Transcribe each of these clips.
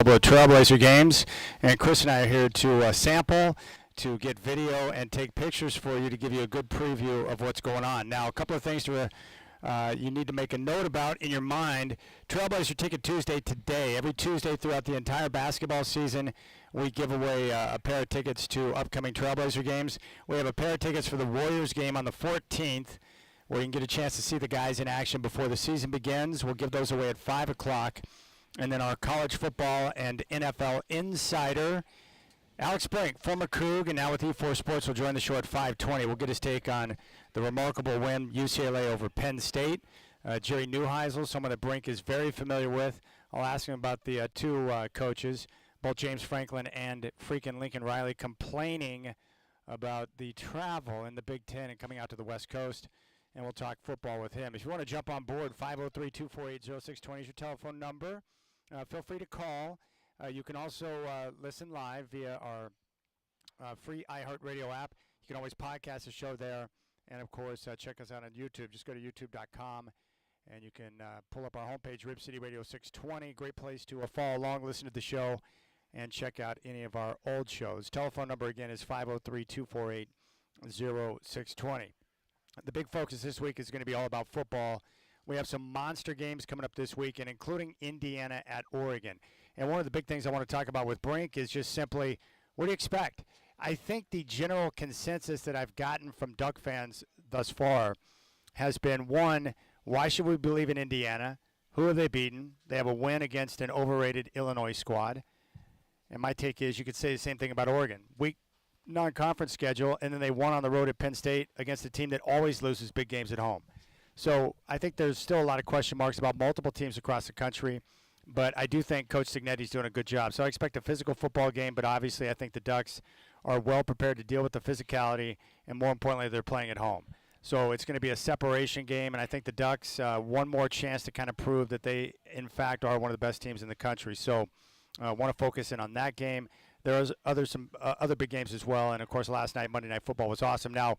couple of Trailblazer games, and Chris and I are here to sample, to get video, and take pictures for you to give you a good preview of what's going on. Now, a couple of things to you need to make a note about in your mind. Trailblazer Ticket Tuesday today. Every Tuesday throughout the entire basketball season, we give away a pair of tickets to upcoming Trailblazer games. We have a pair of tickets for the Warriors game on the 14th, where you can get a chance to see the guys in action before the season begins. We'll give those away at 5 o'clock. And then our college football and NFL insider, Alex Brink, former Coug and now with E4 Sports, will join the show at 5:20. We'll get his take on the remarkable win UCLA over Penn State. Jerry Neuheisel, someone that Brink is very familiar with. I'll ask him about the two coaches, both James Franklin and freaking Lincoln Riley, complaining about the travel in the Big Ten and coming out to the West Coast. And we'll talk football with him. If you want to jump on board, 503-248-0620 is your telephone number. Feel free to call. You can also listen live via our free iHeartRadio app. You can always podcast the show there. And, of course, check us out on YouTube. Just go to youtube.com, and you can pull up our homepage, Rib City Radio 620. Great place to follow along, listen to the show, and check out any of our old shows. Telephone number, again, is 503-248-0620. The big focus this week is going to be all about football. We have some monster games coming up this week, and including Indiana at Oregon. And one of the big things I want to talk about with Brink is just simply, what do you expect? I think the general consensus that I've gotten from Duck fans thus far has been, one, why should we believe in Indiana? Who have they beaten? They have a win against an overrated Illinois squad. And my take is you could say the same thing about Oregon. Week non-conference schedule, and then they won on the road at Penn State against a team that always loses big games at home. So I think there's still a lot of question marks about multiple teams across the country, but I do think Coach Cignetti's doing a good job. So I expect a physical football game, but obviously I think the Ducks are well prepared to deal with the physicality, and more importantly, they're playing at home. So it's going to be a separation game, and I think the Ducks, one more chance to kind of prove that they, in fact, are one of the best teams in the country. So I want to focus in on that game. There's some other big games as well, and of course last night Monday Night Football was awesome. Now,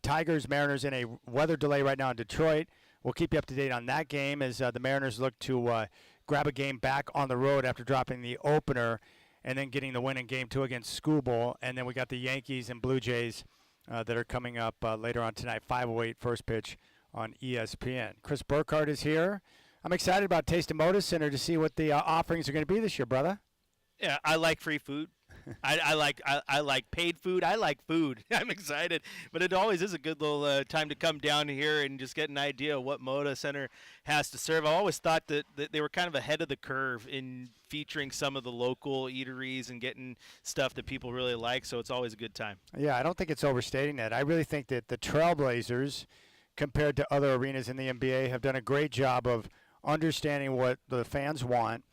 Tigers, Mariners in a weather delay right now in Detroit. We'll keep you up to date on that game as the Mariners look to grab a game back on the road after dropping the opener and then getting the win in Game 2 against Scooball. And then we got the Yankees and Blue Jays that are coming up later on tonight, 5:08 first pitch on ESPN. Chris Burkhardt is here. I'm excited about Taste of Moda Center to see what the offerings are going to be this year, brother. Yeah, I like free food. I like paid food. I like food. I'm excited. But it always is a good little time to come down here and just get an idea of what Moda Center has to serve. I always thought that they were kind of ahead of the curve in featuring some of the local eateries and getting stuff that people really like, so it's always a good time. Yeah, I don't think it's overstating that. I really think that the Trailblazers, compared to other arenas in the NBA, have done a great job of understanding what the fans want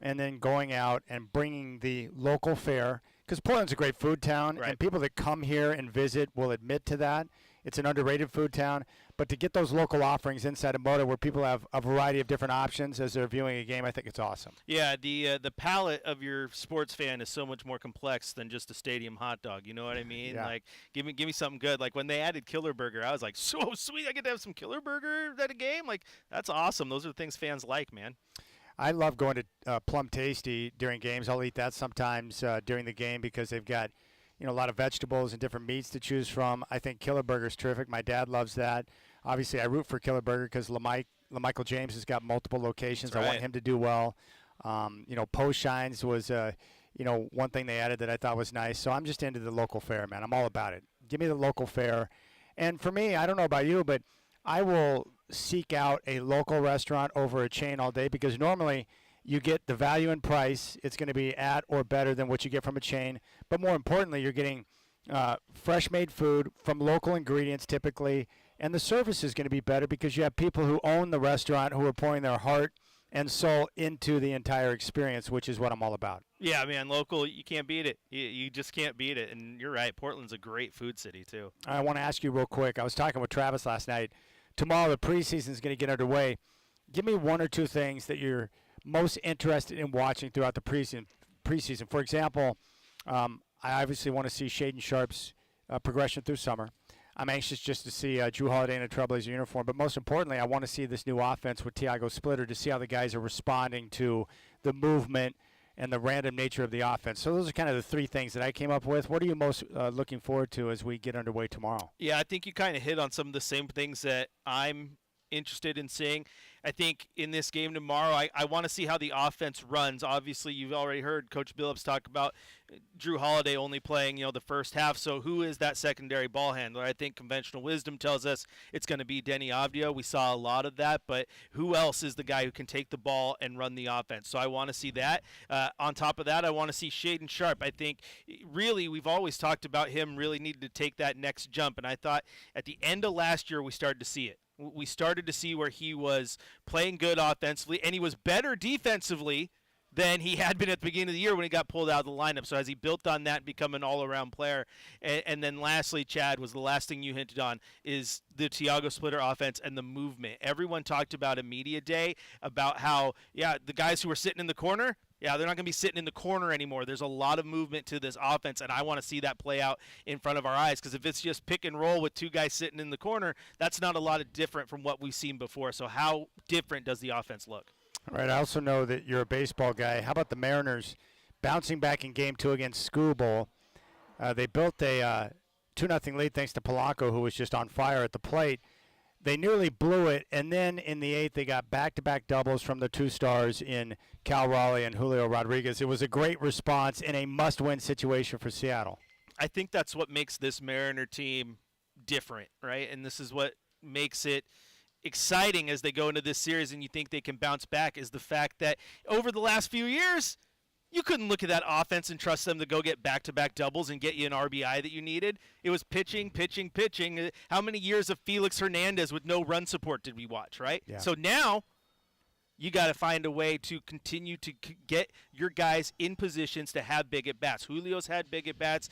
and then going out and bringing the local fare, because Portland's a great food town, right, and people that come here and visit will admit to that. It's an underrated food town, but to get those local offerings inside of Moda where people have a variety of different options as they're viewing a game, I think it's awesome. Yeah, the palate of your sports fan is so much more complex than just a stadium hot dog. You know what I mean? Yeah. Like, give me something good. Like when they added Killer Burger, I was like, so sweet, I get to have some Killer Burger at a game. Like, that's awesome. Those are the things fans like, man. I love going to Plum Tasty during games. I'll eat that sometimes during the game because they've got, a lot of vegetables and different meats to choose from. I think Killer Burger is terrific. My dad loves that. Obviously, I root for Killer Burger because LaMichael James has got multiple locations. That's right. I want him to do well. Post Shines was, one thing they added that I thought was nice. So I'm just into the local fare, man. I'm all about it. Give me the local fare. And for me, I don't know about you, but I will seek out a local restaurant over a chain all day because normally you get the value and price. It's going to be at or better than what you get from a chain. But more importantly, you're getting fresh-made food from local ingredients typically, and the service is going to be better because you have people who own the restaurant who are pouring their heart and soul into the entire experience, which is what I'm all about. Yeah, man, local, you can't beat it. You just can't beat it. And you're right, Portland's a great food city too. I want to ask you real quick. I was talking with Travis last night. Tomorrow the preseason is going to get underway. Give me one or two things that you're most interested in watching throughout the preseason. For example, I obviously want to see Shaden Sharp's progression through summer. I'm anxious just to see Drew Holiday in a Trailblazer uniform. But most importantly, I want to see this new offense with Tiago Splitter to see how the guys are responding to the movement and the random nature of the offense. So those are kind of the three things that I came up with. What are you most looking forward to as we get underway tomorrow? Yeah, I think you kind of hit on some of the same things that I'm interested in seeing. I think in this game tomorrow, I want to see how the offense runs. Obviously, you've already heard Coach Billups talk about Drew Holiday only playing, the first half. So who is that secondary ball handler? I think conventional wisdom tells us it's going to be Denny Avdia. We saw a lot of that, but who else is the guy who can take the ball and run the offense? So I want to see that. On top of that, I want to see Shaden Sharp. I think really we've always talked about him really needing to take that next jump, and I thought at the end of last year we started to see it. We started to see where he was playing good offensively, and he was better defensively than he had been at the beginning of the year when he got pulled out of the lineup. So as he built on that and become an all-around player. And then lastly, Chad, was the last thing you hinted on, is the Thiago Splitter offense and the movement. Everyone talked about a media day about how, the guys who were sitting in the corner, they're not going to be sitting in the corner anymore. There's a lot of movement to this offense, and I want to see that play out in front of our eyes, because if it's just pick and roll with two guys sitting in the corner, that's not a lot of different from what we've seen before. So how different does the offense look? All right, I also know that you're a baseball guy. How about the Mariners bouncing back in Game 2 against School Bowl? They built a 2-0 lead thanks to Polanco, who was just on fire at the plate. They nearly blew it, and then in the 8th, they got back-to-back doubles from the two stars in Cal Raleigh and Julio Rodriguez. It was a great response in a must-win situation for Seattle. I think that's what makes this Mariner team different, right? And this is what makes it exciting as they go into this series and you think they can bounce back, is the fact that over the last few years, you couldn't look at that offense and trust them to go get back-to-back doubles and get you an RBI that you needed. It was pitching, pitching, pitching. How many years of Felix Hernandez with no run support did we watch, right? Yeah. So now you got to find a way to continue to get your guys in positions to have big at-bats. Julio's had big at-bats.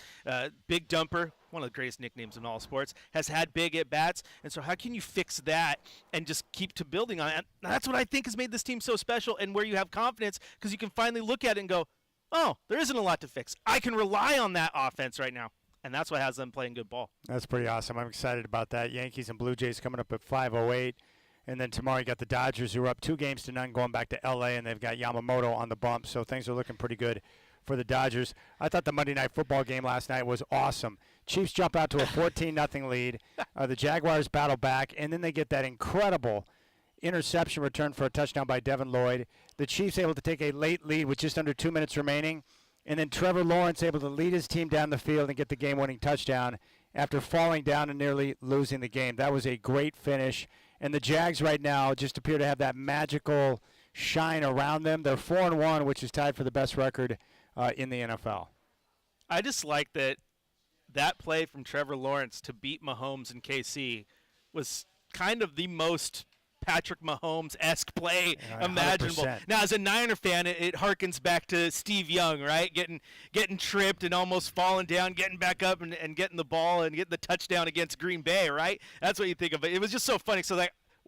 Big Dumper, one of the greatest nicknames in all sports, has had big at-bats. And so how can you fix that and just keep to building on it? And that's what I think has made this team so special, and where you have confidence, because you can finally look at it and go, oh, there isn't a lot to fix. I can rely on that offense right now. And that's what has them playing good ball. That's pretty awesome. I'm excited about that. Yankees and Blue Jays coming up at 5:08. And then tomorrow you got the Dodgers, who are up 2-0 going back to L.A., and they've got Yamamoto on the bump. So things are looking pretty good for the Dodgers. I thought the Monday Night Football game last night was awesome. Chiefs jump out to a 14-0 lead. The Jaguars battle back, and then they get that incredible interception return for a touchdown by Devin Lloyd. The Chiefs able to take a late lead with just under 2 minutes remaining. And then Trevor Lawrence able to lead his team down the field and get the game-winning touchdown after falling down and nearly losing the game. That was a great finish. And the Jags right now just appear to have that magical shine around them. They're 4-1, which is tied for the best record in the NFL. I just like that play from Trevor Lawrence to beat Mahomes and KC was kind of the most Patrick Mahomes-esque play imaginable. 100%. Now, as a Niner fan, it harkens back to Steve Young, right? Getting tripped and almost falling down, getting back up and getting the ball and getting the touchdown against Green Bay, right? That's what you think of. It was just so funny. So,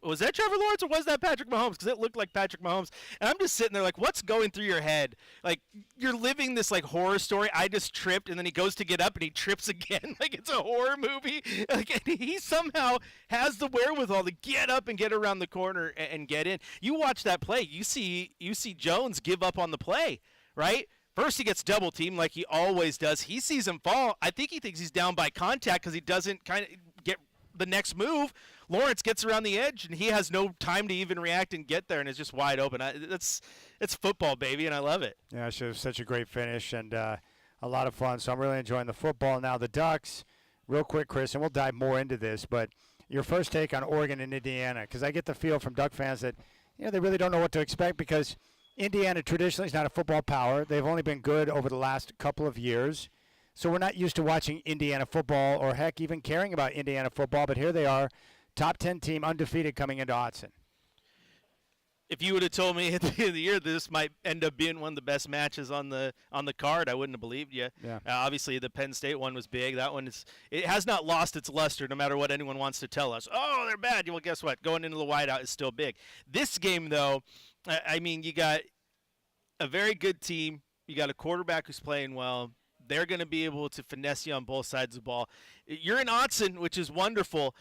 was that Trevor Lawrence or was that Patrick Mahomes? Because it looked like Patrick Mahomes. And I'm just sitting there like, what's going through your head? Like, you're living this, horror story. I just tripped, and then he goes to get up, and he trips again. Like, it's a horror movie. Like, and he somehow has the wherewithal to get up and get around the corner and get in. You watch that play. You see Jones give up on the play, right? First, he gets double-teamed like he always does. He sees him fall. I think he thinks he's down by contact because he doesn't kind of get the next move. Lawrence gets around the edge, and he has no time to even react and get there, and it's just wide open. It's football, baby, and I love it. Yeah, it was such a great finish and a lot of fun. So I'm really enjoying the football. Now the Ducks, real quick, Chris, and we'll dive more into this, but your first take on Oregon and Indiana, because I get the feel from Duck fans that they really don't know what to expect, because Indiana traditionally is not a football power. They've only been good over the last couple of years. So we're not used to watching Indiana football or, heck, even caring about Indiana football, but here they are. Top 10 team, undefeated, coming into Autzen. If you would have told me at the end of the year this might end up being one of the best matches on the card, I wouldn't have believed you. Yeah. Obviously, the Penn State one was big. That one it has not lost its luster, no matter what anyone wants to tell us. Oh, they're bad. Well, guess what? Going into the whiteout is still big. This game, though, I mean, you got a very good team. You got a quarterback who's playing well. They're going to be able to finesse you on both sides of the ball. You're in Autzen, which is wonderful.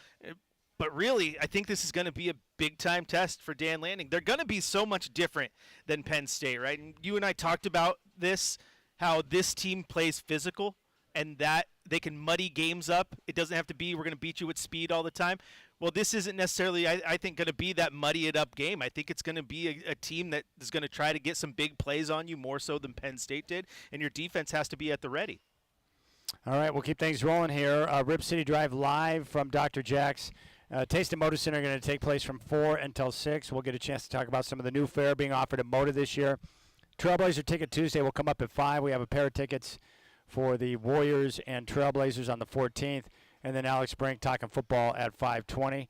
But really, I think this is going to be a big-time test for Dan Lanning. They're going to be so much different than Penn State, right? And you and I talked about this, how this team plays physical and that they can muddy games up. It doesn't have to be we're going to beat you with speed all the time. Well, this isn't necessarily, I think, going to be that muddy it up game. I think it's going to be a team that is going to try to get some big plays on you more so than Penn State did, and your defense has to be at the ready. All right, we'll keep things rolling here. Rip City Drive live from Dr.Jacks. Taste and Moda Center are going to take place from 4 until 6. We'll get a chance to talk about some of the new fare being offered at Moda this year. Trailblazer Ticket Tuesday will come up at 5. We have a pair of tickets for the Warriors and Trailblazers on the 14th. And then Alex Brink talking football at 5:20.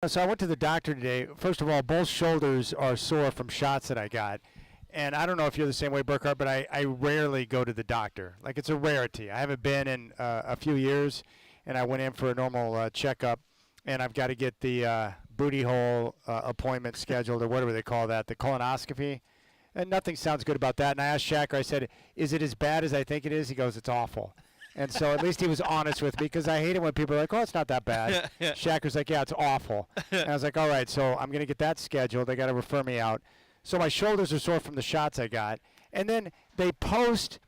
So I went to the doctor today. First of all, both shoulders are sore from shots that I got. And I don't know if you're the same way, Burkhart, but I rarely go to the doctor. Like, it's a rarity. I haven't been in a few years, and I went in for a normal checkup, and I've got to get the booty hole appointment scheduled, or whatever they call that, the colonoscopy. And nothing sounds good about that. And I asked Shacker, I said, is it as bad as I think it is? He goes, it's awful. And so at least he was honest with me, because I hate it when people are like, oh, it's not that bad. Shacker's like, yeah, it's awful. And I was like, all right, so I'm going to get that scheduled. They got to refer me out. So my shoulders are sore from the shots I got. And then they post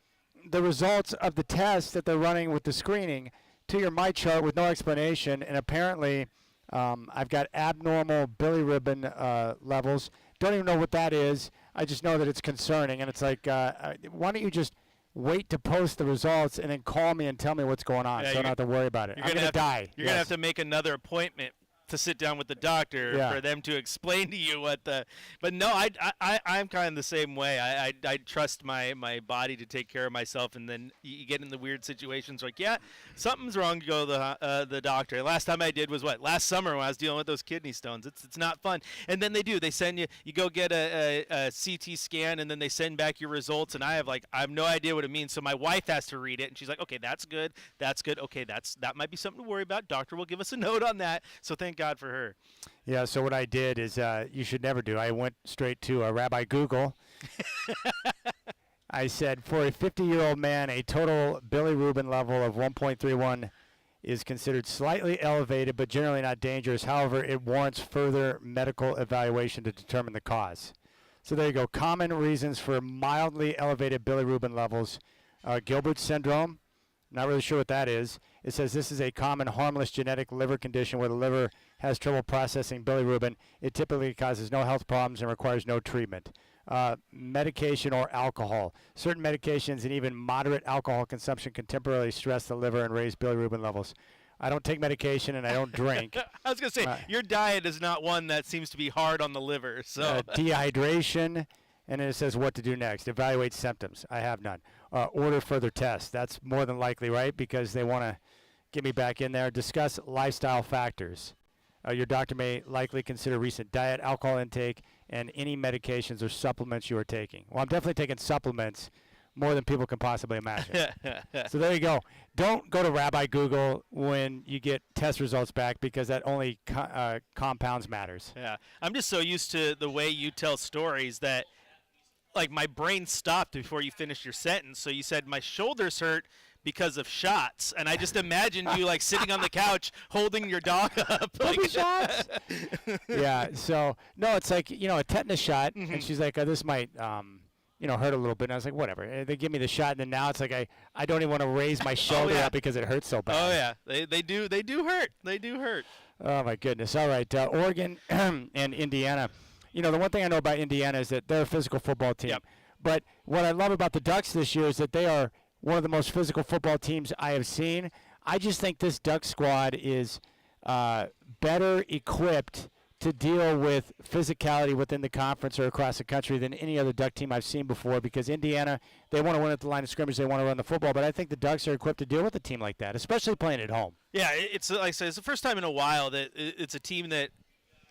the results of the test that they're running with the screening to your My Chart with no explanation. And apparently I've got abnormal bilirubin levels. Don't even know what that is. I just know that it's concerning. And it's like, why don't you just wait to post the results and then call me and tell me what's going on, so I don't have to worry about it. I'm going to die. You're going to have to make another appointment to sit down with the doctor for them to explain to you what the. But no, I'm kind of the same way. I trust my body to take care of myself, and then you get in the weird situations like, yeah, something's wrong. You go to the doctor. Last time I did was last summer when I was dealing with those kidney stones. It's not fun. And then they send you go get a CT scan, and then they send back your results, and I have no idea what it means. So my wife has to read it, and she's like, okay, that's good. Okay, that might be something to worry about. Doctor will give us a note on that. So thank God for her. Yeah, so what I did is you should never do. I went straight to Rabbi Google. I said, for a 50-year-old man, a total bilirubin level of 1.31 is considered slightly elevated but generally not dangerous. However, it warrants further medical evaluation to determine the cause. So there you go. Common reasons for mildly elevated bilirubin levels. Gilbert syndrome. Not really sure what that is. It says this is a common harmless genetic liver condition where the liver has trouble processing bilirubin. It typically causes no health problems and requires no treatment. Medication or alcohol. Certain medications and even moderate alcohol consumption can temporarily stress the liver and raise bilirubin levels. I don't take medication and I don't drink. I was going to say, your diet is not one that seems to be hard on the liver. So dehydration, and then it says what to do next. Evaluate symptoms. I have none. Order further tests. That's more than likely, right? Because they want to get me back in there. Discuss lifestyle factors. Your doctor may likely consider recent diet, alcohol intake, and any medications or supplements you are taking. Well, I'm definitely taking supplements more than people can possibly imagine. So there you go. Don't go to Rabbi Google when you get test results back, because that only compounds matters. Yeah. I'm just so used to the way you tell stories that my brain stopped before you finished your sentence. So you said my shoulders hurt because of shots, and I just imagined you sitting on the couch holding your dog up. Shots. Yeah. So no, it's like a tetanus shot, and she's like, this might hurt a little bit. And I was like, whatever. They give me the shot, and then now it's like I don't even want to raise my shoulder up because it hurts so bad. Oh yeah, they do hurt. They do hurt. Oh my goodness. All right, Oregon and Indiana. The one thing I know about Indiana is that they're a physical football team. Yep. But what I love about the Ducks this year is that they are one of the most physical football teams I have seen. I just think this Duck squad is better equipped to deal with physicality within the conference or across the country than any other Duck team I've seen before, because Indiana, they want to win at the line of scrimmage, they want to run the football, but I think the Ducks are equipped to deal with a team like that, especially playing at home. Yeah, it's like I said, it's the first time in a while that it's a team that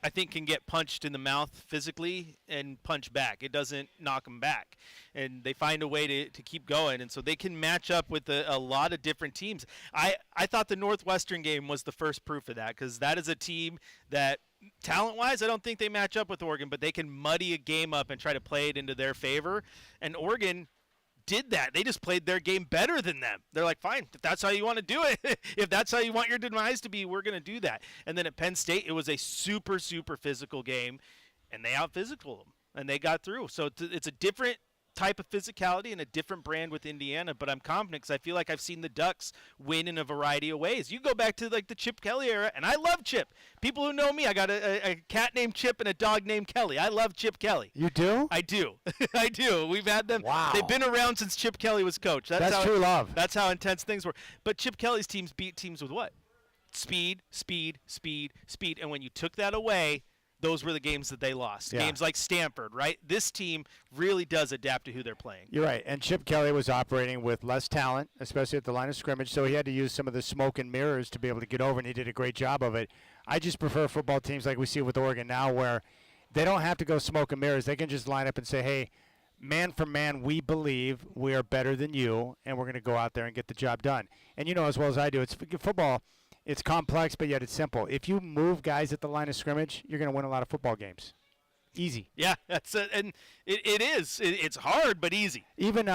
I think can get punched in the mouth physically and punch back. It doesn't knock them back. And they find a way to keep going. And so they can match up with a lot of different teams. I thought the Northwestern game was the first proof of that, because that is a team that, talent-wise, I don't think they match up with Oregon, but they can muddy a game up and try to play it into their favor. And Oregon did that. They just played their game better than them. They're like, fine, if that's how you want to do it, if that's how you want your demise to be, we're going to do that. And then at Penn State, it was a super, super physical game, and they out-physical them, and they got through. So it's a different type of physicality and a different brand with Indiana, but I'm confident because I feel like I've seen the Ducks win in a variety of ways. You go back to the Chip Kelly era, and I love Chip. People who know me, I got a cat named Chip and a dog named Kelly. I love Chip Kelly. You do? I do. I do. We've had them. Wow. They've been around since Chip Kelly was coach. That's true love. That's how intense things were. But Chip Kelly's teams beat teams with what? Speed, speed, speed, speed. And when you took that away, those were the games that they lost. Yeah. Games like Stanford, right? This team really does adapt to who they're playing. You're right. And Chip Kelly was operating with less talent, especially at the line of scrimmage, so he had to use some of the smoke and mirrors to be able to get over, and he did a great job of it. I just prefer football teams like we see with Oregon now, where they don't have to go smoke and mirrors. They can just line up and say, hey, man for man, we believe we are better than you, and we're going to go out there and get the job done. And you know as well as I do, it's football. It's complex, but yet it's simple. If you move guys at the line of scrimmage, you're going to win a lot of football games. Easy. Yeah, that's it. And it is. It's hard, but easy. Even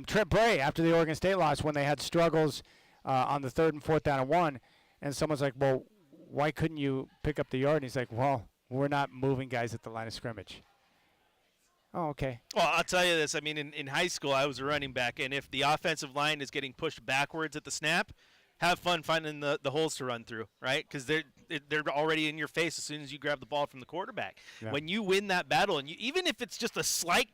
Trent Bray, after the Oregon State loss, when they had struggles on the 3rd and 4th down and 1, and someone's like, well, why couldn't you pick up the yard? And he's like, well, we're not moving guys at the line of scrimmage. Oh, okay. Well, I'll tell you this. I mean, in high school, I was a running back, and if the offensive line is getting pushed backwards at the snap, have fun finding the holes to run through, right? Because they're already in your face as soon as you grab the ball from the quarterback. Yeah. When you win that battle, and even if it's just a slight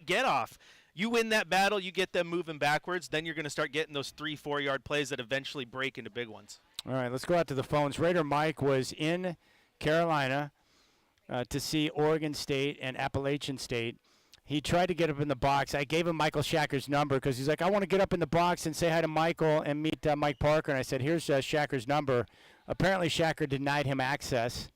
get off, you win that battle, you get them moving backwards, then you're going to start getting those 3-4 yard plays that eventually break into big ones. All right, let's go out to the phones. Raider Mike was in Carolina to see Oregon State and Appalachian State. He tried to get up in the box. I gave him Michael Shacker's number because he's like, I want to get up in the box and say hi to Michael and meet Mike Parker. And I said, here's Shacker's number. Apparently, Shacker denied him access.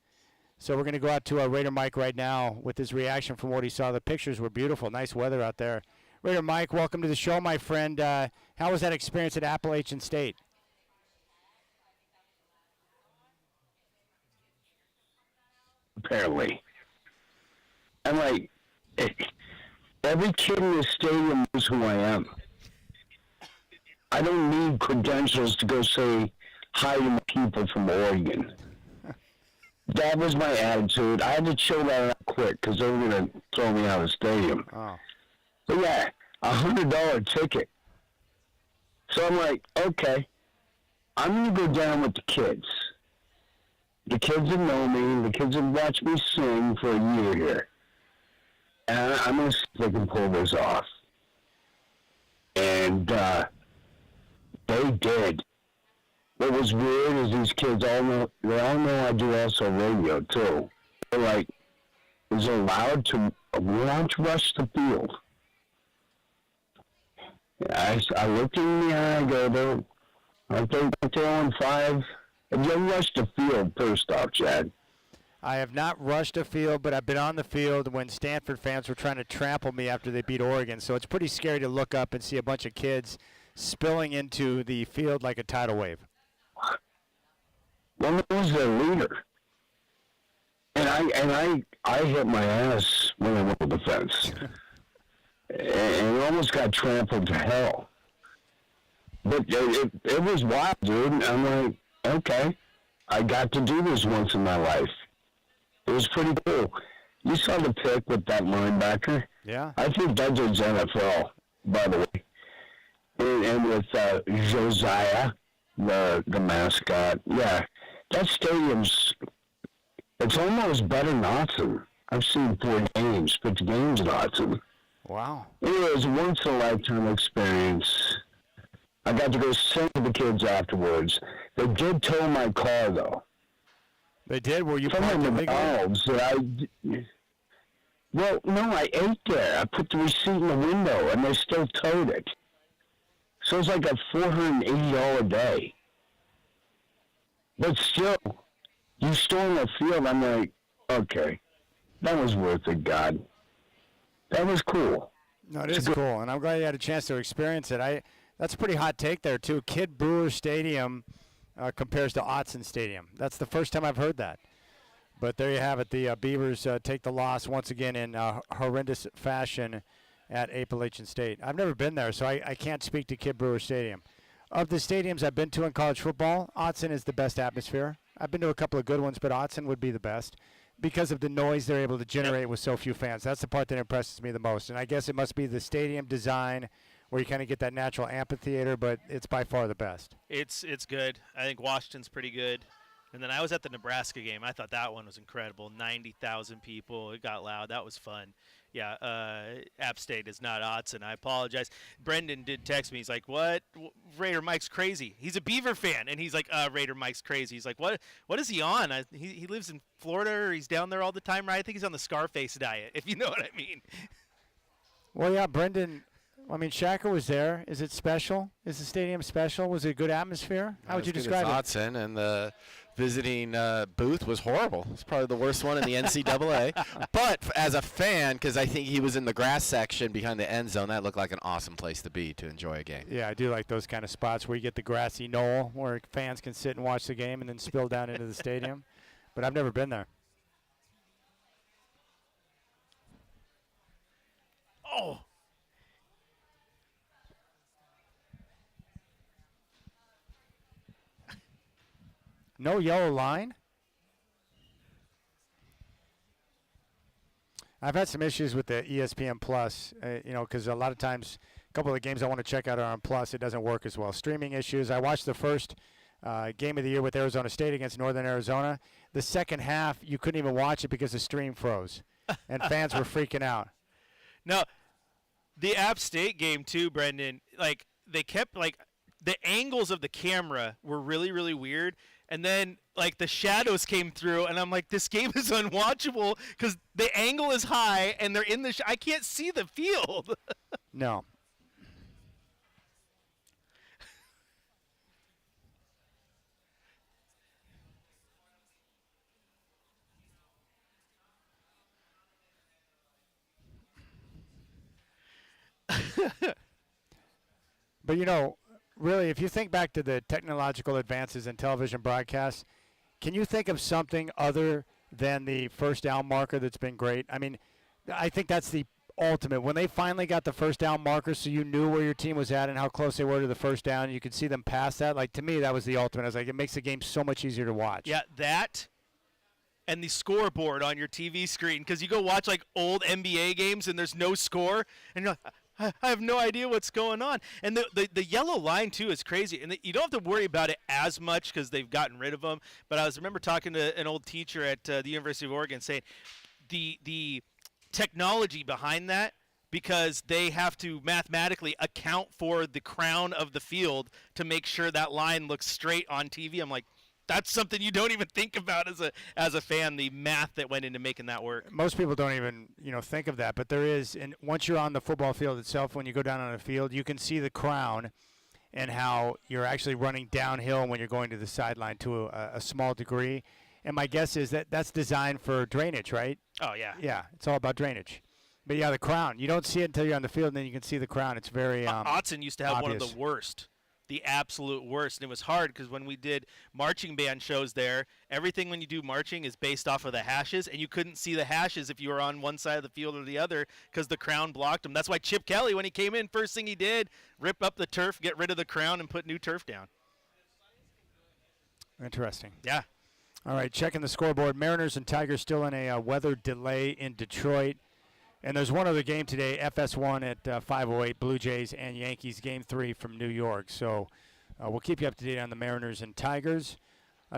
So we're going to go out to Raider Mike right now with his reaction from what he saw. The pictures were beautiful. Nice weather out there. Raider Mike, welcome to the show, my friend. How was that experience at Appalachian State? Apparently. I'm like, every kid in the stadium knows who I am. I don't need credentials to go say hi to my people from Oregon. That was my attitude. I had to chill that out quick because they were going to throw me out of the stadium. Oh. But yeah, $100 ticket. So I'm like, okay, I'm going to go down with the kids. The kids that know me, the kids that watch me sing for a year here. And I'm going to see if I can pull this off. And they did. What was weird is these kids all know I do also radio too. They're like, we're allowed to rush the field. I looked in the eye, I go, aren't they 0-5? Have you ever rushed the field first off, Chad? I have not rushed a field, but I've been on the field when Stanford fans were trying to trample me after they beat Oregon. So it's pretty scary to look up and see a bunch of kids spilling into the field like a tidal wave. One was their leader. And I hit my ass when I went to the fence. and almost got trampled to hell. But it was wild, dude. And I'm like, okay, I got to do this once in my life. It was pretty cool. You saw the pick with that linebacker? Yeah. I think that was NFL, by the way. And with Josiah, the mascot. Yeah, that stadium's, it's almost better than Autzen. I've seen 4 games, 50 games in Autzen. Wow. It was a once-in-a-lifetime experience. I got to go sing to the kids afterwards. They did tow my car, though. They did? Were you From parked the illegally? Well, no, I ate there. I put the receipt in the window, and they still towed it. So it's like a $480 a day. But still, you storm the field, I'm like, okay, that was worth it, God. That was cool. No, it is cool, and I'm glad you had a chance to experience it. That's a pretty hot take there, too. Kid Brewer Stadium compares to Autzen Stadium. That's the first time I've heard that. But there you have it. The Beavers take the loss once again in horrendous fashion at Appalachian State. I've never been there, so I can't speak to Kid Brewer Stadium. Of the stadiums I've been to in college football, Autzen is the best atmosphere. I've been to a couple of good ones, but Autzen would be the best because of the noise they're able to generate with so few fans. That's the part that impresses me the most. And I guess it must be the stadium design where you kind of get that natural amphitheater, but it's by far the best. It's good. I think Washington's pretty good. And then I was at the Nebraska game. I thought that one was incredible. 90,000 people. It got loud. That was fun. Yeah, App State is not Autzen. I apologize. Brendan did text me. He's like, "What? Raider Mike's crazy. He's a Beaver fan." And he's like, Raider Mike's crazy. He's like, "What is he on? He lives in Florida, or he's down there all the time, right? I think he's on the Scarface diet, if you know what I mean." Well, yeah, Brendan. I mean, Shacker was there. Is it special? Is the stadium special? Was it a good atmosphere? How would you describe it? Autzen, and the visiting booth was horrible. It's probably the worst one in the NCAA. But as a fan, because I think he was in the grass section behind the end zone, that looked like an awesome place to be to enjoy a game. Yeah, I do like those kind of spots where you get the grassy knoll where fans can sit and watch the game and then spill down into the stadium. But I've never been there. Oh. No yellow line? I've had some issues with the ESPN Plus, because a lot of times a couple of the games I want to check out are on Plus. It doesn't work as well. Streaming issues. I watched the first game of the year with Arizona State against Northern Arizona. The second half, you couldn't even watch it because the stream froze, and fans were freaking out. No, the App State game too, Brendan. Like they kept the angles of the camera were really, really weird. And then, the shadows came through, and I'm like, this game is unwatchable because the angle is high, and they're in the I can't see the field. No. But, really, if you think back to the technological advances in television broadcasts, can you think of something other than the first down marker that's been great? I mean, I think that's the ultimate. When they finally got the first down marker so you knew where your team was at and how close they were to the first down, and you could see them pass that, to me, that was the ultimate. I was like, it makes the game so much easier to watch. Yeah, that and the scoreboard on your TV screen, because you go watch, old NBA games and there's no score, and you're like, I have no idea what's going on. And the yellow line, too, is crazy. And you don't have to worry about it as much because they've gotten rid of them. But I remember talking to an old teacher at the University of Oregon saying the technology behind that, because they have to mathematically account for the crown of the field to make sure that line looks straight on TV. I'm like, that's something you don't even think about as a fan, the math that went into making that work. Most people don't even, think of that, but there is, and once you're on the football field itself, when you go down on the field, you can see the crown and how you're actually running downhill when you're going to the sideline to a small degree. And my guess is that that's designed for drainage, right? Oh, yeah. Yeah, it's all about drainage. But, yeah, the crown, you don't see it until you're on the field, and then you can see the crown. It's very Autzen used to have obvious. One of the worst. The absolute worst. And it was hard because when we did marching band shows there, everything when you do marching is based off of the hashes, and you couldn't see the hashes if you were on one side of the field or the other because the crown blocked them. That's why Chip Kelly, when he came in, first thing he did, rip up the turf, get rid of the crown, and put new turf down. Interesting. Yeah. All right, checking the scoreboard. Mariners and Tigers still in a weather delay in Detroit. And there's one other game today, FS1 at 5:08, Blue Jays and Yankees, Game 3 from New York. So we'll keep you up to date on the Mariners and Tigers.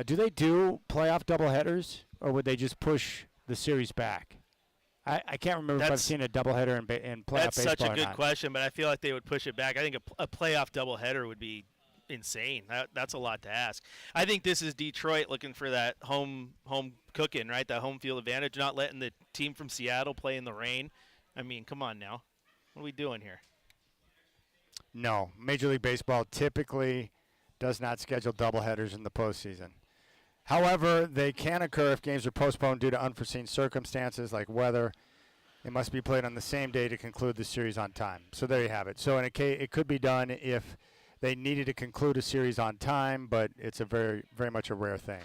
Do they do playoff doubleheaders, or would they just push the series back? I can't remember if I've seen a doubleheader in playoff baseball. That's such a good question, but I feel like they would push it back. I think a playoff doubleheader would be insane. That's a lot to ask. I think this is Detroit looking for that home cooking, right? That home field advantage, not letting the team from Seattle play in the rain. I mean, come on now. What are we doing here? No. Major League Baseball typically does not schedule doubleheaders in the postseason. However, they can occur if games are postponed due to unforeseen circumstances like weather. They must be played on the same day to conclude the series on time. So there you have it. So in a case, it could be done if they needed to conclude a series on time, but it's a very, very much a rare thing.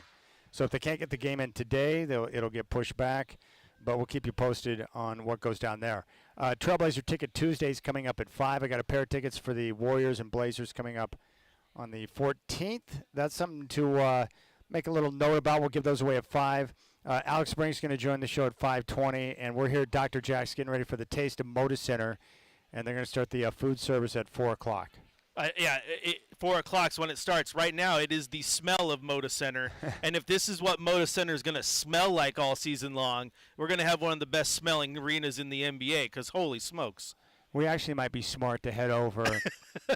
So if they can't get the game in today, it'll get pushed back, but we'll keep you posted on what goes down there. Trailblazer Ticket Tuesday's coming up at 5. I got a pair of tickets for the Warriors and Blazers coming up on the 14th. That's something to make a little note about. We'll give those away at 5. Alex Brink's going to join the show at 5:20, and we're here at Dr.Jacks getting ready for the Taste of Moda Center, and they're going to start the food service at 4 o'clock. 4 o'clock's when it starts. Right now, it is the smell of Moda Center. And if this is what Moda Center is going to smell like all season long, we're going to have one of the best smelling arenas in the NBA because holy smokes. We actually might be smart to head over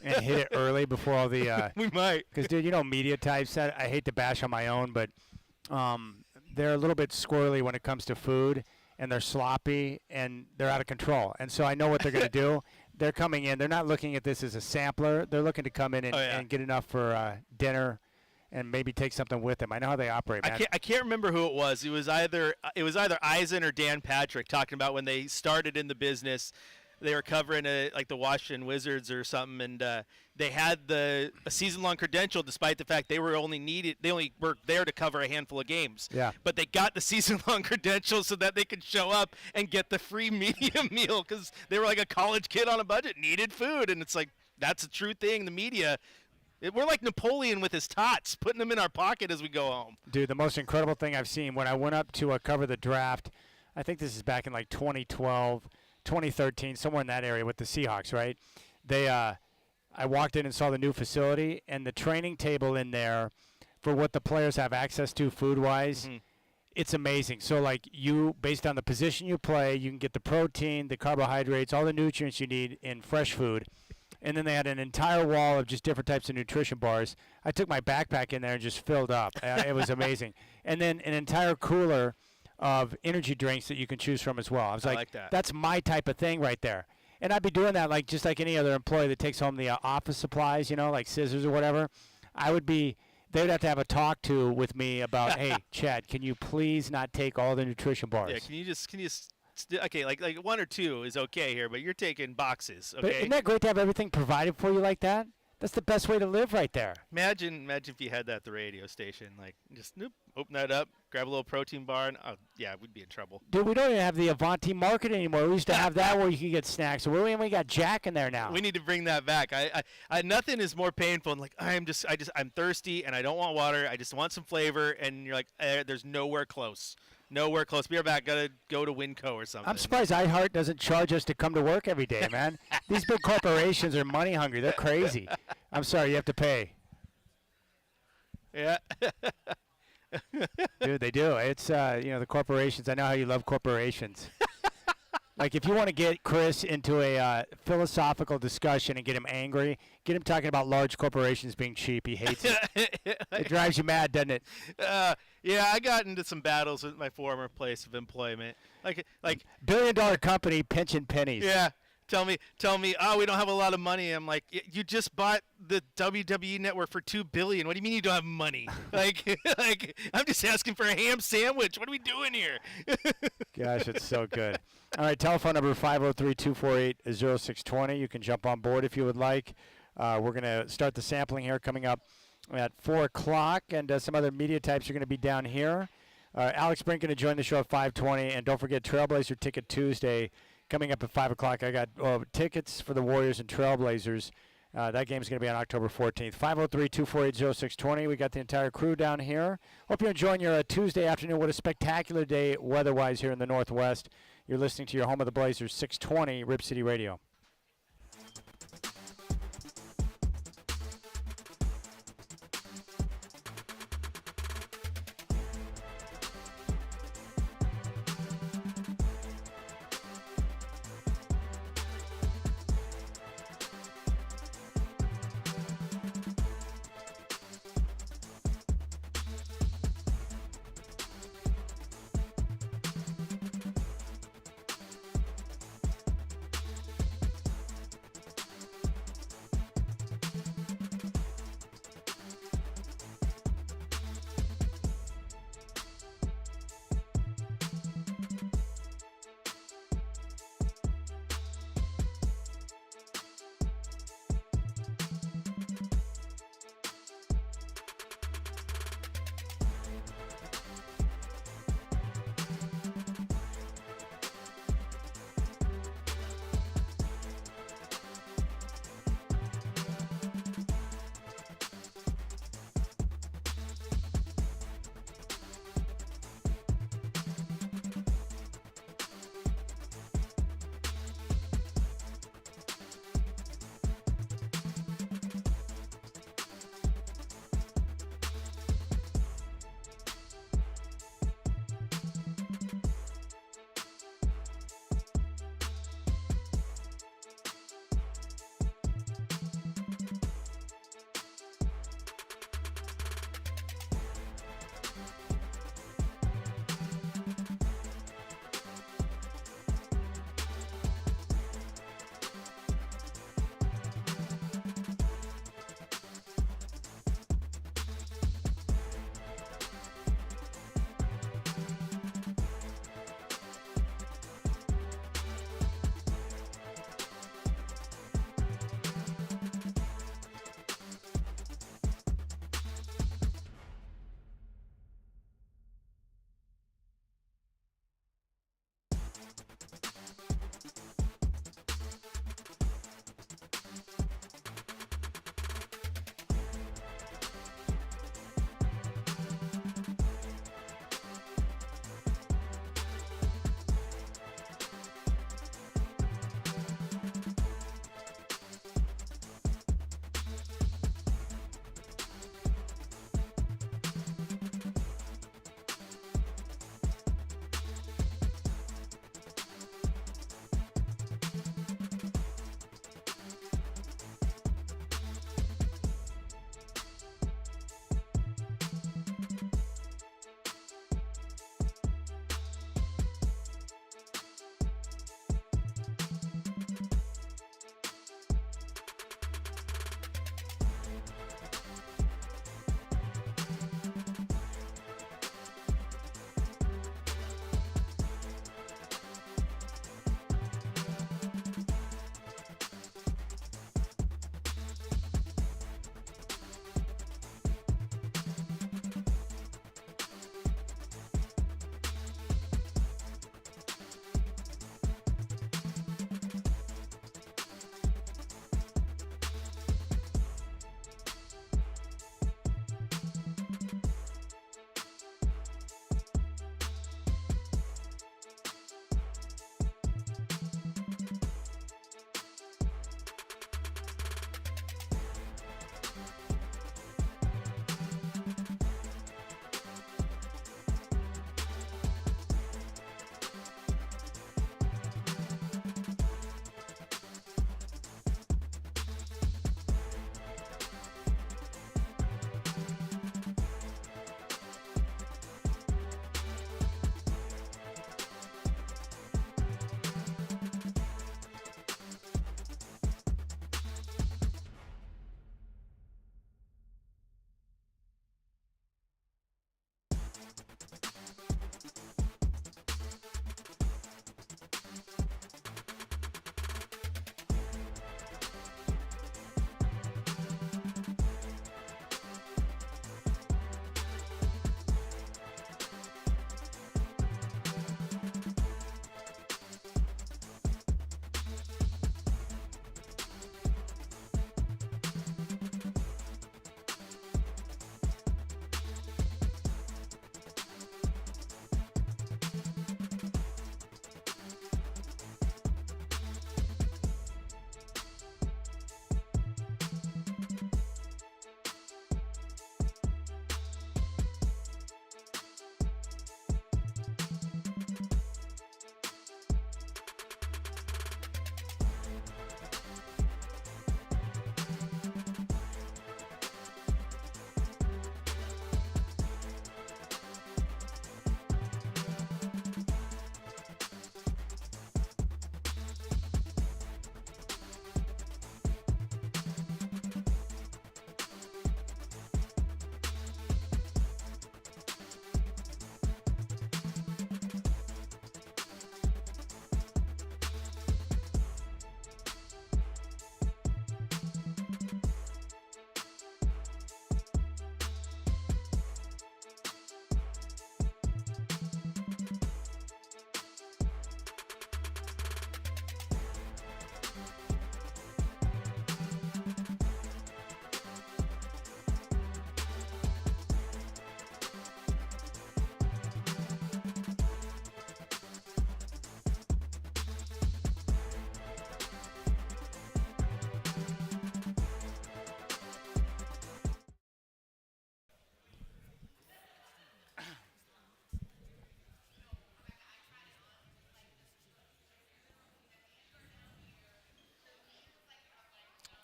and hit it early before all the We might. because, dude, media types, I hate to bash on my own, but they're a little bit squirrely when it comes to food, and they're sloppy, and they're out of control. And so I know what they're going to do. They're coming in. They're not looking at this as a sampler. They're looking to come in and get enough for dinner and maybe take something with them. I know how they operate, man. I can't remember who it was. It was either Eisen or Dan Patrick talking about when they started in the business. They were covering like the Washington Wizards or something, and they had a season-long credential, despite the fact they only were there to cover a handful of games. Yeah. But they got the season-long credential so that they could show up and get the free media meal because they were like a college kid on a budget, needed food, and it's like that's a true thing. The media. We're like Napoleon with his tots, putting them in our pocket as we go home. Dude, the most incredible thing I've seen when I went up to cover the draft, I think this is back in like 2012. 2013, somewhere in that area with the Seahawks, right? I walked in and saw the new facility, and the training table in there for what the players have access to food-wise, it's amazing. So, like, based on the position you play, you can get the protein, the carbohydrates, all the nutrients you need in fresh food. And then they had an entire wall of just different types of nutrition bars. I took my backpack in there and just filled up. It was amazing. And then an entire cooler of energy drinks that you can choose from as well. I was like that. That's my type of thing right there. And I'd be doing that just like any other employee that takes home the office supplies, like scissors or whatever. They would have to have a talk to with me about, hey, Chad, can you please not take all the nutrition bars? Yeah, can you just okay, like one or two is okay here, but you're taking boxes, okay? But isn't that great to have everything provided for you like that? That's the best way to live right there. Imagine if you had that at the radio station. Like, just open that up, grab a little protein bar, and yeah, we'd be in trouble. Dude, we don't even have the Avanti Market anymore. We used to have that where you could get snacks. So we got Jack in there now. We need to bring that back. I nothing is more painful than like I'm thirsty and I don't want water. I just want some flavor, and you're like, there's nowhere close. Nowhere close. Be right back. Gotta go to Winco or something. I'm surprised iHeart doesn't charge us to come to work every day, man. These big corporations are money hungry. They're crazy. I'm sorry, you have to pay. Yeah. Dude, they do. It's the corporations. I know how you love corporations. Like, if you want to get Chris into a philosophical discussion and get him angry, get him talking about large corporations being cheap. He hates it. It drives you mad, doesn't it? Yeah, I got into some battles with my former place of employment. Like billion-dollar company pinching pennies. Yeah. Tell me, oh, we don't have a lot of money. I'm like, you just bought the WWE network for $2 billion. What do you mean you don't have money? like, I'm just asking for a ham sandwich. What are we doing here? Gosh, it's so good. All right, telephone number 503-248-0620. You can jump on board if you would like. We're going to start the sampling here coming up at 4 o'clock, and some other media types are going to be down here. Alex Brink going to join the show at 5:20, and don't forget Trailblazer Ticket Tuesday coming up at 5 o'clock. I got tickets for the Warriors and Trailblazers. That game's going to be on October 14th. 503-248-0620. We got the entire crew down here. Hope you're enjoying your Tuesday afternoon. What a spectacular day weather-wise here in the Northwest. You're listening to your home of the Blazers, 620 Rip City Radio.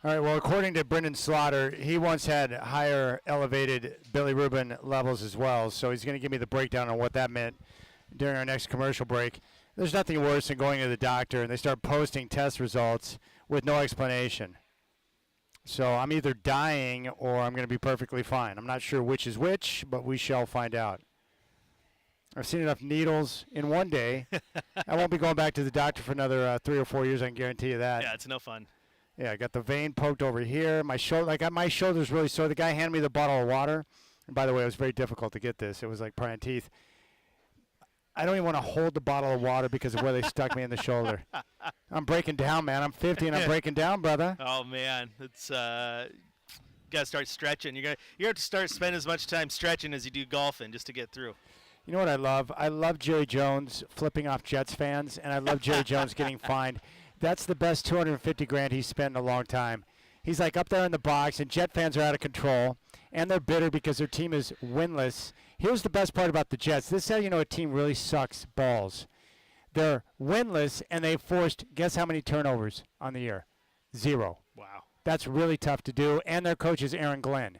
All right, well, according to Brendan Slaughter, he once had higher elevated bilirubin levels as well, so he's going to give me the breakdown on what that meant during our next commercial break. There's nothing worse than going to the doctor and they start posting test results with no explanation. So I'm either dying or I'm going to be perfectly fine. I'm not sure which is which, but we shall find out. I've seen enough needles in one day. I won't be going back to the doctor for another 3 or 4 years, I can guarantee you that. Yeah, it's no fun. Yeah, I got the vein poked over here. My shoulder, my shoulder's really sore. The guy handed me the bottle of water. And by the way, it was very difficult to get this. It was like prying teeth. I don't even want to hold the bottle of water because of where they stuck me in the shoulder. I'm breaking down, man. I'm 50 and I'm breaking down, brother. Oh man, it's gotta start stretching. You have to start spending as much time stretching as you do golfing just to get through. You know what I love? I love Jerry Jones flipping off Jets fans, and I love Jerry Jones getting fined. That's the best $250,000 he's spent in a long time. He's like up there in the box, and Jet fans are out of control, and they're bitter because their team is winless. Here's the best part about the Jets. This is how you know a team really sucks balls. They're winless, and they've forced, guess how many turnovers on the year? 0. Wow. That's really tough to do, and their coach is Aaron Glenn.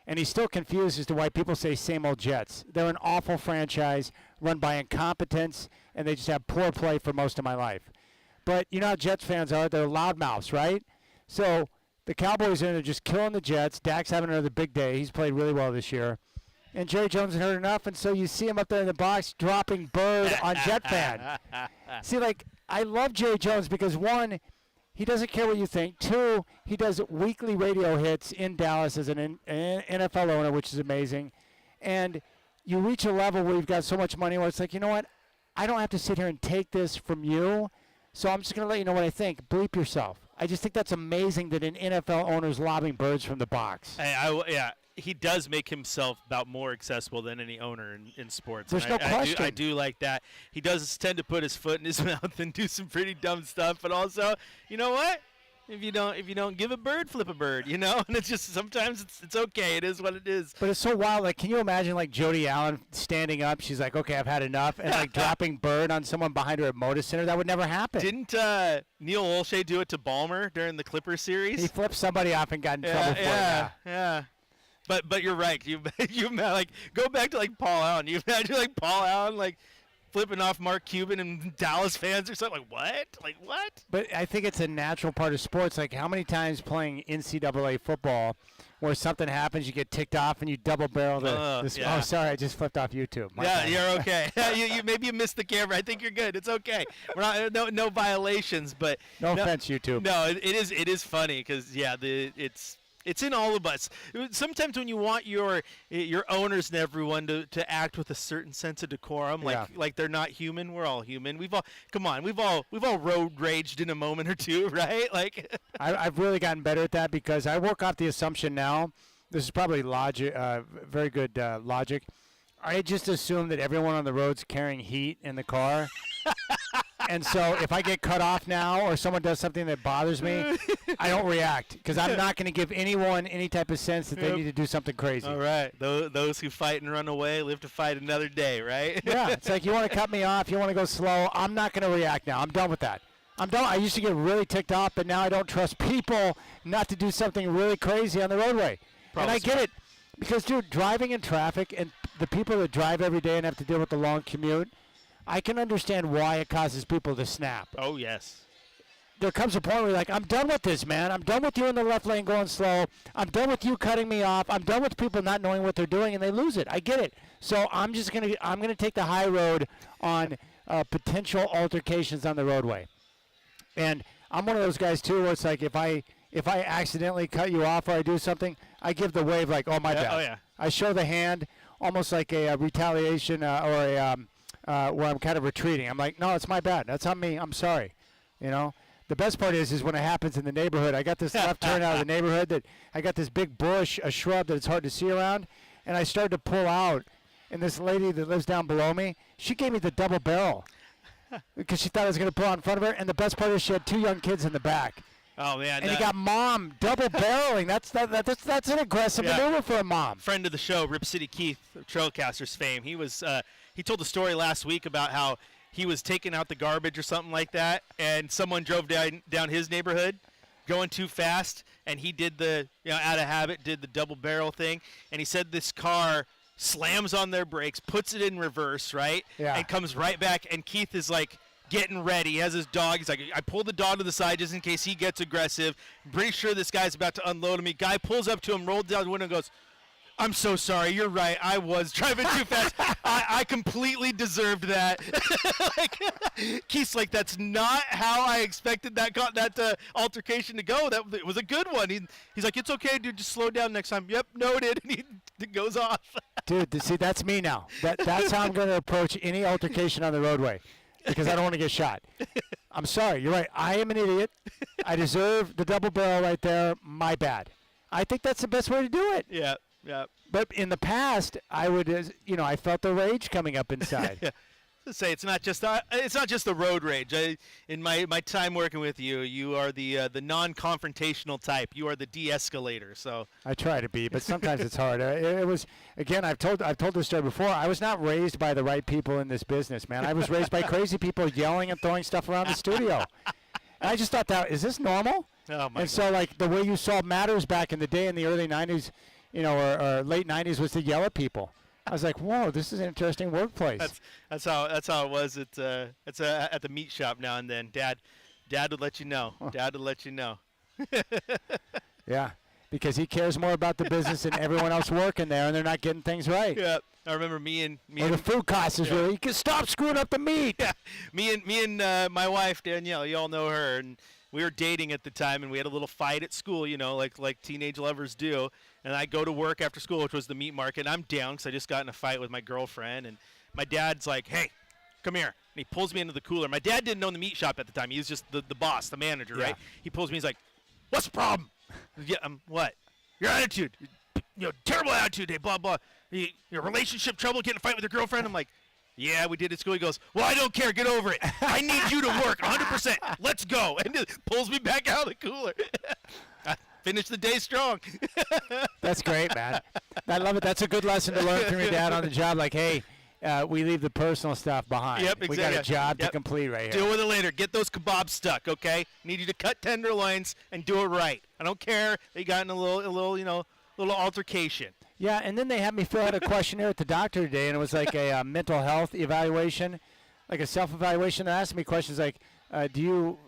And he's still confused as to why people say same old Jets. They're an awful franchise run by incompetence, and they just have poor play for most of my life. But you know how Jets fans are. They're loudmouths, right? So the Cowboys are just killing the Jets. Dak's having another big day. He's played really well this year. And Jerry Jones had heard enough, and so you see him up there in the box dropping bird on Jet fan. See, like, I love Jerry Jones because, one, he doesn't care what you think. 2, he does weekly radio hits in Dallas as an NFL owner, which is amazing. And you reach a level where you've got so much money where it's like, you know what? I don't have to sit here and take this from you, so I'm just going to let you know what I think. Bleep yourself. I just think that's amazing that an NFL owner is lobbing birds from the box. Yeah, he does make himself about more accessible than any owner in sports. There's no question. I do like that. He does tend to put his foot in his mouth and do some pretty dumb stuff, but also, you know what? If you don't give a bird, flip a bird, you know? And it's just sometimes it's okay. It is what it is. But it's so wild. Like, can you imagine, like, Jody Allen standing up? She's like, okay, I've had enough. And, like, dropping bird on someone behind her at Moda Center? That would never happen. Didn't Neil Olshey do it to Balmer during the Clippers series? He flipped somebody off and got in trouble for it. Yeah. But you're right. You like go back to like Paul Allen. You imagine like Paul Allen like flipping off Mark Cuban and Dallas fans or something. Like what? But I think it's a natural part of sports. Like, how many times playing NCAA football where something happens, you get ticked off and you double barrel the yeah. Oh, sorry, I just flipped off YouTube. My Yeah, bad. you're okay. you maybe you missed the camera. I think you're good. It's okay. We're not no violations, but no offense, YouTube. No, it is funny because it's in all of us. Sometimes when you want your owners and everyone to act with a certain sense of decorum, like they're not human. We're all human. We've all road raged in a moment or two, right? Like I've really gotten better at that because I work off the assumption now. This is probably logic, very good logic. I just assume that everyone on the road's carrying heat in the car. And so if I get cut off now or someone does something that bothers me, I don't react because I'm not going to give anyone any type of sense that they need to do something crazy. All right. Those who fight and run away live to fight another day, right? Yeah. It's like you want to cut me off, you want to go slow. I'm not going to react now. I'm done with that. I'm done. I used to get really ticked off, but now I don't trust people not to do something really crazy on the roadway. And I get it because, dude, driving in traffic and the people that drive every day and have to deal with the long commute, I can understand why it causes people to snap. Oh, yes. There comes a point where you're like, I'm done with this, man. I'm done with you in the left lane going slow. I'm done with you cutting me off. I'm done with people not knowing what they're doing, and they lose it. I get it. So I'm gonna take the high road on potential altercations on the roadway. And I'm one of those guys too, where it's like if I accidentally cut you off or I do something, I give the wave like, oh my bad. Oh yeah. I show the hand, almost like a retaliation or a where I'm kind of retreating. I'm like, no, it's my bad. That's on me. I'm sorry. You know. The best part is when it happens in the neighborhood. I got this left turn out of the neighborhood that I got this big bush, a shrub that it's hard to see around, and I started to pull out. And this lady that lives down below me, she gave me the double barrel because she thought I was going to pull out in front of her. And the best part is she had 2 young kids in the back. Oh man! And you got mom double barreling. That's an aggressive maneuver for a mom. Friend of the show, Rip City Keith, Trailcasters fame. He told the story last week about how he was taking out the garbage or something like that, and someone drove down his neighborhood, going too fast, and he did out of habit, did the double barrel thing, and he said this car slams on their brakes, puts it in reverse, right? Yeah. And comes right back, and Keith is like getting ready. He has his dog. He's like, I pulled the dog to the side just in case he gets aggressive. I'm pretty sure this guy's about to unload me. Guy pulls up to him, rolls down the window, and goes, I'm so sorry. You're right. I was driving too fast. I completely deserved that. Keith's like, that's not how I expected that altercation to go. It was a good one. He's like, it's okay, dude. Just slow down next time. Yep, noted. And he goes off. Dude, see, that's me now. That's how I'm going to approach any altercation on the roadway because I don't want to get shot. I'm sorry. You're right. I am an idiot. I deserve the double barrel right there. My bad. I think that's the best way to do it. Yeah. Yeah. But in the past, I would, I felt the rage coming up inside. Yeah. Say it's not just the road rage. In my time working with you, you are the non-confrontational type. You are the de-escalator. So I try to be, but sometimes it's hard. It was, again, I've told this story before. I was not raised by the right people in this business, man. I was raised by crazy people yelling and throwing stuff around the studio. And I just thought, is this normal? Oh my and so, like, the way you saw Matters back in the day in the early 90s, or late 90s was to yell at people. I was like, whoa, this is an interesting workplace. That's how it was at the meat shop now and then. Dad would let you know. Dad would let you know. Yeah, because he cares more about the business than everyone else working there, and they're not getting things right. Yeah, I remember me or and the food cost is really. You can stop screwing up the meat. Yeah, me and my wife Danielle, you all know her, and we were dating at the time, and we had a little fight at school, like teenage lovers do. And I go to work after school, which was the meat market, and I'm down because I just got in a fight with my girlfriend. And my dad's like, hey, come here. And he pulls me into the cooler. My dad didn't own the meat shop at the time. He was just the boss, the manager, right? He pulls me. He's like, what's the problem? Yeah, what? Your attitude. Terrible attitude today, blah, blah. Your relationship trouble, getting in a fight with your girlfriend? I'm like, yeah, we did at school. He goes, well, I don't care. Get over it. I need you to work 100%. Let's go. And just pulls me back out of the cooler. Finish the day strong. That's great, man. I love it. That's a good lesson to learn from your dad on the job. Like, hey, we leave the personal stuff behind. Yep, exactly. We got a job to complete right here. Deal with it later. Get those kebabs stuck, okay? Need you to cut tenderloins and do it right. I don't care that you got in a little altercation. Yeah, and then they had me fill out a questionnaire at the doctor today, and it was like a mental health evaluation, like a self-evaluation. They asked me questions like, do you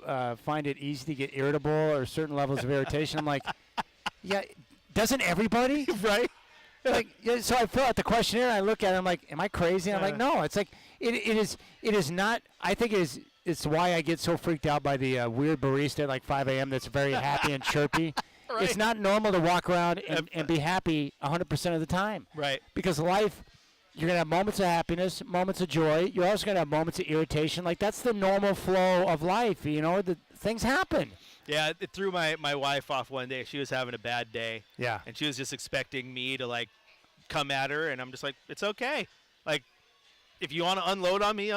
find it easy to get irritable or certain levels of irritation? I'm like, yeah, doesn't everybody? Right? Like, yeah, so I fill out the questionnaire, and I look at it, I'm like, am I crazy? And I'm like, no. It's like, it is not, I think it's why I get so freaked out by the weird barista at like 5 a.m. that's very happy and chirpy. Right. It's not normal to walk around and be happy 100% of the time. Right. Because life, you're going to have moments of happiness, moments of joy. You're also going to have moments of irritation. Like, that's the normal flow of life. Things happen. Yeah, it threw my wife off one day. She was having a bad day. Yeah. And she was just expecting me to, like, come at her. And I'm just like, it's okay. Like, if you want to unload on me,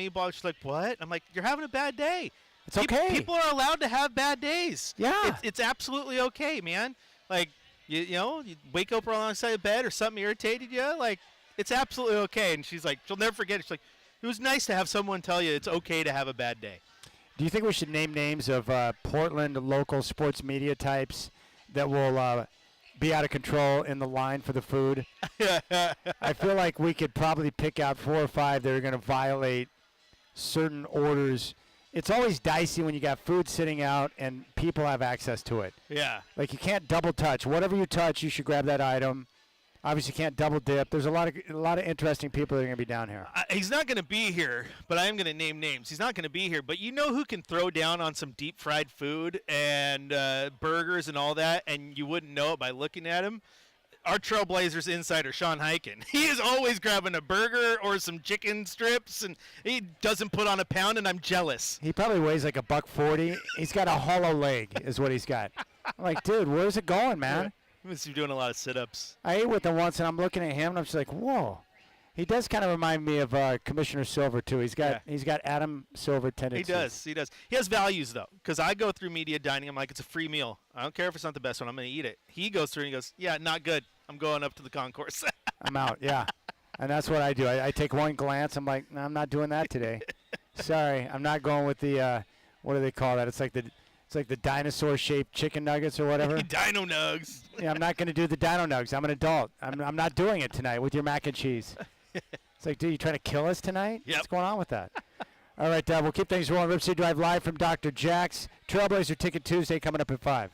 But she's like, what? I'm like, you're having a bad day. It's okay. People are allowed to have bad days. Yeah. It's absolutely okay, man. Like, you wake up alongside the bed or something irritated you. Like, it's absolutely okay. And she's like, she'll never forget it. She's like, it was nice to have someone tell you it's okay to have a bad day. Do you think we should name names of Portland local sports media types that will be out of control in the line for the food? I feel like we could probably pick out 4 or 5 that are going to violate certain orders. It's always dicey when you got food sitting out and people have access to it. Yeah. Like, you can't double touch. Whatever you touch, you should grab that item. Obviously, you can't double dip. There's a lot of interesting people that are going to be down here. He's not going to be here, but I am going to name names. He's not going to be here, but you know who can throw down on some deep fried food and burgers and all that, and you wouldn't know it by looking at him? Our Trailblazers insider, Sean Hyken. He is always grabbing a burger or some chicken strips, and he doesn't put on a pound, and I'm jealous. He probably weighs like $140. He's got a hollow leg is what he's got. I'm like, dude, where's it going, man? He must be doing a lot of sit-ups. I ate with him once, and I'm looking at him, and I'm just like, whoa. He does kind of remind me of Commissioner Silver, too. He's got Adam Silver tendencies. He does. He has values, though, because I go through media dining. I'm like, it's a free meal. I don't care if it's not the best one. I'm going to eat it. He goes through and he goes, yeah, not good. I'm going up to the concourse. I'm out, yeah. And that's what I do. I take one glance. I'm like, no, I'm not doing that today. Sorry, I'm not going with the, what do they call that? It's like the It's like the dinosaur-shaped chicken nuggets or whatever. Dino Nugs. Yeah, I'm not going to do the Dino Nugs. I'm an adult. I'm not doing it tonight with your mac and cheese. It's like, dude, you trying to kill us tonight? Yep. What's going on with that? All right, we'll keep things rolling. Rip City Drive live from Dr.Jacks. Trailblazer Ticket Tuesday coming up at 5.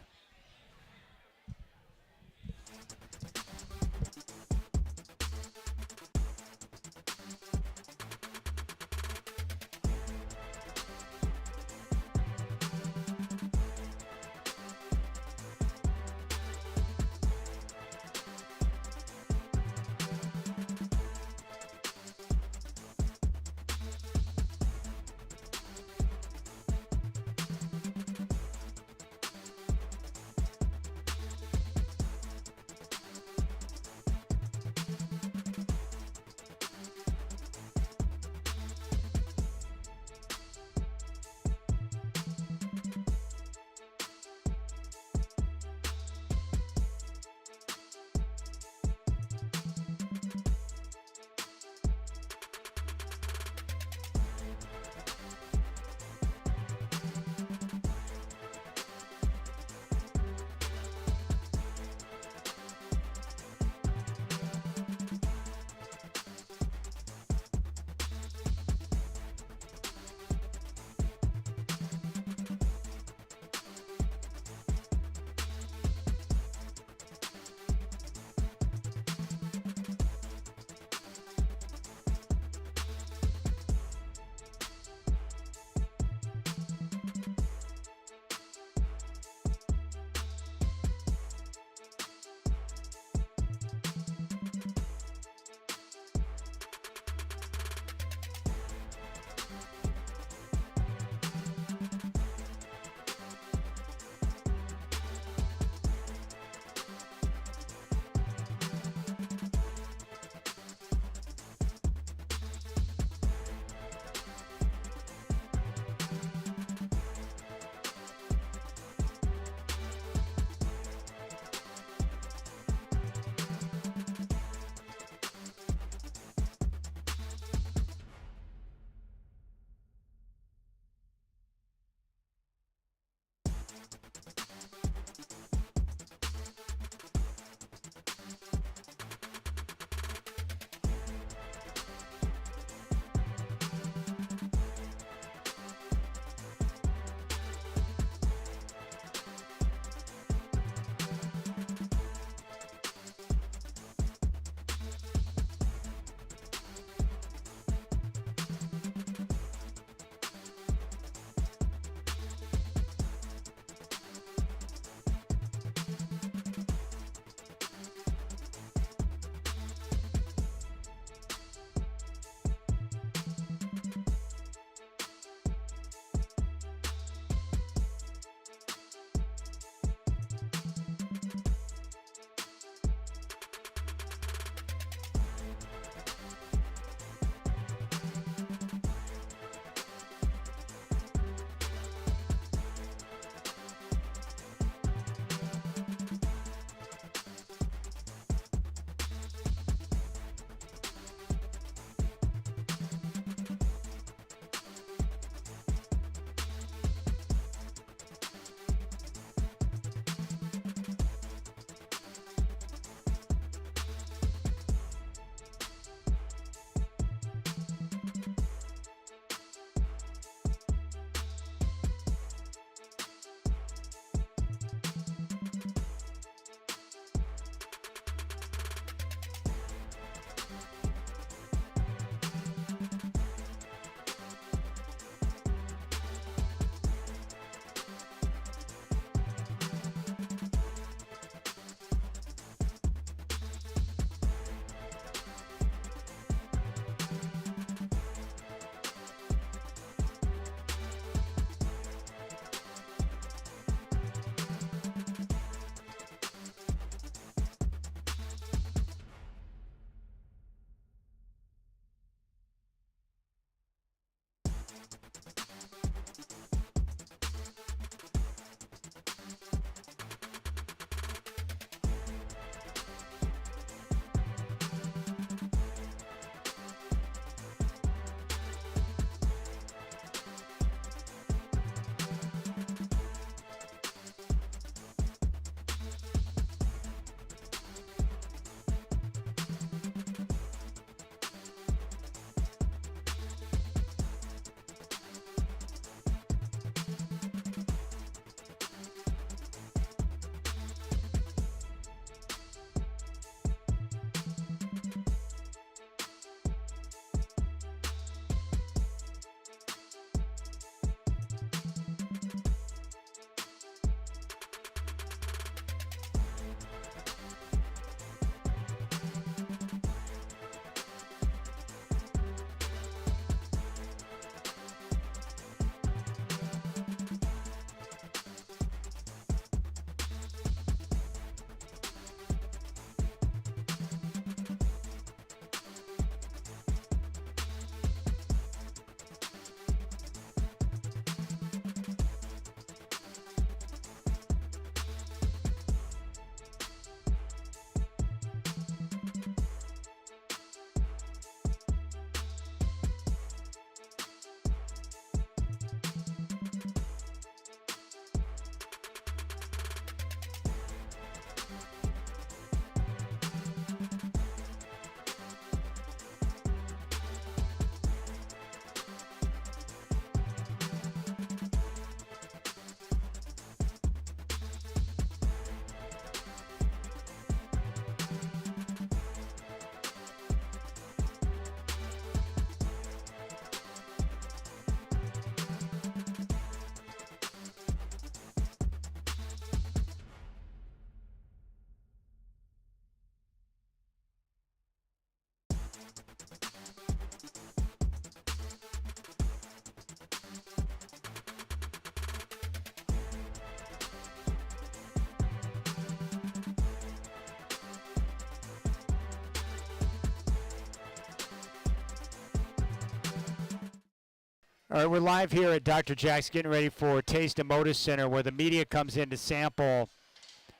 All right, we're live here at Dr.Jacks getting ready for Taste and Moda Center, where the media comes in to sample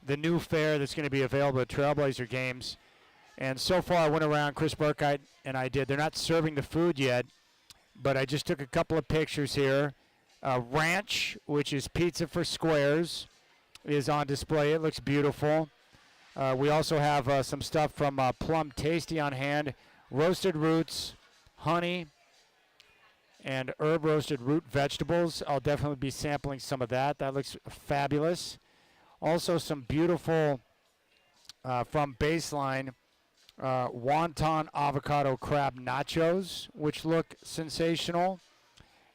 the new fare that's going to be available at Trailblazer games. And so far, I went around, Chris Burkite and I did. They're not serving the food yet, but I just took a couple of pictures here. Ranch, which is pizza for squares, is on display. It looks beautiful. We also have some stuff from Plum Tasty on hand. Roasted roots, honey, and herb roasted root vegetables. I'll definitely be sampling some of that. That looks fabulous. Also some beautiful, from Baseline, wonton avocado crab nachos, which look sensational.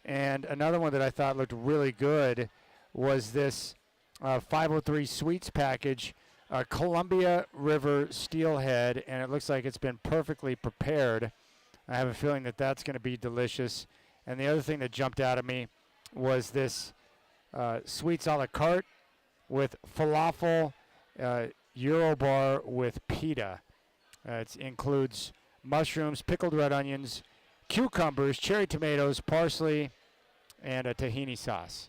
And another one that I thought looked really good was this 503 Sweets package, Columbia River Steelhead, and it looks like it's been perfectly prepared. I have a feeling that that's going to be delicious. And the other thing that jumped out at me was this sweets a la carte with falafel Euro bar with pita. It includes mushrooms, pickled red onions, cucumbers, cherry tomatoes, parsley, and a tahini sauce.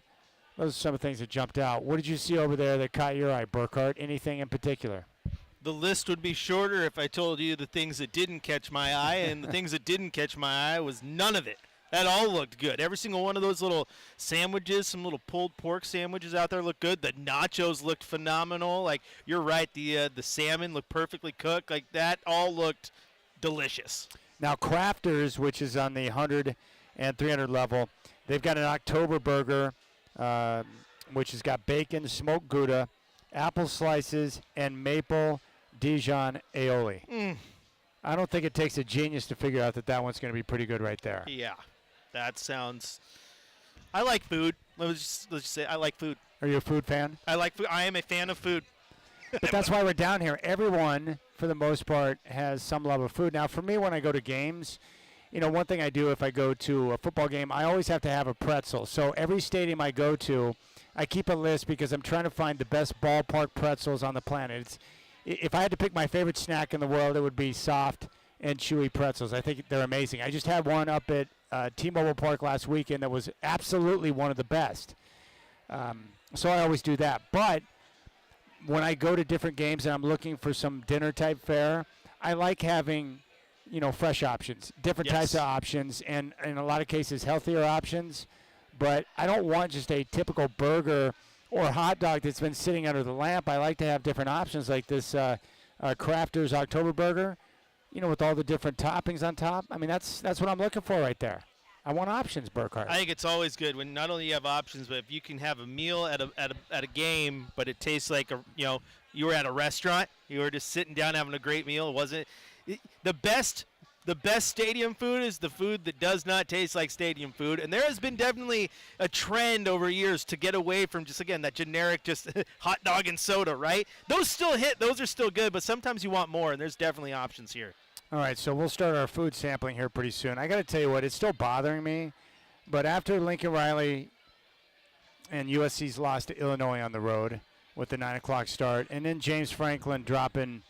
Those are some of the things that jumped out. What did you see over there that caught your eye, Burkhart? Anything in particular? The list would be shorter if I told you the things that didn't catch my eye, and the things that didn't catch my eye was none of it. That all looked good. Every single one of those little sandwiches, some little pulled pork sandwiches out there looked good. The nachos looked phenomenal. Like, you're right, the salmon looked perfectly cooked. Like, that all looked delicious. Now, Crafters, which is on the 100 and 300 level, they've got an October burger, which has got bacon, smoked Gouda, apple slices, and maple Dijon aioli. I don't think it takes a genius to figure out that that one's going to be pretty good right there. Yeah, that sounds. I like food. Let's just say I like food. Are you a food fan? I like food. I am a fan of food. But that's why we're down here. Everyone, for the most part, has some love of food. Now, for me, when I go to games, you know, one thing I do if I go to a football game, I always have to have a pretzel. So every stadium I go to, I keep a list because I'm trying to find the best ballpark pretzels on the planet. If I had to pick my favorite snack in the world, it would be soft and chewy pretzels. I think they're amazing. I just had one up at T-Mobile Park last weekend that was absolutely one of the best. So I always do that. But when I go to different games and I'm looking for some dinner-type fare, I like having, you know, fresh options, different types of options, and in a lot of cases healthier options. But I don't want just a typical burger or hot dog that's been sitting under the lamp. I like to have different options like this Crafters October burger, you know, with all the different toppings on top. I mean, that's what I'm looking for right there. I want options, Burkhart. I think it's always good when not only you have options, but if you can have a meal at a game, but it tastes like you were at a restaurant, you were just sitting down having a great meal. The best stadium food is the food that does not taste like stadium food. And there has been definitely a trend over years to get away from just, again, that generic just hot dog and soda, right? Those still hit. Those are still good, but sometimes you want more, and there's definitely options here. All right, so we'll start our food sampling here pretty soon. I got to tell you what, it's still bothering me, but after Lincoln Riley and USC's loss to Illinois on the road with the 9 o'clock start, and then James Franklin dropping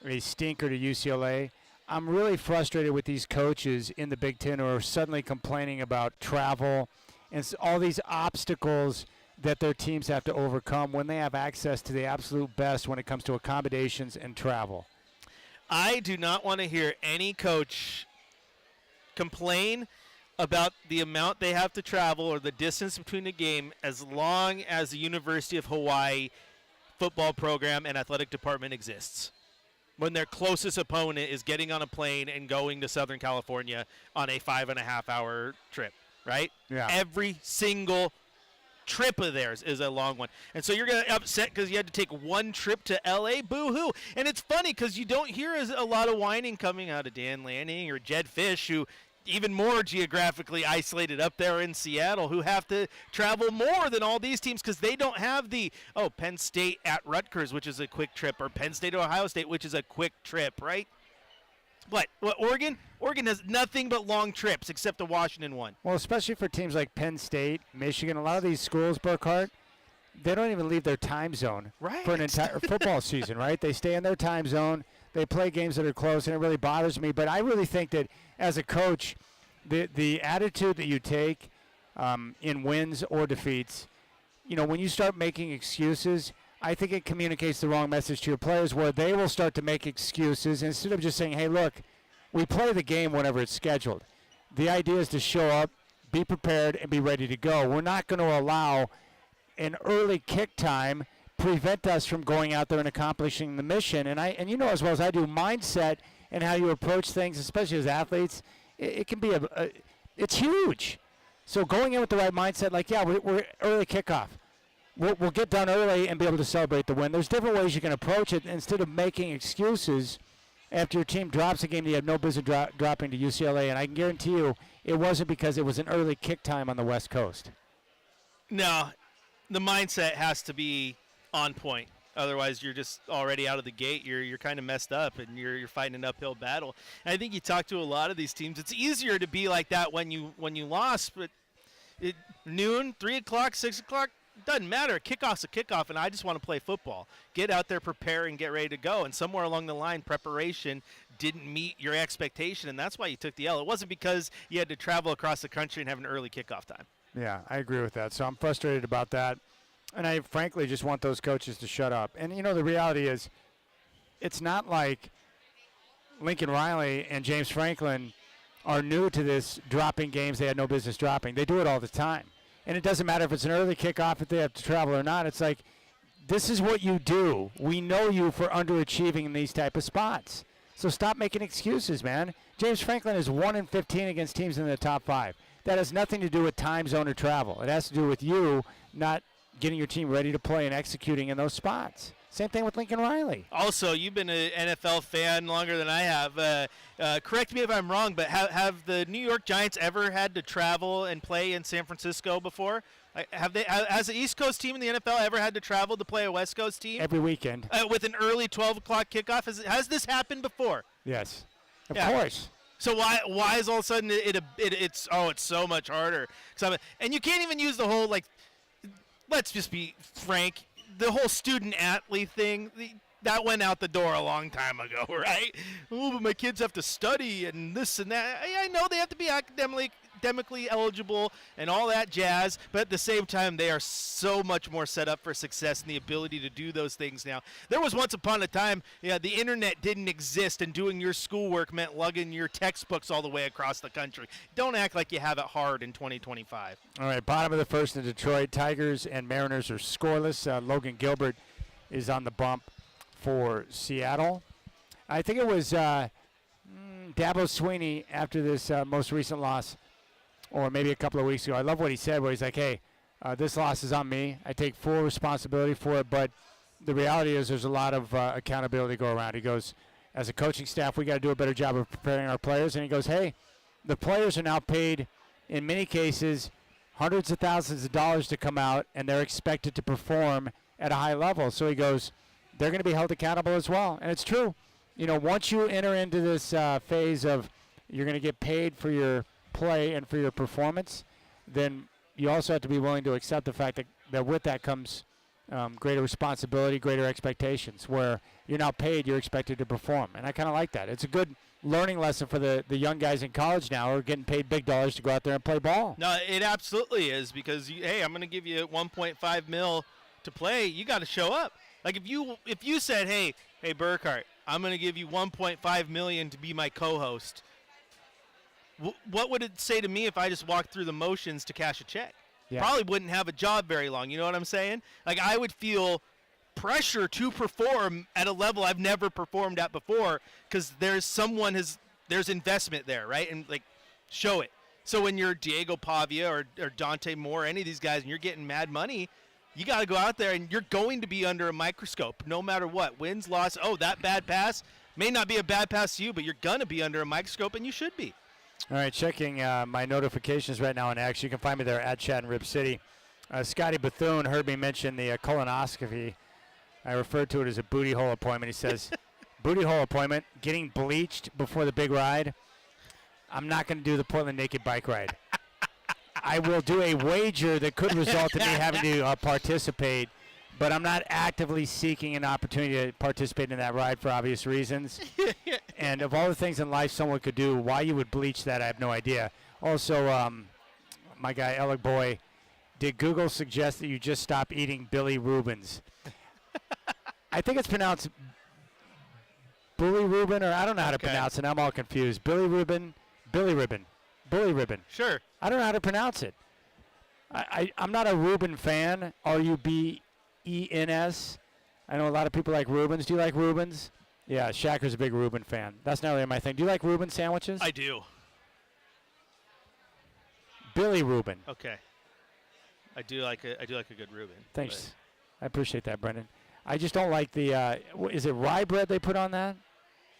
a stinker to UCLA, I'm really frustrated with these coaches in the Big Ten who are suddenly complaining about travel and all these obstacles that their teams have to overcome when they have access to the absolute best when it comes to accommodations and travel. I do not want to hear any coach complain about the amount they have to travel or the distance between the game as long as the University of Hawaii football program and athletic department exists. When their closest opponent is getting on a plane and going to Southern California on a 5.5-hour trip, right? Yeah. Every single trip of theirs is a long one. And so you're going to upset because you had to take one trip to L.A.? Boo-hoo. And it's funny because you don't hear a lot of whining coming out of Dan Lanning or Jed Fish, who even more geographically isolated up there in Seattle, who have to travel more than all these teams because they don't have the, Penn State at Rutgers, which is a quick trip, or Penn State to Ohio State, which is a quick trip, right? What Oregon? Oregon has nothing but long trips except the Washington one. Well, especially for teams like Penn State, Michigan, a lot of these schools, Burkhart, they don't even leave their time zone for an entire football season, right? They stay in their time zone. They play games that are close, and it really bothers me. But I really think that as a coach, the attitude that you take in wins or defeats, when you start making excuses, I think it communicates the wrong message to your players where they will start to make excuses instead of just saying, hey, look, we play the game whenever it's scheduled. The idea is to show up, be prepared, and be ready to go. We're not going to allow an early kick time prevent us from going out there and accomplishing the mission. And you know as well as I do, mindset and how you approach things, especially as athletes, it can be it's huge. So going in with the right mindset, like, yeah, we're early kickoff. We'll get done early and be able to celebrate the win. There's different ways you can approach it instead of making excuses after your team drops a game that you have no business dropping to UCLA. And I can guarantee you it wasn't because it was an early kick time on the West Coast. No, the mindset has to be on point. Otherwise, you're just already out of the gate. You're kind of messed up, and you're fighting an uphill battle. And I think you talk to a lot of these teams. It's easier to be like that when you lost, but noon, 3 o'clock, 6 o'clock, doesn't matter. Kickoff's a kickoff, and I just want to play football. Get out there, prepare, and get ready to go. And somewhere along the line, preparation didn't meet your expectation, and that's why you took the L. It wasn't because you had to travel across the country and have an early kickoff time. Yeah, I agree with that. So I'm frustrated about that. And I frankly just want those coaches to shut up. And, the reality is it's not like Lincoln Riley and James Franklin are new to this dropping games they had no business dropping. They do it all the time. And it doesn't matter if it's an early kickoff, if they have to travel or not. It's like, this is what you do. We know you for underachieving in these type of spots. So stop making excuses, man. James Franklin is 1-15 against teams in the top 5. That has nothing to do with time zone or travel. It has to do with you not getting your team ready to play and executing in those spots. Same thing with Lincoln Riley. Also, you've been an NFL fan longer than I have. Correct me if I'm wrong, but have the New York Giants ever had to travel and play in San Francisco before? Has the East Coast team in the NFL ever had to travel to play a West Coast team? Every weekend. With an early 12 o'clock kickoff? Has this happened before? Yes. Of Yeah. course. So why is all of a sudden it's so much harder? And you can't even use the whole, like, let's just be frank, the whole student-athlete thing, that went out the door a long time ago, right? Oh, but my kids have to study and this and that. I know they have to be academically eligible and all that jazz, but at the same time, they are so much more set up for success and the ability to do those things now. There was once upon a time, the internet didn't exist, and doing your schoolwork meant lugging your textbooks all the way across the country. Don't act like you have it hard in 2025. All right, bottom of the first in Detroit. Tigers and Mariners are scoreless. Logan Gilbert is on the bump for Seattle. I think it was Dabo Swinney after this most recent loss, or maybe a couple of weeks ago. I love what he said, where he's like, hey, this loss is on me. I take full responsibility for it, but the reality is there's a lot of accountability to go around. He goes, as a coaching staff, we got to do a better job of preparing our players. And he goes, hey, the players are now paid, in many cases, hundreds of thousands of dollars to come out, and they're expected to perform at a high level. So he goes, they're going to be held accountable as well. And it's true. Once you enter into this phase of you're going to get paid for your play and for your performance, then you also have to be willing to accept the fact that with that comes greater responsibility, greater expectations, where you're now paid, you're expected to perform. And I kind of like that. It's a good learning lesson for the young guys in college now who are getting paid big dollars to go out there and play ball. No, it absolutely is, because, hey, I'm going to give you $1.5 million to play. You got to show up. Like if you said, hey Burkhart, I'm going to give you $1.5 million to be my co-host, what would it say to me if I just walked through the motions to cash a check? Yeah. Probably wouldn't have a job very long. You know what I'm saying? Like, I would feel pressure to perform at a level I've never performed at before, because there's investment there, right? And, like, show it. So when you're Diego Pavia or Dante Moore, any of these guys, and you're getting mad money, you got to go out there, and you're going to be under a microscope no matter what. Wins, loss, that bad pass may not be a bad pass to you, but you're going to be under a microscope, and you should be. All right, checking my notifications right now on X. You can find me there at Chat in Rip City. Scotty Bethune heard me mention the colonoscopy. I referred to it as a booty hole appointment. He says, booty hole appointment, getting bleached before the big ride. I'm not going to do the Portland Naked Bike Ride. I will do a wager that could result in me having to participate, but I'm not actively seeking an opportunity to participate in that ride for obvious reasons. And of all the things in life someone could do, why you would bleach that, I have no idea. Also, my guy Alec Boy, did Google suggest that you just stop eating Billy Rubens? I think it's pronounced Bully Reuben, or I don't know how to pronounce it. I'm all confused. Billy Ribbon. Bully Ribbon. Sure. I don't know how to pronounce it. I'm not a Reuben fan. Rubens. I know a lot of people like Reubens. Do you like Reubens? Yeah, Shacker's a big Reuben fan. That's not really my thing. Do you like Reuben sandwiches? I do. Billy Reuben. Okay. I do like a good Reuben. Thanks. I appreciate that, Brendan. I just don't like the, is it rye bread they put on that?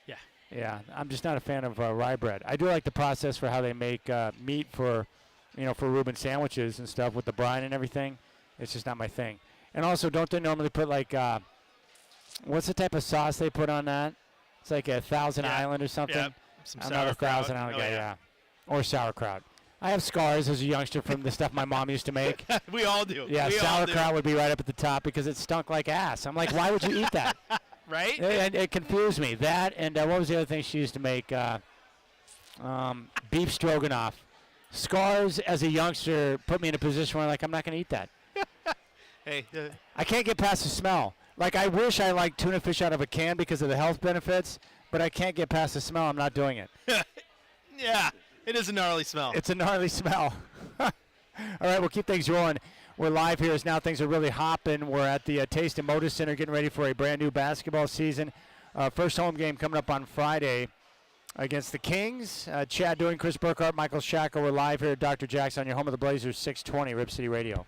Yeah. Yeah, I'm just not a fan of rye bread. I do like the process for how they make meat for Reuben sandwiches and stuff with the brine and everything. It's just not my thing. And also, don't they normally put like, what's the type of sauce they put on that? It's like a Thousand Island or something. Yeah. Some I'm not a Thousand Island guy, yeah. Or sauerkraut. I have scars as a youngster from the stuff my mom used to make. We all do. Yeah, we sauerkraut would be right up at the top because it stunk like ass. I'm like, why would you eat that? Right? It confused me. That and what was the other thing she used to make? Beef stroganoff. Scars as a youngster put me in a position where I'm not going to eat that. Hey. I can't get past the smell. Like, I wish I liked tuna fish out of a can because of the health benefits, but I can't get past the smell. I'm not doing it. Yeah, it is a gnarly smell. It's a gnarly smell. All right, we'll keep things rolling. We're live here as now things are really hopping. We're at the Tase and Moda Center getting ready for a brand new basketball season. First home game coming up on Friday against the Kings. Chad Doing, Chris Burkhart, Michael Shacker. We're live here at Dr.Jacks on your home of the Blazers, 620 Rip City Radio.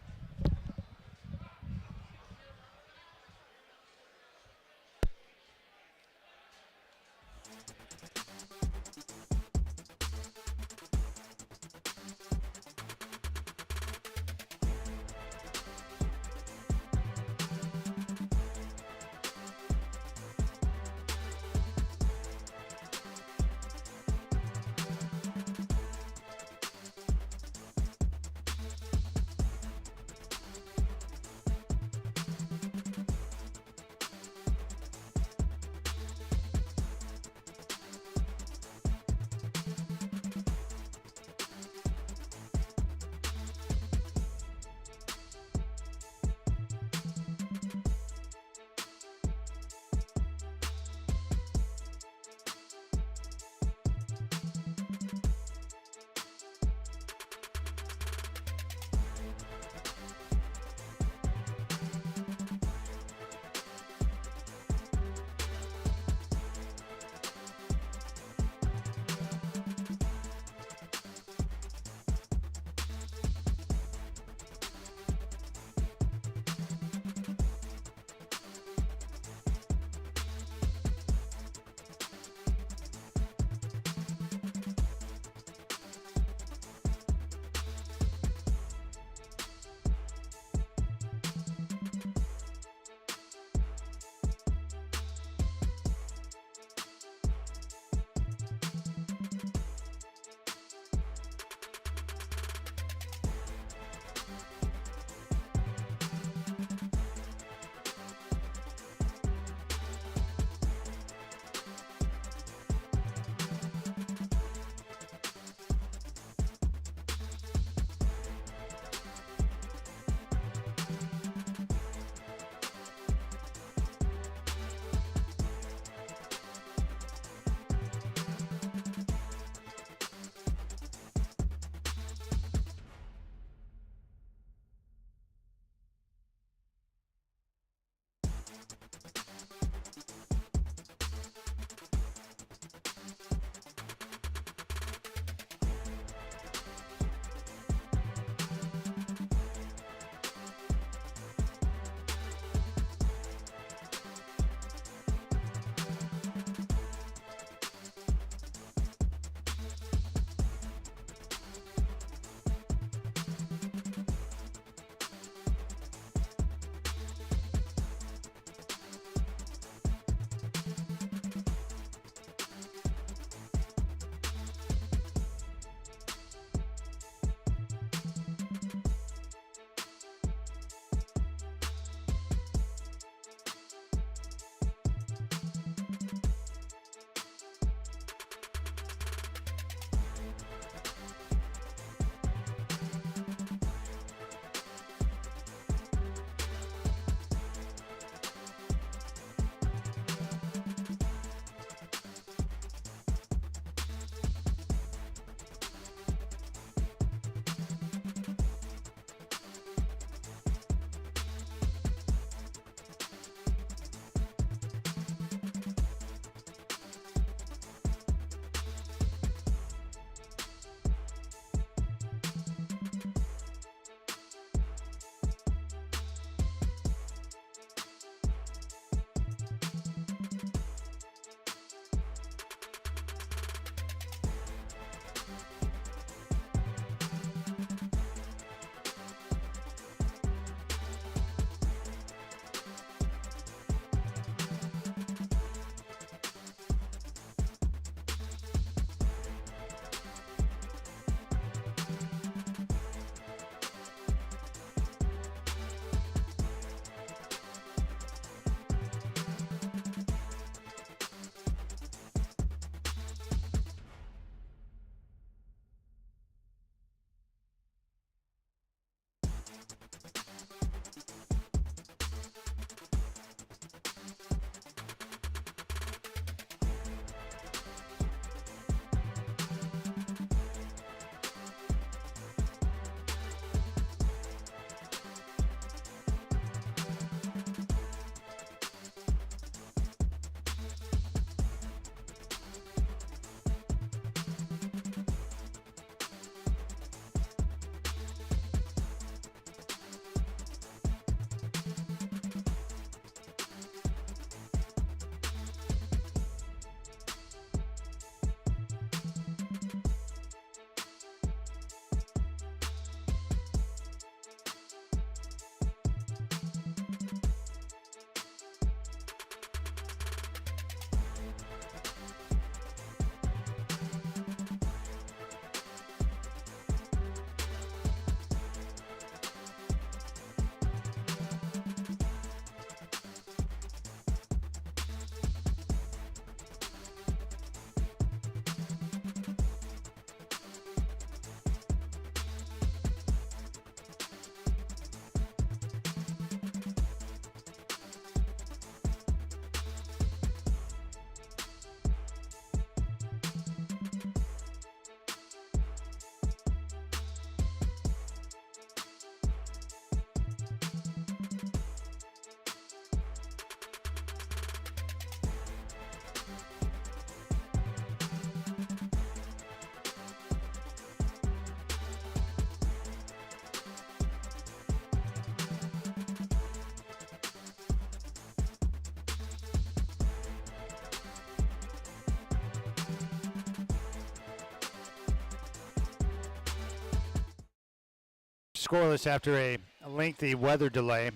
scoreless after a lengthy weather delay.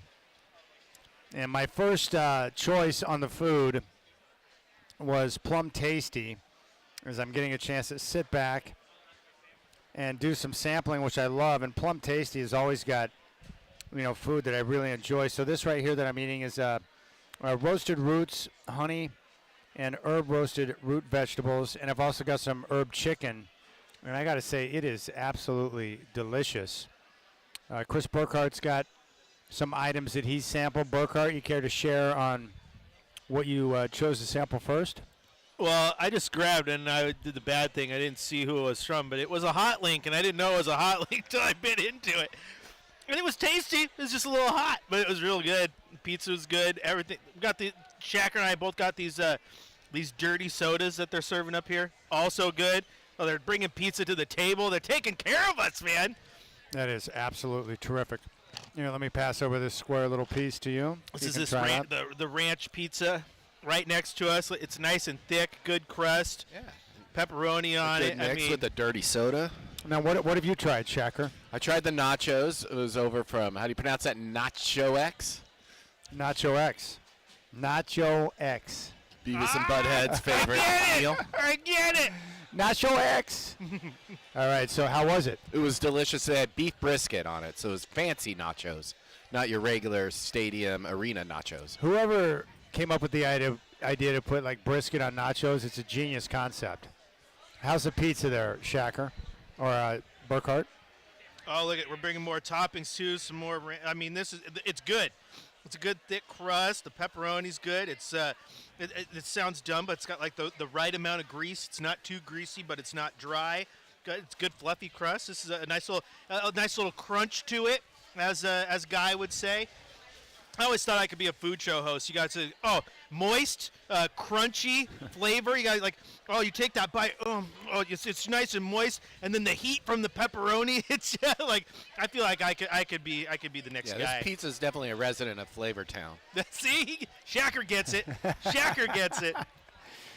And my first choice on the food was Plum Tasty, as I'm getting a chance to sit back and do some sampling, which I love. And Plum Tasty has always got, food that I really enjoy. So this right here that I'm eating is roasted roots, honey, and herb roasted root vegetables. And I've also got some herb chicken. And I got to say, it is absolutely delicious. Chris Burkhart's got some items that he's sampled. Burkhart, you care to share on what you chose to sample first? Well, I just grabbed and I did the bad thing. I didn't see who it was from, but it was a hot link, and I didn't know it was a hot link until I bit into it. And it was tasty. It was just a little hot, but it was real good. Pizza was good. Everything. We got Shacker and I both got these dirty sodas that they're serving up here. Also good. Oh, they're bringing pizza to the table. They're taking care of us, man. That is absolutely terrific. Let me pass over this square little piece to you. This is the ranch pizza right next to us. It's nice and thick, good crust. Yeah. Pepperoni on it. Mixed with the dirty soda. Now, what have you tried, Shacker? I tried the nachos. It was over from, how do you pronounce that? Nacho X? Nacho X. Nacho X. Beavis and Butthead's favorite meal. I get it. Nacho X. All right, so how was it? It was delicious. It had beef brisket on it, so it was fancy nachos, not your regular stadium arena nachos. Whoever came up with the idea to put like brisket on nachos, it's a genius concept. How's the pizza there, Shacker? Or Burkhart? Oh, look we're bringing more toppings too. Some more. It's good. It's a good thick crust. The pepperoni's good. It's it sounds dumb, but it's got like the right amount of grease. It's not too greasy, but it's not dry. It's good fluffy crust. This is a nice little crunch to it, as Guy would say. I always thought I could be a food show host. You got to moist, crunchy flavor. You got you take that bite. It's nice and moist, and then the heat from the pepperoni. It's like I feel like I could be the next guy. This pizza's definitely a resident of Flavor Town. See, Shacker gets it. Shacker gets it.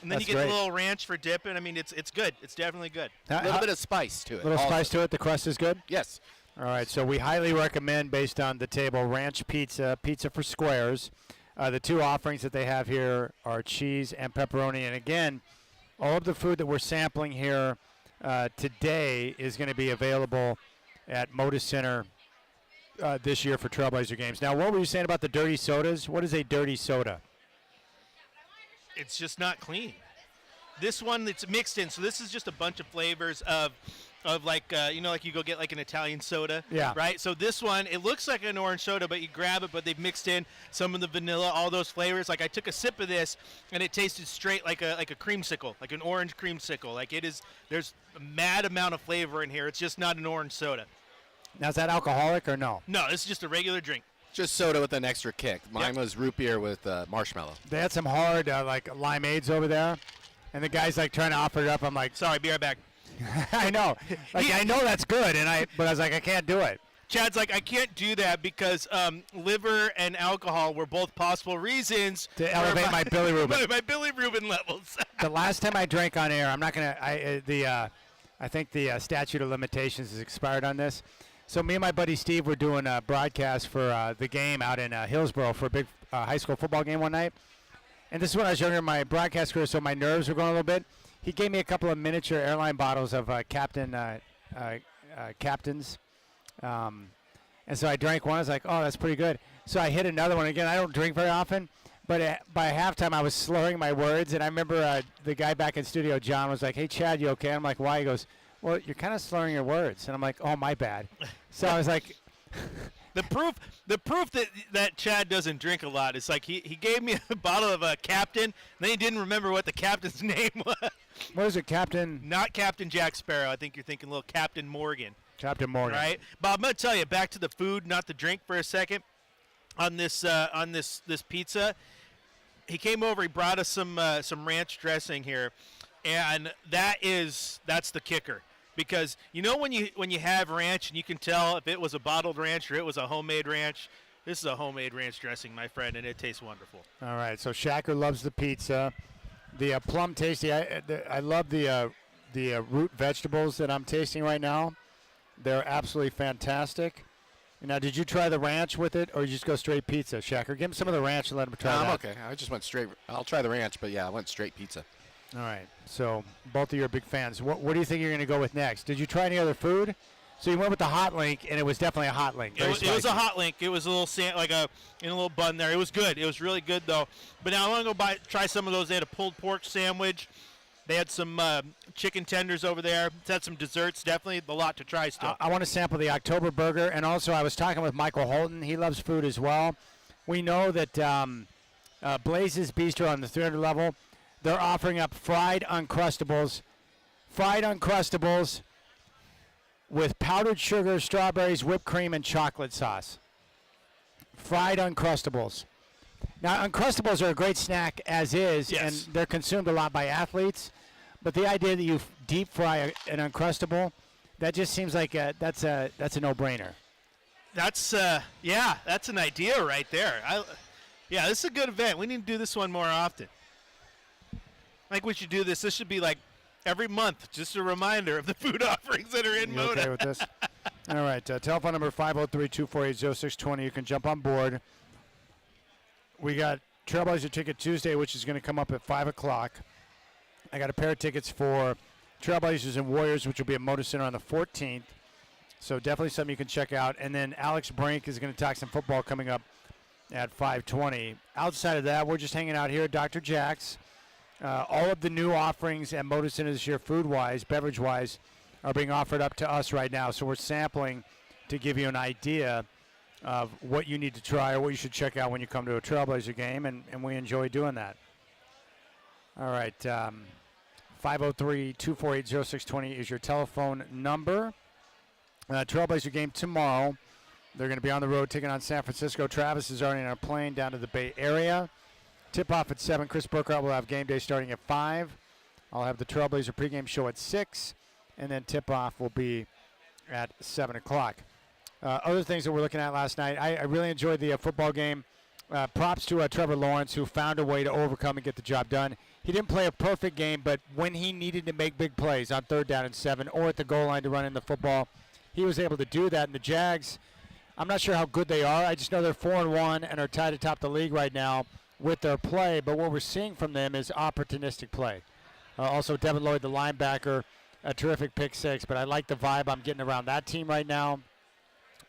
And then That's you get great. a little ranch for dipping. I mean, it's good. It's definitely good. A little bit of spice to it. A little spice to it. The crust is good? Yes. All right, so we highly recommend, based on the table, ranch pizza, pizza for squares. The two offerings that they have here are cheese and pepperoni. And again, all of the food that we're sampling here today is going to be available at Moda Center this year for Trailblazer games. Now, what were you saying about the dirty sodas? What is a dirty soda? It's just not clean. This one, it's mixed in. So this is just a bunch of flavors of like you go get like an Italian soda. Yeah. Right. So this one, it looks like an orange soda, but you grab it, but they've mixed in some of the vanilla, all those flavors. Like I took a sip of this, and it tasted straight like a creamsicle, like an orange creamsicle. Like it is. There's a mad amount of flavor in here. It's just not an orange soda. Now, is that alcoholic or no? No, this is just a regular drink. Just soda with an extra kick. Mine was root beer with marshmallow. They had some hard like limeades over there, and the guy's like trying to offer it up. I'm like, Sorry, be right back. I know. I know that's good, but I was like, I can't do it. Chad's like, I can't do that because liver and alcohol were both possible reasons To elevate my bilirubin. my bilirubin levels. The last time I drank on air, I'm not gonna. I think the statute of limitations has expired on this. So me and my buddy Steve were doing a broadcast for the game out in Hillsboro for a big high school football game one night. And this is when I was younger in my broadcast career, so my nerves were going a little bit. He gave me a couple of miniature airline bottles of Captain's. And so I drank one. I was like, oh, that's pretty good. So I hit another one. Again, I don't drink very often. But by halftime, I was slurring my words. And I remember the guy back in studio, John, was like, hey, Chad, you okay? I'm like, why? He goes, well, you're kind of slurring your words. And I'm like, oh, my bad. So I was like... The proof that Chad doesn't drink a lot is like he gave me a bottle of Captain, and then he didn't remember what the captain's name was. What is it, Captain? Not Captain Jack Sparrow. I think you're thinking little Captain Morgan. Captain Morgan. Right? But I'm going to tell you, back to the food, not the drink for a second. On this pizza, he came over. He brought us some ranch dressing here, and that's the kicker. Because you know when you have ranch and you can tell if it was a bottled ranch or it was a homemade ranch. This is a homemade ranch dressing, my friend, and it tastes wonderful. All right, so Shacker loves the pizza. The Plum Tasty, I love the root vegetables that I'm tasting right now. They're absolutely fantastic. Now, did you try the ranch with it, or you just go straight pizza, Shacker? Give him some of the ranch and let him try I'm that. okay. I just went straight. I'll try the ranch, but yeah, I went straight pizza. All right. So both of you are big fans. What do you think you're going to go with next? Did you try any other food? So you went with the hot link, and it was definitely a hot link. It was a hot link. It was a little in a little bun there. It was good. It was really good though. But now I want to go try some of those. They had a pulled pork sandwich. They had some chicken tenders over there. They had some desserts. Definitely a lot to try still. I want to sample the October burger, and also I was talking with Michael Holton. He loves food as well. We know that Blaze's Bistro on the 300 level, they're offering up fried Uncrustables with powdered sugar, strawberries, whipped cream, and chocolate sauce. Fried Uncrustables. Now, Uncrustables are a great snack as is, Yes. and they're consumed a lot by athletes. But the idea that you deep fry an Uncrustable, that just seems like that's a no-brainer. That's that's an idea right there. This is a good event. We need to do this one more often. I think we should do this. This should be like every month, just a reminder of the food offerings that are in You Moda. okay with this? All right. Telephone number 503-248-0620. You can jump on board. We got Trailblazer Ticket Tuesday, which is going to come up at 5 o'clock. I got a pair of tickets for Trailblazers and Warriors, which will be at Moda Center on the 14th. So definitely something you can check out. And then Alex Brink is going to talk some football coming up at 5:20. Outside of that, we're just hanging out here at Dr.Jacks. All of the new offerings at Moda Center this year, food-wise, beverage-wise, are being offered up to us right now. So we're sampling to give you an idea of what you need to try or what you should check out when you come to a Trailblazer game, and we enjoy doing that. All right, 503-248-0620 is your telephone number. Trailblazer game tomorrow. They're going to be on the road taking on San Francisco. Travis is already on a plane down to the Bay Area. Tip-off at 7. Chris Burkhardt will have game day starting at 5. I'll have the Trailblazer pregame show at 6, and then tip-off will be at 7 o'clock. Other things that we're looking at last night, I really enjoyed the football game. Props to Trevor Lawrence, who found a way to overcome and get the job done. He didn't play a perfect game, but when he needed to make big plays on 3rd down and 7 or at the goal line to run in the football, he was able to do that. And the Jags, I'm not sure how good they are. I just know they're 4-1 and are tied atop the league right now with their play. But what we're seeing from them is opportunistic play. Also, Devin Lloyd, the linebacker, a terrific pick 6. But I like the vibe I'm getting around that team right now.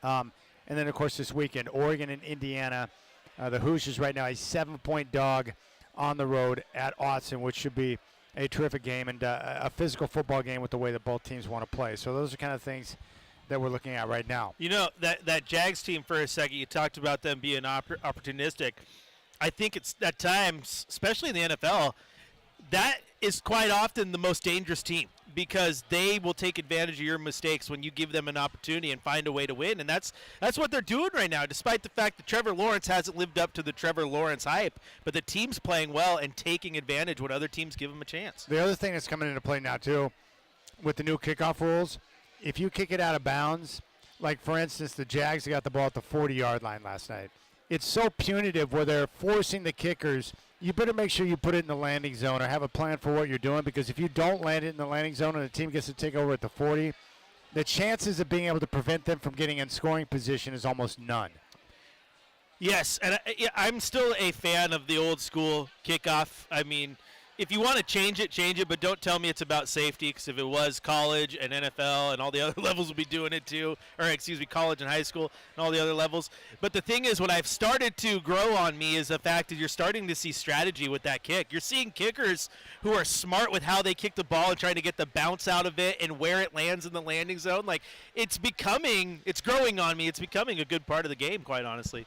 And then, of course, this weekend, Oregon and Indiana. The Hoosiers right now a 7-point dog on the road at Autzen, which should be a terrific game and a physical football game with the way that both teams want to play. So those are kind of things that we're looking at right now. You know, that Jags team for a second, you talked about them being opportunistic. I think it's at times, especially in the NFL, that is quite often the most dangerous team because they will take advantage of your mistakes when you give them an opportunity and find a way to win. And that's what they're doing right now, despite the fact that Trevor Lawrence hasn't lived up to the Trevor Lawrence hype. But the team's playing well and taking advantage when other teams give them a chance. The other thing that's coming into play now, too, with the new kickoff rules, if you kick it out of bounds, like, for instance, the Jags got the ball at the 40-yard line last night. It's so punitive where they're forcing the kickers. You better make sure you put it in the landing zone or have a plan for what you're doing, because if you don't land it in the landing zone and the team gets to take over at the 40, the chances of being able to prevent them from getting in scoring position is almost none. Yes, and I'm still a fan of the old school kickoff. I mean, if you want to change it, but don't tell me it's about safety, because if it was college and NFL and all the other levels will be doing it too, or excuse me, college and high school and all the other levels. But the thing is, what I've started to grow on me is the fact that you're starting to see strategy with that kick. You're seeing kickers who are smart with how they kick the ball and trying to get the bounce out of it and where it lands in the landing zone. Like, it's growing on me. It's becoming a good part of the game, quite honestly.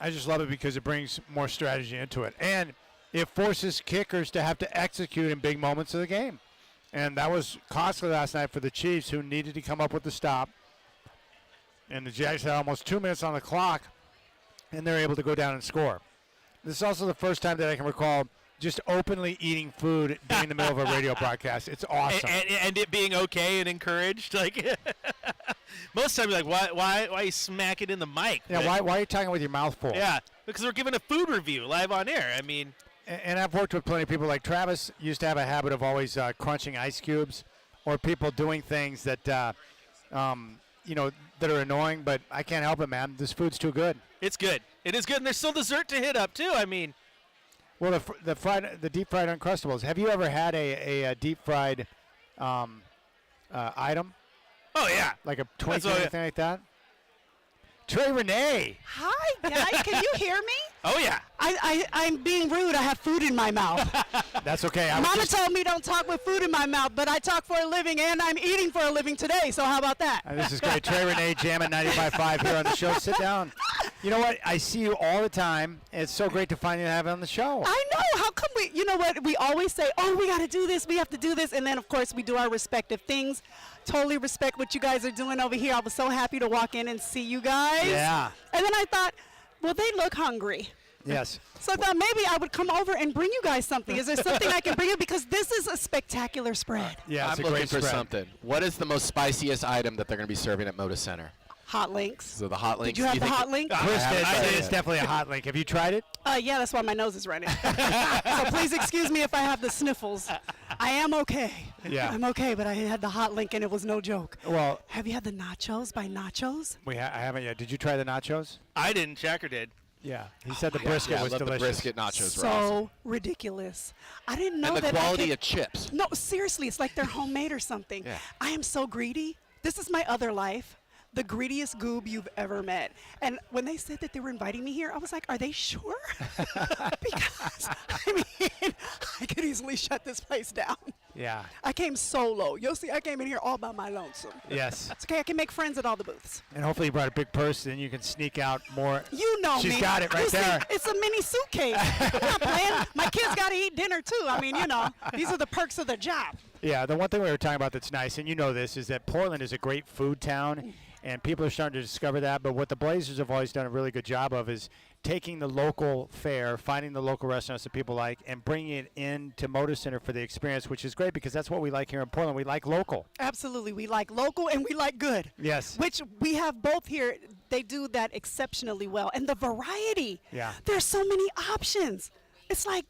I just love it because it brings more strategy into it. And it forces kickers to have to execute in big moments of the game. And that was costly last night for the Chiefs, who needed to come up with the stop. And the Jags had almost 2 minutes on the clock, and they're able to go down and score. This is also the first time that I can recall just openly eating food during the middle of a radio broadcast. It's awesome. And it being okay and encouraged. Like, most times, like, why you smack it in the mic? Yeah, why are you talking with your mouth full? Yeah, because we're giving a food review live on air. I mean, and I've worked with plenty of people. Like Travis used to have a habit of always crunching ice cubes, or people doing things that, that are annoying, but I can't help it, man. This food's too good. It's good. It is good, and there's still dessert to hit up too. I mean, Well, the deep fried Uncrustables. Have you ever had a deep fried item oh yeah. like a Twinkie or all- anything like that? Trey Renee. Hi, guys. Can you hear me? Oh yeah. I'm being rude. I have food in my mouth. That's okay. I was Mama just- told me don't talk with food in my mouth, but I talk for a living, and I'm eating for a living today. So how about that? This is great. Trey Renee, Jam at 95.5 here on the show. Sit down. You know what? I see you all the time. It's so great to finally have you on the show. I know. How come we? You know what? We always say, "Oh, we got to do this. We have to do this," and then of course we do our respective things. Totally respect what you guys are doing over here. I was so happy to walk in and see you guys. Yeah. And then I thought, well, they look hungry. Yes. So I thought maybe I would come over and bring you guys something. Is there something I can bring you? Because this is a spectacular spread. Yeah, it's I'm a looking great for spread. something. What is the most spiciest item that they're going to be serving at Moda Center? Hot links. So the hot links. Did you have do the think- hot link? Chris I did. haven't tried It's it. definitely a hot link. Have you tried it? Yeah, that's why my nose is running. So please excuse me if I have the sniffles. I am okay. Yeah. I'm okay, but I had the hot link and it was no joke. Well, Have you had the nachos by Nachos? I haven't yet. Did you try the nachos? I didn't. Shacker did. Yeah. He said the Yeah, brisket yeah, I was love delicious. the brisket nachos. Were So awesome. ridiculous. I didn't know And the that. quality of chips. No, seriously, it's like they're homemade or something. Yeah. I am so greedy. This is my other life. The greediest goob you've ever met. And when they said that they were inviting me here, I was like, are they sure? Because, I mean, I could easily shut this place down. Yeah. I came solo. You'll see, I came in here all by my lonesome. Yes. It's okay, I can make friends at all the booths. And hopefully you brought a big purse, and you can sneak out more. You know She's me. got it right You see, there. it's a mini suitcase. I'm not playing. My kids got to eat dinner, too. I mean, these are the perks of the job. Yeah, the one thing we were talking about that's nice, and you know this, is that Portland is a great food town, and people are starting to discover that. But what the Blazers have always done a really good job of is taking the local fare, finding the local restaurants that people like, and bringing it into Moda Center for the experience, which is great because that's what we like here in Portland. We like local. Absolutely. We like local and we like good. Yes. Which we have both here. They do that exceptionally well. And the variety. Yeah. There's so many options. It's like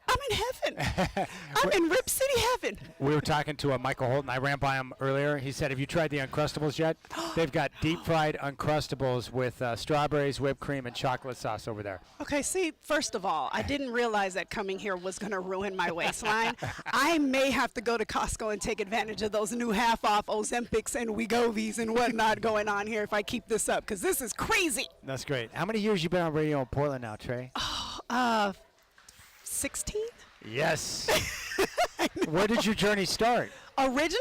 I'm in heaven. I'm in Rip City heaven. We were talking to Michael Holton. I ran by him earlier. He said, have you tried the Uncrustables yet? They've got deep-fried Uncrustables with strawberries, whipped cream, and chocolate sauce over there. Okay, see, first of all, I didn't realize that coming here was going to ruin my waistline. I may have to go to Costco and take advantage of those new half-off Ozempics and Wegovies and whatnot going on here if I keep this up, because this is crazy. That's great. How many years you been on radio in Portland now, Trey? 16? Yes. Where did your journey start? Originally?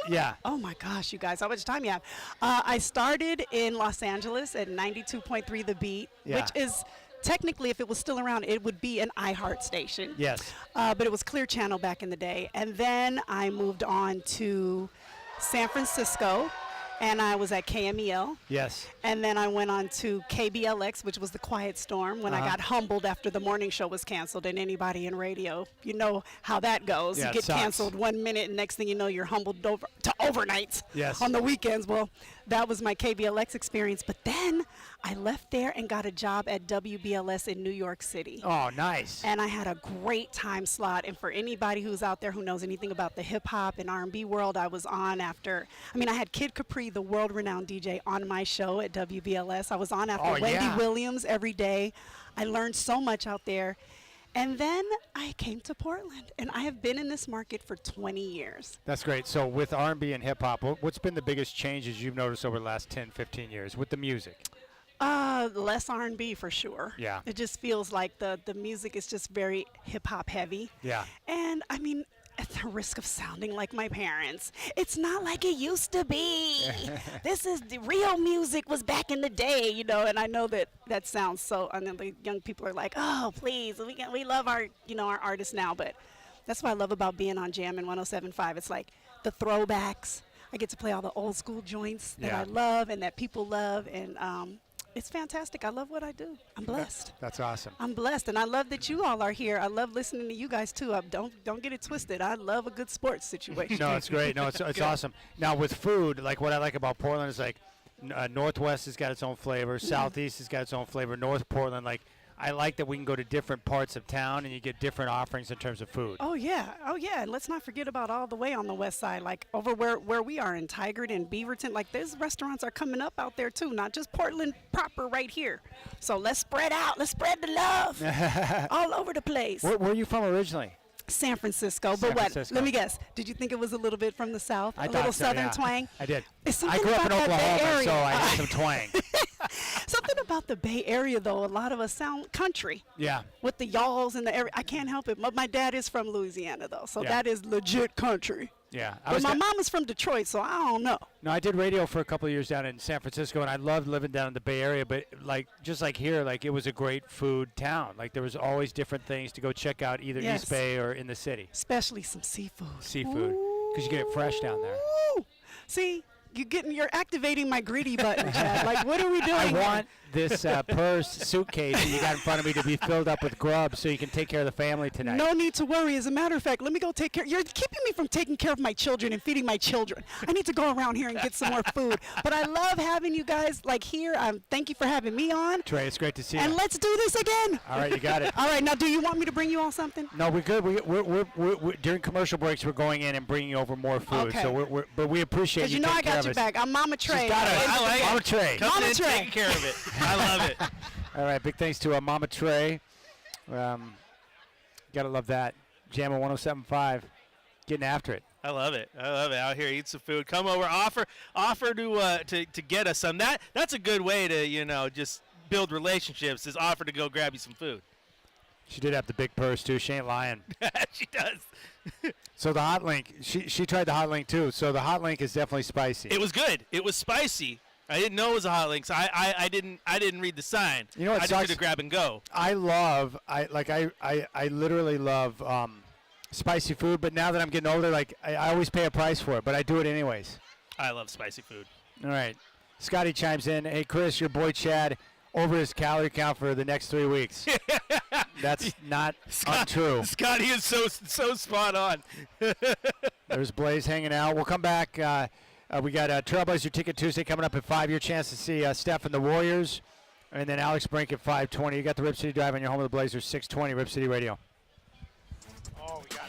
Yeah. Oh my gosh, you guys, how much time you have? I started in Los Angeles at 92.3 The Beat, Yeah. which is technically, if it was still around, it would be an iHeart station. Yes. But it was Clear Channel back in the day. And then I moved on to San Francisco, and I was at KMEL. Yes. And then I went on to KBLX, which was the Quiet Storm, when I got humbled after the morning show was canceled. And anybody in radio, you know how that goes. Yeah, You it get sucks. canceled 1 minute, and next thing you know, you're humbled over to overnights Yes. on the weekends. Well, that was my KBLX experience. But then I left there and got a job at WBLS in New York City. Oh, nice. And I had a great time slot. And for anybody who's out there who knows anything about the hip hop and R&B world, I was on after. I mean, I had Kid Capri, the world-renowned DJ, on my show at WBLS. I was on after Oh, Wendy yeah. Williams every day. I learned so much out there. And then I came to Portland, and I have been in this market for 20 years. That's great. So with R&B and hip-hop, what's been the biggest changes you've noticed over the last 10, 15 years with the music? Less R&B for sure. Yeah. It just feels like the music is just very hip-hop heavy. Yeah. And I mean, at the risk of sounding like my parents, it's not like it used to be. This is the real music was back in the day, and I know that sounds so, and then the young people are like, oh, please, we love our artists now, but that's what I love about being on Jam and 107.5. It's like the throwbacks. I get to play all the old school joints that Yeah. I love and that people love, and it's fantastic. I love what I do. I'm blessed. That's awesome. I'm blessed, and I love that you all are here. I love listening to you guys too. Don't get it twisted. I love a good sports situation. No, it's great. No, it's awesome. Now with food, like what I like about Portland is like Northwest has got its own flavor, Southeast has got its own flavor, North Portland, like I like that we can go to different parts of town and you get different offerings in terms of food. Oh yeah, and let's not forget about all the way on the west side, like over where we are in Tigard and Beaverton. Like those restaurants are coming up out there too, not just Portland proper right here. So let's spread out, let's spread the love all over the place. Where are you from originally? San Francisco, San but what? Francisco. Let me guess. Did you think it was a little bit from the south? I A thought little so, southern yeah. twang? I did. It's I something grew up in about that Bay Oklahoma, Area. so I had some twang. Something about the Bay Area, though, a lot of us sound country. Yeah. With the y'alls and the area. I can't help it. My dad is from Louisiana, though, so Yeah. that is legit country. Yeah. But my mom is from Detroit, so I don't know. No, I did radio for a couple of years down in San Francisco, and I loved living down in the Bay Area. But just like here, like it was a great food town. Like there was always different things to go check out, either Yes. East Bay or in the city. Especially some seafood. Seafood, because you get it fresh down there. Ooh. See, you're activating my greedy button, Chad. Like, what are we doing? I here? want this purse suitcase that you got in front of me to be filled up with grub so you can take care of the family tonight. No need to worry. As a matter of fact, let me go take care. You're keeping me from taking care of my children and feeding my children. I need to go around here and get some more food. But I love having you guys like here. Thank you for having me on. Trey, it's great to see And you. let's do this again. All right, you got it. All right, now do you want me to bring you all something? No, we're good. We're during commercial breaks, we're going in and bringing over more food. Okay. So but we appreciate Because you you know I taking care got of your us. back. I'm Mama Trey. got it. I like it. Mama Trey. Coming Mama in, Trey. taking care of it. I love it. All right, big thanks to Mama Trey. Gotta love that. Jamma 107.5, getting after it. I love it. I love it. Out here, eat some food. Come over. Offer to get us some. That's a good way to just build relationships. Is offer to go grab you some food. She did have the big purse too. She ain't lying. She does. So the hot link, she tried the hot link too. So the hot link is definitely spicy. It was good. It was spicy. I didn't know it was a hot link, so I didn't read the sign. You know what I just sucks? did a grab and go. I literally love spicy food. But now that I'm getting older, like I always pay a price for it, but I do it anyways. I love spicy food. All right, Scotty chimes in. Hey Chris, your boy Chad over his calorie count for the next 3 weeks. That's not untrue. Scotty is so spot on. There's Blaze hanging out. We'll come back. We got Trailblazer Ticket Tuesday coming up at 5. Your chance to see Steph and the Warriors. And then Alex Brink at 5:20. You got the Rip City Drive on your home of the Blazers, 620 Rip City Radio. Oh, we got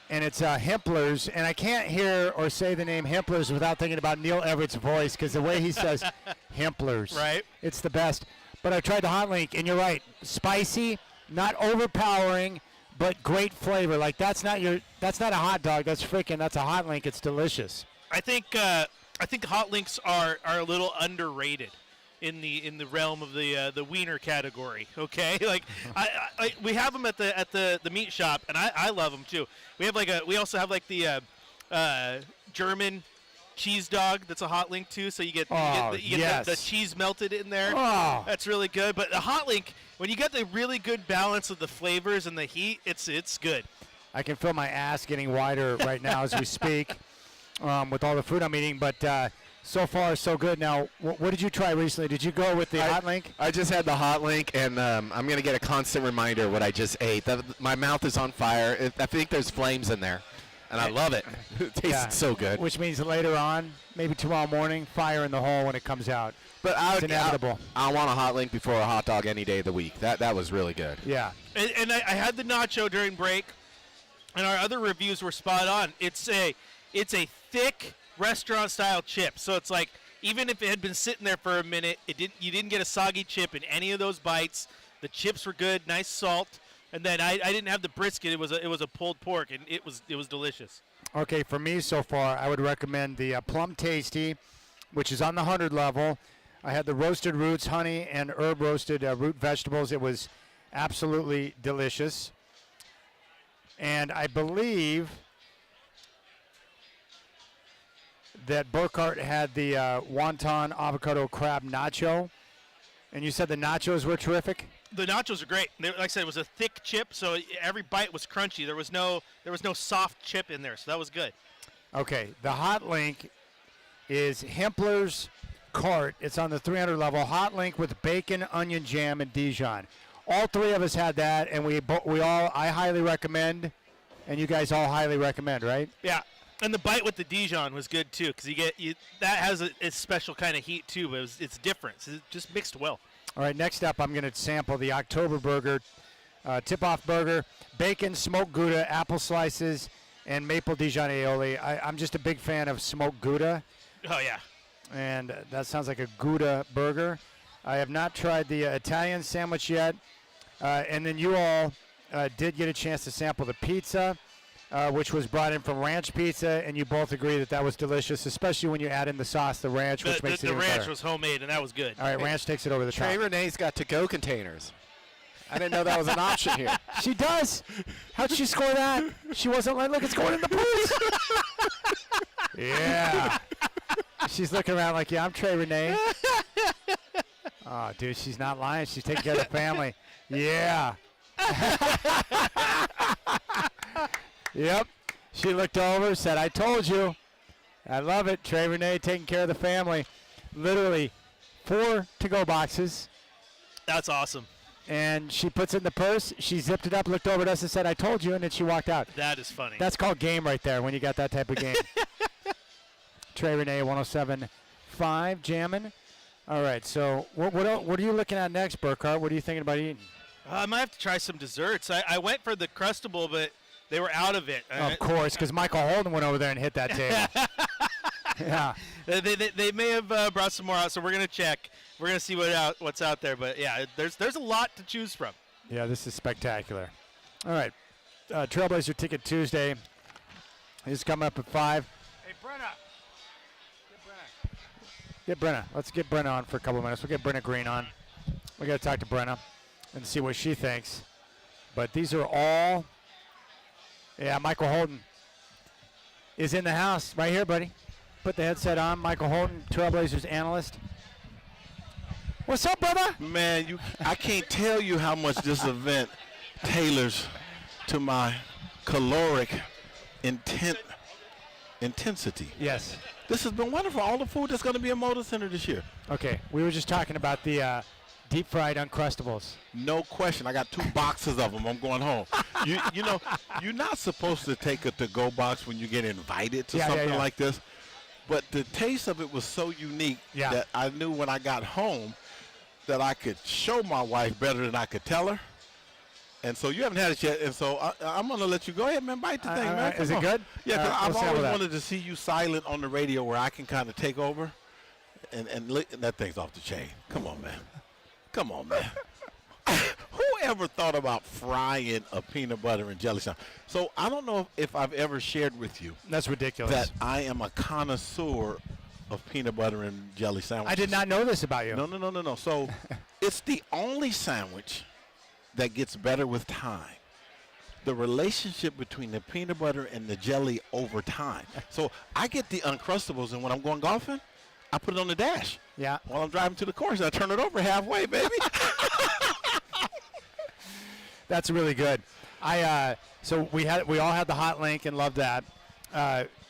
and it's Hempler's, and I can't hear or say the name Hempler's without thinking about Neil Everett's voice, because the way he says Hempler's, Right. it's the best. But I tried the hot link, and you're right, spicy, not overpowering, but great flavor. Like that's not a hot dog. That's a hot link. It's delicious. I think hot links are a little underrated in the realm of the wiener category. Okay, like we have them at the meat shop, and I love them too. We also have like the German cheese dog that's a hot link too. So you get the cheese melted in there. Oh. That's really good. But the hot link, when you get the really good balance of the flavors and the heat, it's good. I can feel my ass getting wider right now as we speak with all the food I'm eating, but so far so good. Now, what did you try recently? Did you go with the hot link? I just had the hot link, and I'm going to get a constant reminder what I just ate. My mouth is on fire. I think there's flames in there, and I love it. It tasted so good. Which means later on, maybe tomorrow morning, fire in the hole when it comes out. But It's inevitable. I want a hot link before a hot dog any day of the week. That was really good. Yeah. And I had the nacho during break, and our other reviews were spot on. It's a thick restaurant style chip, so it's like even if it had been sitting there for a minute, you didn't get a soggy chip in any of those bites. The chips were good, nice salt, and then I didn't have the brisket. It was a pulled pork, and it was delicious. Okay, for me so far, I would recommend the Plum Tasty, which is on the 100 level. I had the roasted roots, honey, and herb roasted root vegetables. It was absolutely delicious. And I believe that Burkhart had the wonton avocado crab nacho. And you said the nachos were terrific? The nachos are great. Like I said, it was a thick chip, so every bite was crunchy. There was no soft chip in there, so that was good. Okay, the hot link is Hempler's Cart. It's on the 300 level. Hot link with bacon, onion jam, and Dijon. All three of us had that, and I highly recommend, and you guys all highly recommend, right? Yeah, and the bite with the Dijon was good too, because that has a special kind of heat too, but it's different. So it just mixed well. All right, next up, I'm going to sample the October Burger, tip-off burger, bacon, smoked Gouda, apple slices, and maple Dijon aioli. I'm just a big fan of smoked Gouda, Oh yeah. and that sounds like a Gouda burger. I have not tried the Italian sandwich yet, and then you all did get a chance to sample the pizza, which was brought in from Ranch Pizza, and you both agree that was delicious, especially when you add in the sauce, the ranch, which makes it the even ranch better. was homemade, and that was good. All right, ranch takes it over the top. Trey Renee's got to-go containers. I didn't know that was an option here. She does. How'd she score that? She wasn't like, look, it's going in the booth. Yeah. She's looking around like, yeah, I'm Trey Renee. Oh, dude, she's not lying. She's taking care of the family. Yeah. Yep. She looked over, said, I told you. I love it. Trey Renee taking care of the family. Literally 4 to-go boxes. That's awesome. And she puts it in the purse. She zipped it up, looked over at us, and said, I told you, and then she walked out. That is funny. That's called game right there when you got that type of game. Trey Renee, 107.5, jamming. All right, so what are you looking at next, Burkhart? What are you thinking about eating? I might have to try some desserts. I went for the Crustable, but they were out of it. Of course, because Michael Holden went over there and hit that table. Yeah. They may have brought some more out, so we're going to check. We're going to see what's out there. But, yeah, there's a lot to choose from. Yeah, this is spectacular. All right, Trailblazer Ticket Tuesday is coming up at 5. Hey, Brenna. Get Brenna. Let's get Brenna on for a couple of minutes. We'll get Brenna Green on. We got to talk to Brenna and see what she thinks. But these are all, yeah, Michael Holden is in the house right here, buddy. Put the headset on. Michael Holden, Trailblazers analyst. What's up, brother? Man, I can't tell you how much this event tailors to my caloric intensity. Yes. This has been wonderful. All the food that's going to be in Moda Center this year. Okay, we were just talking about the deep fried Uncrustables. No question. I got 2 boxes of them. I'm going home. You know, you're not supposed to take a to-go box when you get invited to something like this. But the taste of it was so unique that I knew when I got home that I could show my wife better than I could tell her. And so you haven't had it yet, and so I'm going to let you go ahead, man. Bite the thing, man. Is it good? Yeah, because I've let's have always that. wanted to see you silent on the radio where I can kind of take over, and that thing's off the chain. Come on, man. Come on, man. Who ever thought about frying a peanut butter and jelly sandwich? So I don't know if I've ever shared with you That's ridiculous. that I am a connoisseur of peanut butter and jelly sandwiches. I did not know this about you. No. So it's the only sandwich that gets better with time. The relationship between the peanut butter and the jelly over time. So I get the Uncrustables, and when I'm going golfing, I put it on the dash. Yeah. While I'm driving to the course, I turn it over halfway, baby. That's really good. So we all had the hot link and loved that.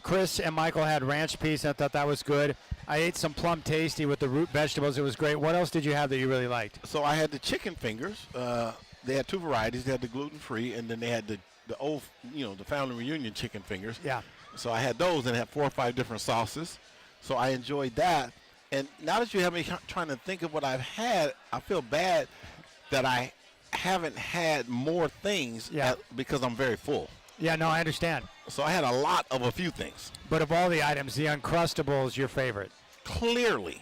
Chris and Michael had ranch peas. And I thought that was good. I ate some plum tasty with the root vegetables. It was great. What else did you have that you really liked? So I had the chicken fingers. They had two varieties. They had the gluten-free, and then they had the old, the family reunion chicken fingers. Yeah. So I had those, and it had 4 or 5 different sauces. So I enjoyed that. And now that you have me trying to think of what I've had, I feel bad that I haven't had more things because I'm very full. Yeah, no, I understand. So I had a lot of a few things. But of all the items, the Uncrustables your favorite. Clearly.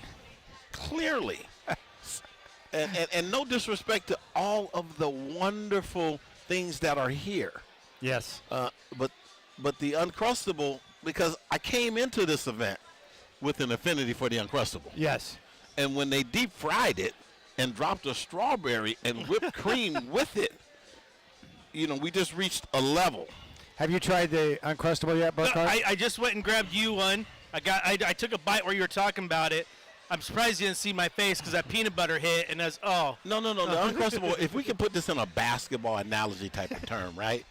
and no disrespect to all of the wonderful things that are here. Yes. But the Uncrustable, because I came into this event with an affinity for the Uncrustable. Yes. And when they deep fried it and dropped a strawberry and whipped cream with it, we just reached a level. Have you tried the Uncrustable yet, No, Burkhart? I just went and grabbed you one. I took a bite where you were talking about it. I'm surprised you didn't see my face because that peanut butter hit, and that's No. The Uncrustable, if we can put this in a basketball analogy type of term, right?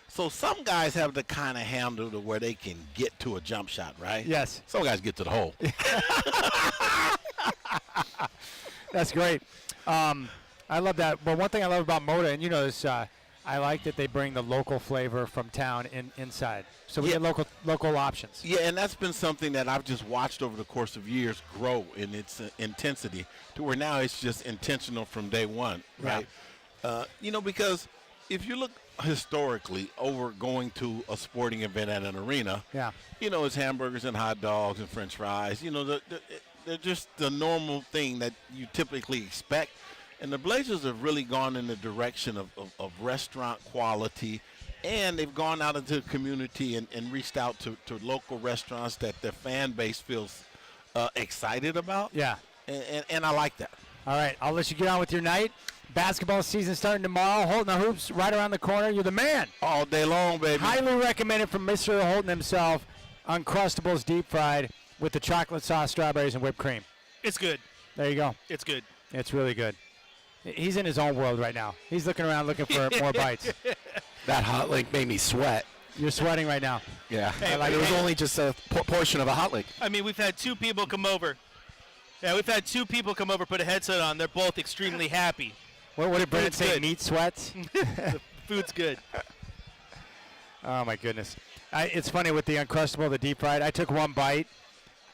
So some guys have the kind of handle to where they can get to a jump shot, right? Yes. Some guys get to the hole. That's great. I love that. But one thing I love about Moda, and this, I like that they bring the local flavor from town inside. So we get local options. Yeah, and that's been something that I've just watched over the course of years grow in its intensity to where now it's just intentional from day one, right? Because if you look historically over going to a sporting event at an arena, it's hamburgers and hot dogs and french fries. They're just the normal thing that you typically expect. And the Blazers have really gone in the direction of restaurant quality, and they've gone out into the community and reached out to local restaurants that their fan base feels excited about. Yeah. And I like that. All right, I'll let you get on with your night. Basketball season starting tomorrow. Holton the Hoops right around the corner. You're the man. All day long, baby. Highly recommended from Mr. Holton himself. Uncrustables deep fried with the chocolate sauce, strawberries, and whipped cream. it's good. There you go. It's good. It's really good. He's in his own world right now. He's looking around looking for more bites. That hot link made me sweat. You're sweating right now. Yeah. Hey, it was only just a portion of a hot link. I mean, we've had 2 people come over. Yeah, we've had 2 people come over, put a headset on. They're both extremely happy. What did Brendan Food's say? good. Meat sweats? The food's good. Oh, my goodness. It's funny with the Uncrustable, the deep fried. I took one bite,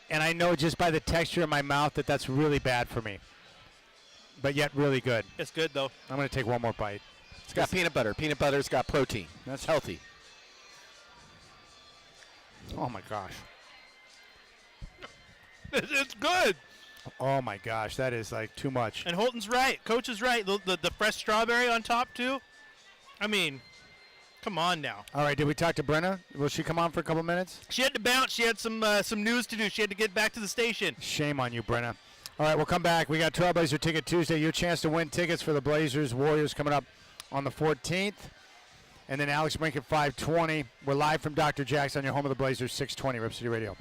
and I know just by the texture in my mouth that that's really bad for me. But yet really good. It's good, though. I'm going to take one more bite. It's got peanut butter. Peanut butter's got protein. That's healthy. Oh, my gosh. It's good. Oh, my gosh. That is, like, too much. And Holton's right. Coach is right. The fresh strawberry on top, too. I mean, come on now. All right, did we talk to Brenna? Will she come on for a couple minutes? She had to bounce. She had some news to do. She had to get back to the station. Shame on you, Brenna. All right, we'll come back. We got Trailblazer Ticket Tuesday. Your chance to win tickets for the Blazers Warriors coming up on the 14th. And then Alex Brink at 5:20. We're live from Dr.Jacks on your home of the Blazers, 620 Rip City Radio.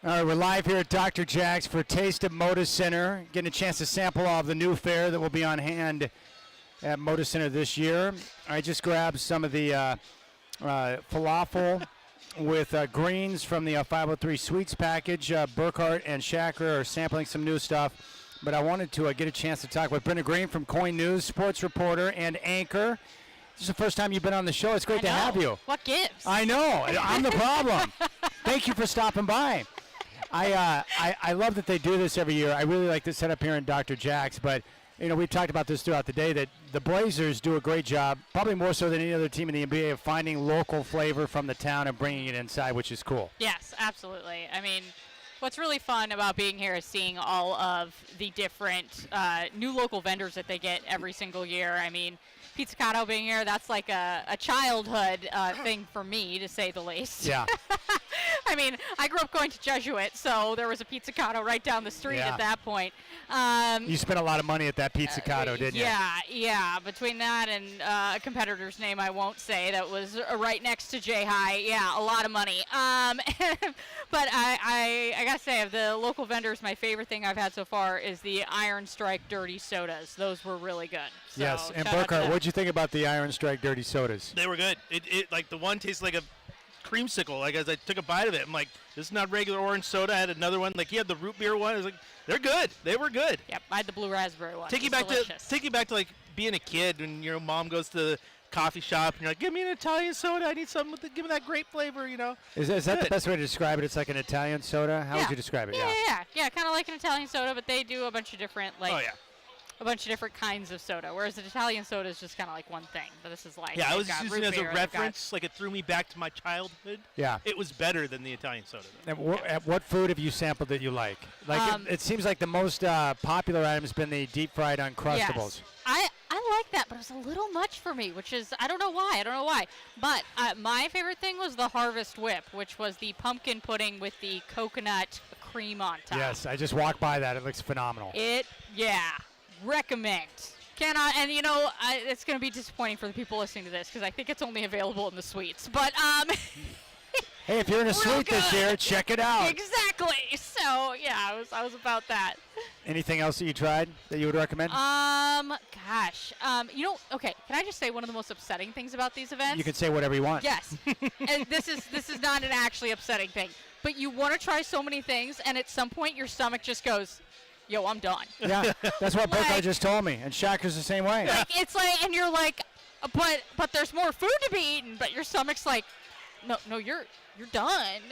All right, we're live here at Dr.Jacks for Taste at Moda Center. Getting a chance to sample all of the new fare that will be on hand at Moda Center this year. I just grabbed some of the falafel with greens from the 503 Sweets package. Burkhart and Shacker are sampling some new stuff. But I wanted to get a chance to talk with Brenda Green from Coin News, sports reporter and anchor. This is the first time you've been on the show. It's great to have you. What gives? I know. I'm the problem. Thank you for stopping by. I love that they do this every year. I really like this setup here in Dr.Jacks, but we've talked about this throughout the day that the Blazers do a great job, probably more so than any other team in the NBA, of finding local flavor from the town and bringing it inside, which is cool. Yes, absolutely. I mean, what's really fun about being here is seeing all of the different new local vendors that they get every single year. I mean, Pizzicato being here, that's like a childhood thing for me, to say the least. Yeah. I mean, I grew up going to Jesuit, so there was a Pizzicato right down the street at that point. You spent a lot of money at that Pizzicato, didn't you? Yeah. Between that and a competitor's name I won't say that was right next to J High, yeah, a lot of money. But I gotta say, of the local vendors, my favorite thing I've had so far is the Iron Strike Dirty Sodas. Those were really good. So yes, and shout out to Burkhart, them. what'd you think about the Iron Strike Dirty Sodas? They were good. It like the one tastes like a creamsicle. Like as I took a bite of it, I'm like, this is not regular orange soda. I had another one. Like he had the root beer one. I was like, they're good. They were good. Yep, I had the blue raspberry one. Take you back to like being a kid when your mom goes to the coffee shop and you're like, give me an Italian soda. I need something with give me that grape flavor. Is that the best way to describe it? It's like an Italian soda. How would you describe it? Yeah, kind of like an Italian soda, but they do a bunch of different a bunch of different kinds of soda, whereas an Italian soda is just kind of like one thing. But this is like I was just using it as a reference, like it threw me back to my childhood. Yeah, it was better than the Italian soda. At what food have you sampled that you like? Like it seems like the most popular item has been the deep fried Uncrustables. Yes. I like that, but it was a little much for me, which is I don't know why. But my favorite thing was the Harvest Whip, which was the pumpkin pudding with the coconut cream on top. Yes, I just walked by that. It looks phenomenal. Recommend. Cannot, and it's going to be disappointing for the people listening to this because I think it's only available in the suites. But hey, if you're in a suite this year, check it out. Exactly. So yeah, I was about that. Anything else that you tried that you would recommend? Okay. Can I just say one of the most upsetting things about these events? You can say whatever you want. Yes, and this is not an actually upsetting thing, but you want to try so many things, and at some point your stomach just goes, yo, I'm done. Yeah, that's what Burkhart just told me, and Shacker's the same way. Like, it's like, and you're like, but there's more food to be eaten, but your stomach's like, no, you're done.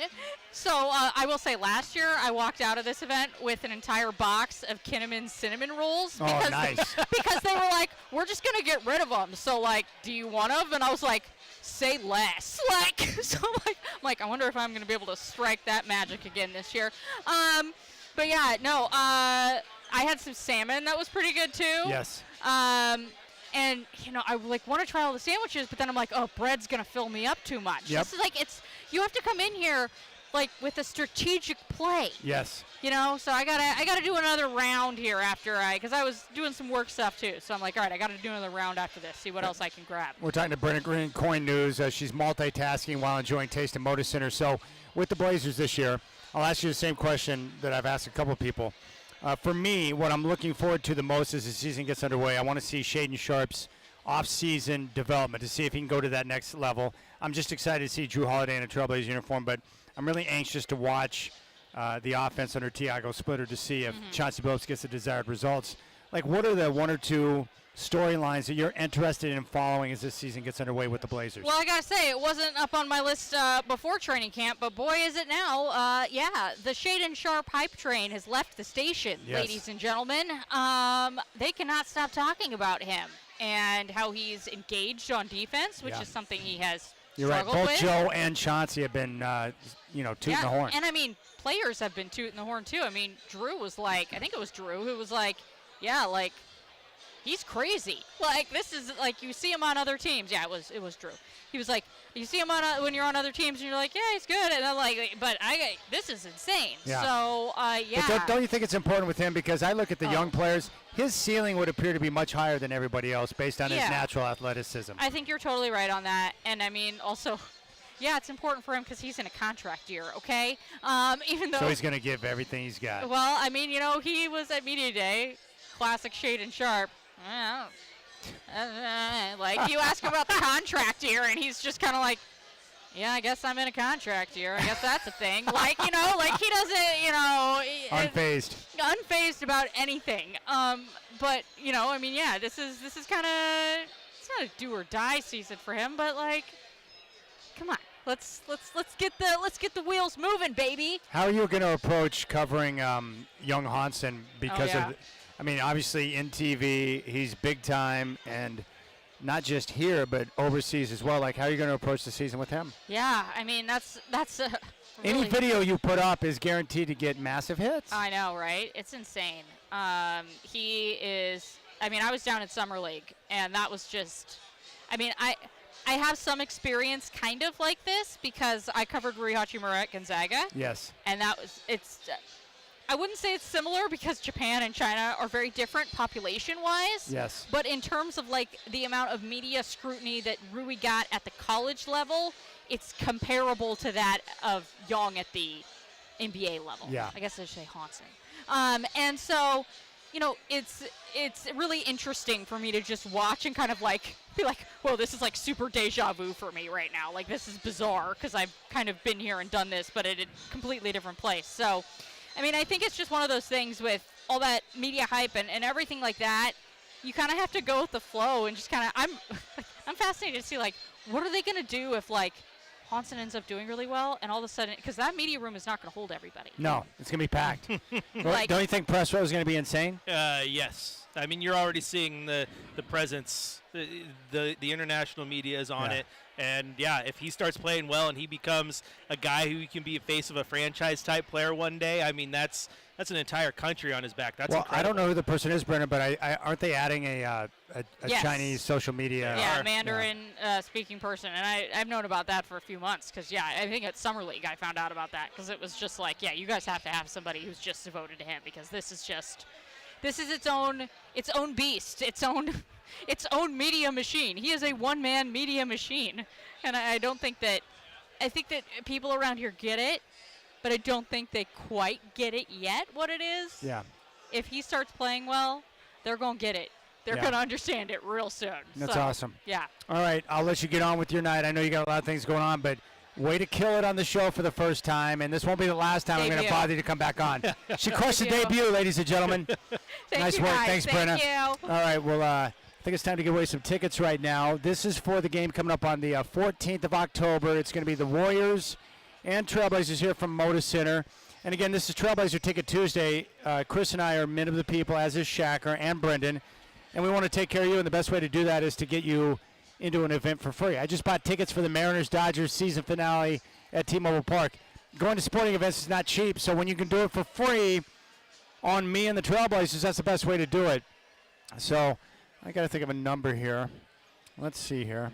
So I will say, last year I walked out of this event with an entire box of Kinnaman cinnamon rolls. Oh, nice. Because they were like, we're just gonna get rid of them. So like, do you want them? And I was like, say less. Like, so I'm like, I wonder if I'm gonna be able to strike that magic again this year. But yeah, no, I had some salmon that was pretty good too. Yes. And I want to try all the sandwiches, but then I'm like, oh, bread's gonna fill me up too much. Yep. This is like you have to come in here like with a strategic play. Yes. So I gotta do another round here after because I was doing some work stuff too. So I'm like, all right, I gotta do another round after this, see what else I can grab. We're talking to Brenda Green, Coin News. She's multitasking while enjoying Taste at Moda Center. So with the Blazers this year, I'll ask you the same question that I've asked a couple of people. For me, what I'm looking forward to the most as the season gets underway, I want to see Shaden Sharp's off-season development to see if he can go to that next level. I'm just excited to see Drew Holiday in a Trailblazer uniform, but I'm really anxious to watch the offense under Tiago Splitter to see if Chauncey Billups gets the desired results. Like, what are the one or two storylines that you're interested in following as this season gets underway with the Blazers? Well, I gotta say, it wasn't up on my list before training camp, but boy, is it now. The Shaden Sharp hype train has left the station, ladies and gentlemen. They cannot stop talking about him and how he's engaged on defense, which is something he has struggled Both with. Joe and Chauncey have been, tooting the horn. And I mean, players have been tooting the horn too. I mean, Drew was like, I think it was Drew who was like, he's crazy. Like, this is like, you see him on other teams. Yeah, it was Drew. He was like, you see him when you're on other teams, and you're like, yeah, he's good. And I'm like, but this is insane. Yeah. So, But don't you think it's important with him? Because I look at the young players, his ceiling would appear to be much higher than everybody else based on his natural athleticism. I think you're totally right on that. And I mean, also, Yeah, it's important for him because he's in a contract year, okay? Even though. So he's going to give everything he's got. Well, I mean, he was at Media Day, classic Shade and Sharp. Like, you ask him about the contract year, and he's just kind of like, yeah, I guess I'm in a contract year. I guess that's a thing. Like, he doesn't, unfazed about anything. But, I mean, yeah, this is kind of, it's not a do or die season for him, but like, come on. Let's get the wheels moving, baby. How are you going to approach covering young Hansen? Because of, obviously in TV, he's big time, and not just here, but overseas as well. Like, how are you going to approach the season with him? Yeah, I mean, that's really any video you put up is guaranteed to get massive hits. I know, right? It's insane. He is. I mean, I was down at Summer League, and that was just. I mean, I have some experience kind of like this because I covered Rui Hachimura at Gonzaga. Yes. And I wouldn't say it's similar because Japan and China are very different population-wise. Yes. But in terms of, like, the amount of media scrutiny that Rui got at the college level, it's comparable to that of Young at the NBA level. Yeah. I guess I should say Hansen. And so, it's really interesting for me to just watch and kind of, like, be like, whoa, this is, like, super deja vu for me right now. Like, this is bizarre because I've kind of been here and done this, but at a completely different place. So, I mean, I think it's just one of those things with all that media hype and everything like that. You kind of have to go with the flow and just kind of, I'm fascinated to see, like, what are they going to do if, like, Hansen ends up doing really well and all of a sudden, because that media room is not going to hold everybody. No, it's going to be packed. Like, don't you think press row is going to be insane? Yes. I mean, you're already seeing the presence. The international media is on it. And, yeah, if he starts playing well and he becomes a guy who can be a face of a franchise-type player one day, I mean, that's an entire country on his back. That's incredible. I don't know who the person is, Brennan, but aren't they adding a Yes. Chinese social media? Yeah, Mandarin speaking person. And I've known about that for a few months because, yeah, I think at Summer League I found out about that because it was just like, yeah, you guys have to have somebody who's just devoted to him because this is its own beast, its own media machine. He is a one-man media machine, and I think that people around here get it, but I don't think they quite get it yet. What it is. Yeah. If he starts playing well, they're gonna get it. They're gonna understand it real soon. That's awesome. Yeah. All right, I'll let you get on with your night. I know you got a lot of things going on, but. Way to kill it on the show for the first time, and this won't be the last time I'm going to bother you to come back on. She crushed the debut, ladies and gentlemen. Nice work. Guys. Thanks, Brenna. Thank you. All right, well, I think it's time to give away some tickets right now. This is for the game coming up on the 14th of October. It's going to be the Warriors and Trailblazers here from Moda Center. And again, this is Trailblazer Ticket Tuesday. Chris and I are men of the people, as is Shacker and Brendan, and we want to take care of you, and the best way to do that is to get you into an event for free. I just bought tickets for the Mariners-Dodgers season finale at T-Mobile Park. Going to sporting events is not cheap, so when you can do it for free on me and the Trailblazers, that's the best way to do it. So I got to think of a number here. Let's see here.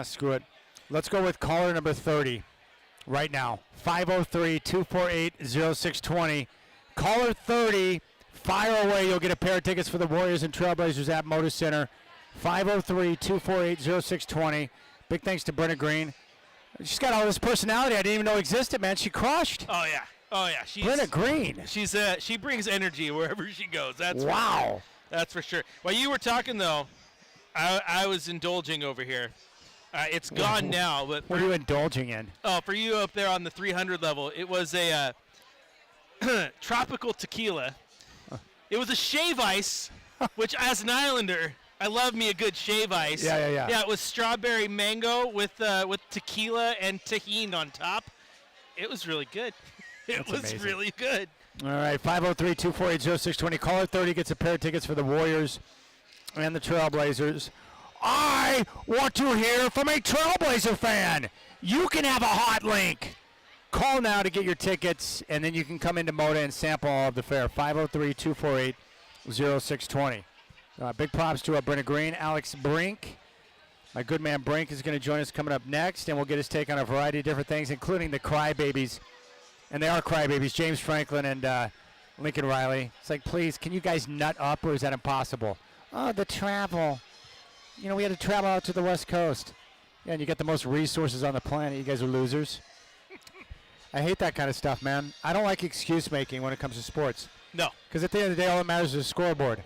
Screw it. Let's go with caller number 30 right now. 503-248-0620. Caller 30. Fire away. You'll get a pair of tickets for the Warriors and Trailblazers at Moda Center. 503-248-0620. Big thanks to Brenna Green. She's got all this personality I didn't even know existed, man. She crushed. Oh, yeah. Brenna Green. She brings energy wherever she goes. That's wow. That's for sure. While you were talking, though, I was indulging over here. It's gone now. But what are you indulging in? Oh, for you up there on the 300 level, it was a tropical tequila. It was a shave ice, which as an Islander, I love me a good shave ice. Yeah. Yeah, it was strawberry mango with tequila and tahini on top. It was really good. It was amazing. really good. All right, 503-248-0620. Caller 30 gets a pair of tickets for the Warriors and the Trailblazers. I want to hear from a Trailblazer fan. You can have a hot link. Call now to get your tickets, and then you can come into Moda and sample all of the fare. 503-248-0620. Big props to Brenna Green. Alex Brink, my good man Brink, is going to join us coming up next, and we'll get his take on a variety of different things, including the crybabies. And they are crybabies, James Franklin and Lincoln Riley. It's like, please, can you guys nut up, or is that impossible? Oh, the travel. we had to travel out to the West Coast. Yeah, and you get the most resources on the planet. You guys are losers. I hate that kind of stuff, man. I don't like excuse making when it comes to sports. No. Because at the end of the day, all that matters is the scoreboard.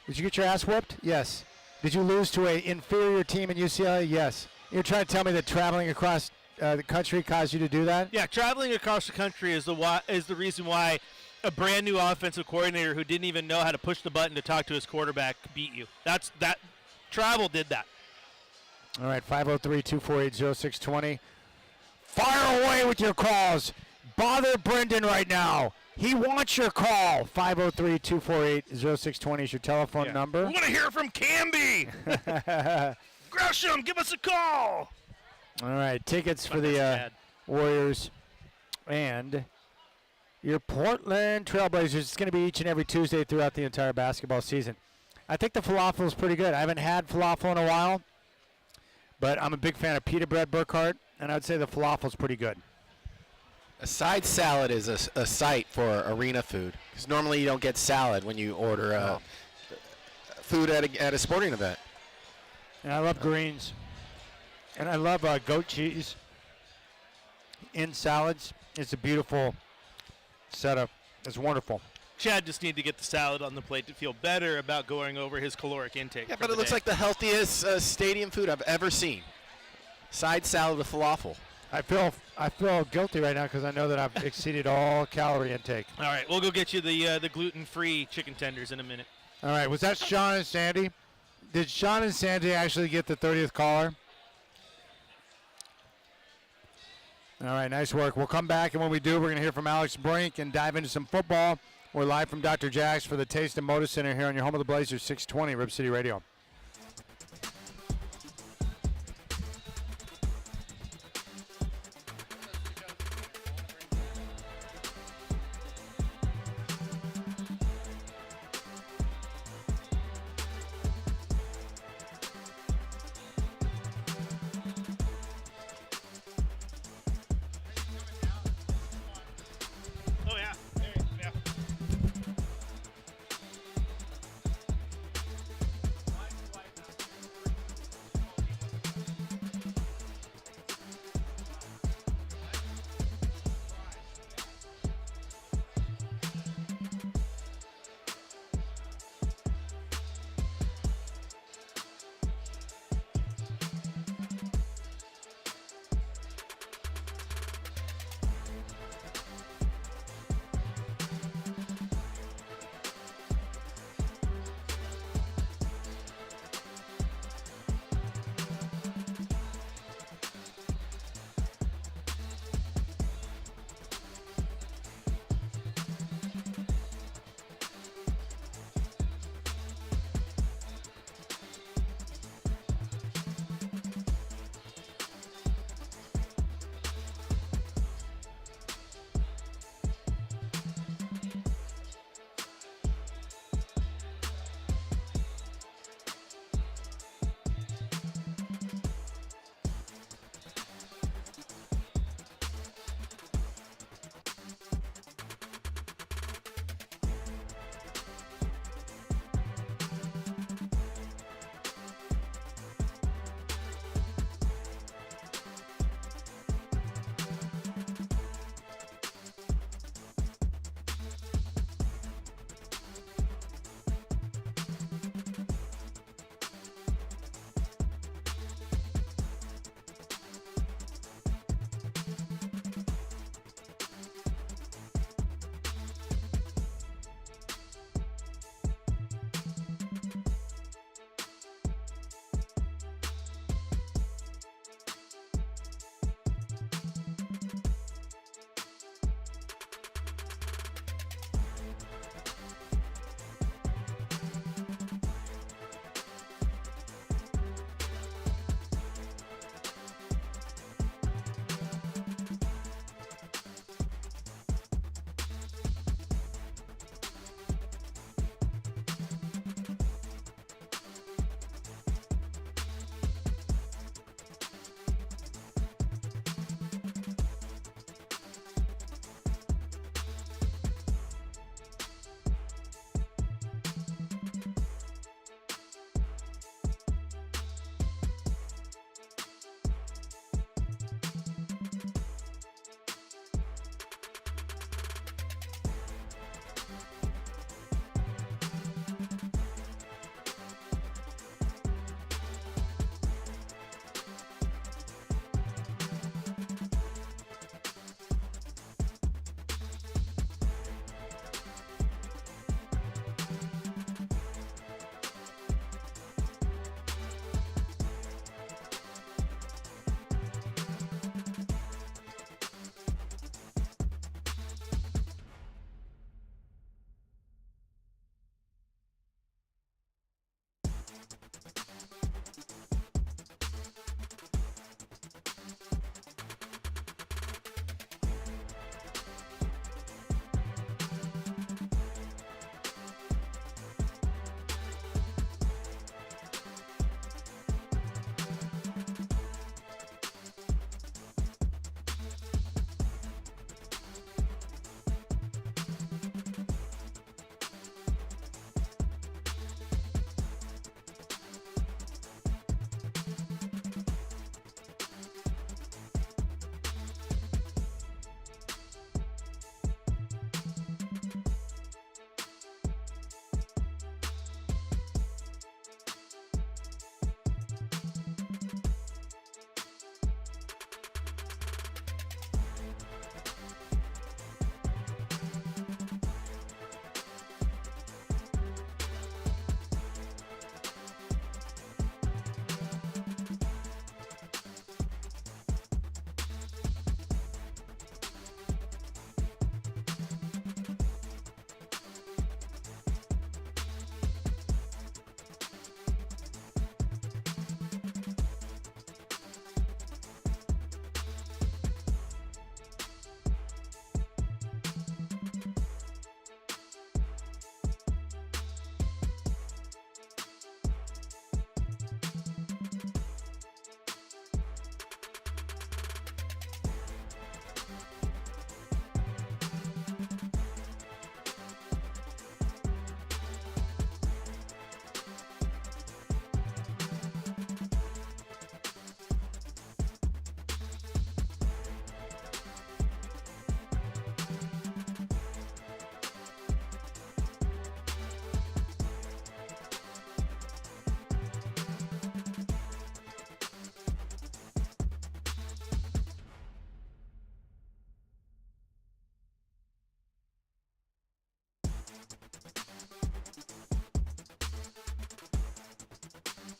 Did you get your ass whooped? Yes. Did you lose to an inferior team in UCLA? Yes. You're trying to tell me that traveling across the country caused you to do that? Yeah, traveling across the country is the reason why a brand new offensive coordinator who didn't even know how to push the button to talk to his quarterback beat you. That travel did that. All right, 503-248-0620. Fire away with your calls. Bother Brendan right now. He wants your call. 503-248-0620 is your telephone number. We want to hear from Canby. Gresham, give us a call. All right, tickets for the Warriors and your Portland Trailblazers. It's going to be each and every Tuesday throughout the entire basketball season. I think the falafel is pretty good. I haven't had falafel in a while, but I'm a big fan of pita bread, Burkhart, and I'd say the falafel is pretty good. A side salad is a sight for arena food, because normally you don't get salad when you order food at a sporting event. And I love greens, and I love goat cheese in salads. It's a beautiful setup. It's wonderful. Chad just needed to get the salad on the plate to feel better about going over his caloric intake. Yeah, but it looks like the healthiest stadium food I've ever seen. Side salad with falafel. I feel guilty right now because I know that I've exceeded all calorie intake. All right, we'll go get you the gluten-free chicken tenders in a minute. All right, was that Sean and Sandy? Did Sean and Sandy actually get the 30th caller? All right, nice work. We'll come back, and when we do, we're going to hear from Alex Brink and dive into some football. We're live from Dr.Jacks for the Taste and Moda Center here on your home of the Blazers, 620 Rip City Radio. Oh, yeah. Yeah.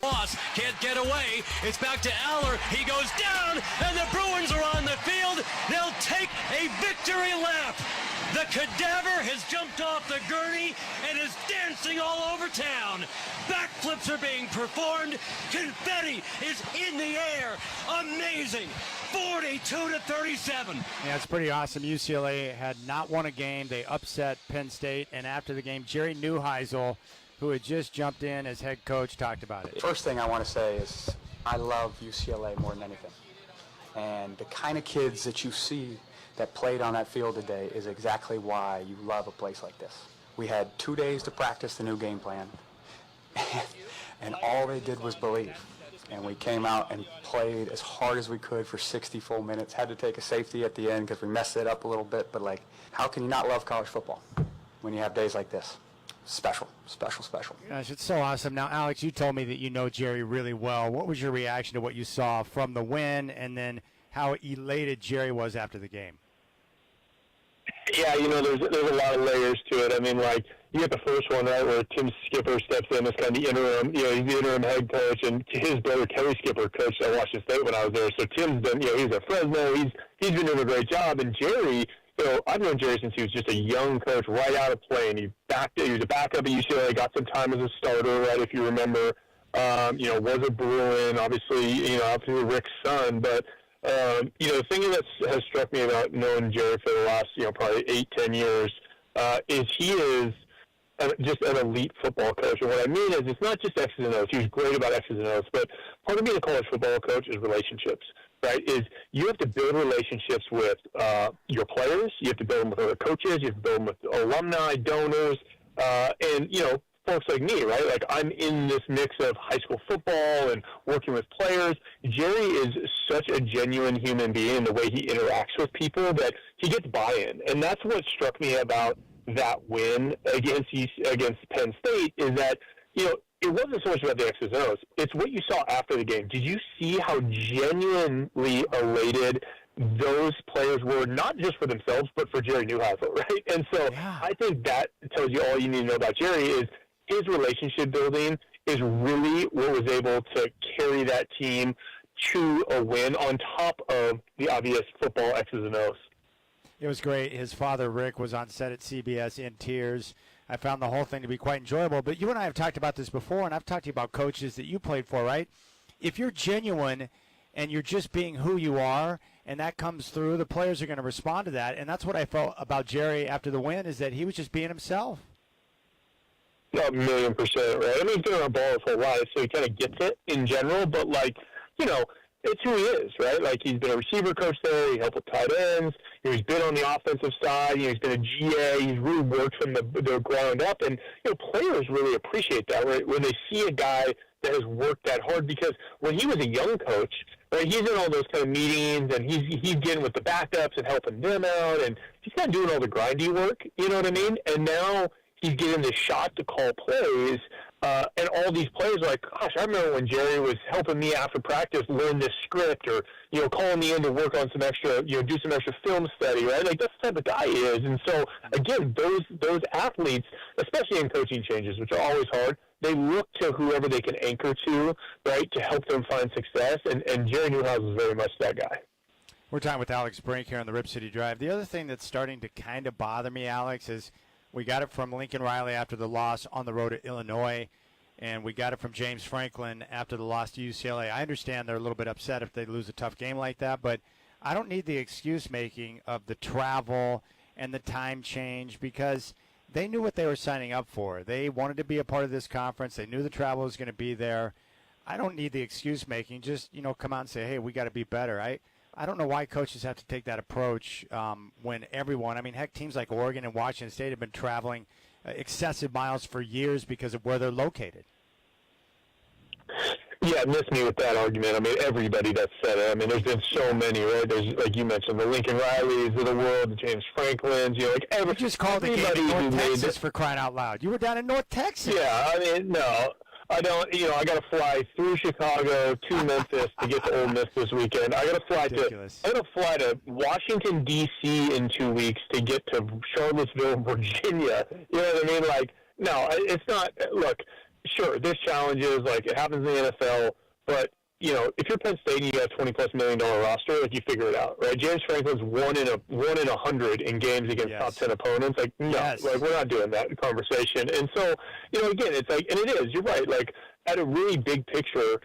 Loss, can't get away. It's back to Aller. He goes down, and the Bruins are on the field. They'll take a victory lap. The cadaver has jumped off the gurney and is dancing all over town. Backflips are being performed. Confetti is in the air. Amazing. 42-37. Yeah, it's pretty awesome. UCLA had not won a game. They upset Penn State, and after the game, Jerry Neuheisel, who had just jumped in as head coach, talked about it. First thing I want to say is I love UCLA more than anything. And the kind of kids that you see that played on that field today is exactly why you love a place like this. We had 2 days to practice the new game plan, and all they did was believe. And we came out and played as hard as we could for 60 full minutes. Had to take a safety at the end because we messed it up a little bit. But, like, how can you not love college football when you have days like this? Special, special, special. Gosh, it's so awesome. Now, Alex, you told me that you know Jerry really well. What was your reaction to what you saw from the win, and then how elated Jerry was after the game? Yeah, there's a lot of layers to it. I mean, like, you get the first one, right, where Tim Skipper steps in as kind of the interim, he's the interim head coach, and his brother Kelly Skipper coached at Washington State when I was there. So Tim's been, he's at Fresno, he's been doing a great job, and Jerry, I've known Jerry since he was just a young coach right out of playing. He was a backup at UCLA, got some time as a starter, right, if you remember. Was a Bruin, obviously Rick's son, but the thing that has struck me about knowing Jerry for the last, probably 8-10 years, is he is just an elite football coach. And what I mean is it's not just X's and O's. He was great about X's and O's, but part of being a college football coach is relationships, right? Is you have to build relationships with your players. You have to build them with other coaches. You have to build them with alumni, donors, and, folks like me, right? Like, I'm in this mix of high school football and working with players. Jerry is such a genuine human being in the way he interacts with people that he gets buy-in. And that's what struck me about that win against Penn State is that, it wasn't so much about the X's and O's. It's what you saw after the game. Did you see how genuinely elated those players were, not just for themselves, but for Jerry Neuheisel, right? And so I think that tells you all you need to know about Jerry is his relationship building is really what was able to carry that team to a win on top of the obvious football X's and O's. It was great. His father, Rick, was on set at CBS in tears. I found the whole thing to be quite enjoyable. But you and I have talked about this before, and I've talked to you about coaches that you played for, right? If you're genuine and you're just being who you are, and that comes through, the players are going to respond to that. And that's what I felt about Jerry after the win, is that he was just being himself. A million %, right? I mean, he's been around ball his whole life, so he kind of gets it in general, but, it's who he is, right? Like, he's been a receiver coach there, he helped with tight ends, he's been on the offensive side, he's been a GA, he's really worked from the ground up, and, players really appreciate that, right? When they see a guy that has worked that hard, because when he was a young coach, right, he's in all those kind of meetings, and he's getting with the backups and helping them out, and he's kind of doing all the grindy work, you know what I mean? And now he's getting this shot to call plays, and all these players are like, gosh, I remember when Jerry was helping me after practice learn this script, or, calling me in to work on some extra, do some extra film study, right? Like, that's the type of guy he is. And so, again, those athletes, especially in coaching changes, which are always hard, they look to whoever they can anchor to, right, to help them find success, and Jerry Neuheisel is very much that guy. We're talking with Alex Brink here on the Rip City Drive. The other thing that's starting to kind of bother me, Alex, is we got it from Lincoln Riley after the loss on the road at Illinois, and we got it from James Franklin after the loss to UCLA. I understand they're a little bit upset if they lose a tough game like that, but I don't need the excuse-making of the travel and the time change, because they knew what they were signing up for. They wanted to be a part of this conference. They knew the travel was going to be there. I don't need the excuse-making. Just, come out and say, hey, we got to be better. I don't know why coaches have to take that approach when everyone, heck, teams like Oregon and Washington State have been traveling excessive miles for years because of where they're located. Yeah, miss me with that argument. Everybody that's said it. There's been so many, right? There's, like you mentioned, the Lincoln Rileys of the world, the James Franklins, You just called the game in North Texas, for crying out loud. You were down in North Texas. Yeah, no. I don't, I got to fly through Chicago to Memphis to get to Ole Miss this weekend. I got to fly to Washington, D.C. in 2 weeks to get to Charlottesville, Virginia. You know what I mean? Like, no, it's not. Look, sure, there's challenges, like it happens in the NFL, but if you're Penn State and you got a $20+ million roster, like you figure it out, right? James Franklin's 1 in 100 in games against top 10 opponents. Like, no, like we're not doing that conversation. And so, again, it's like, and it is, you're right. Like at a really big picture,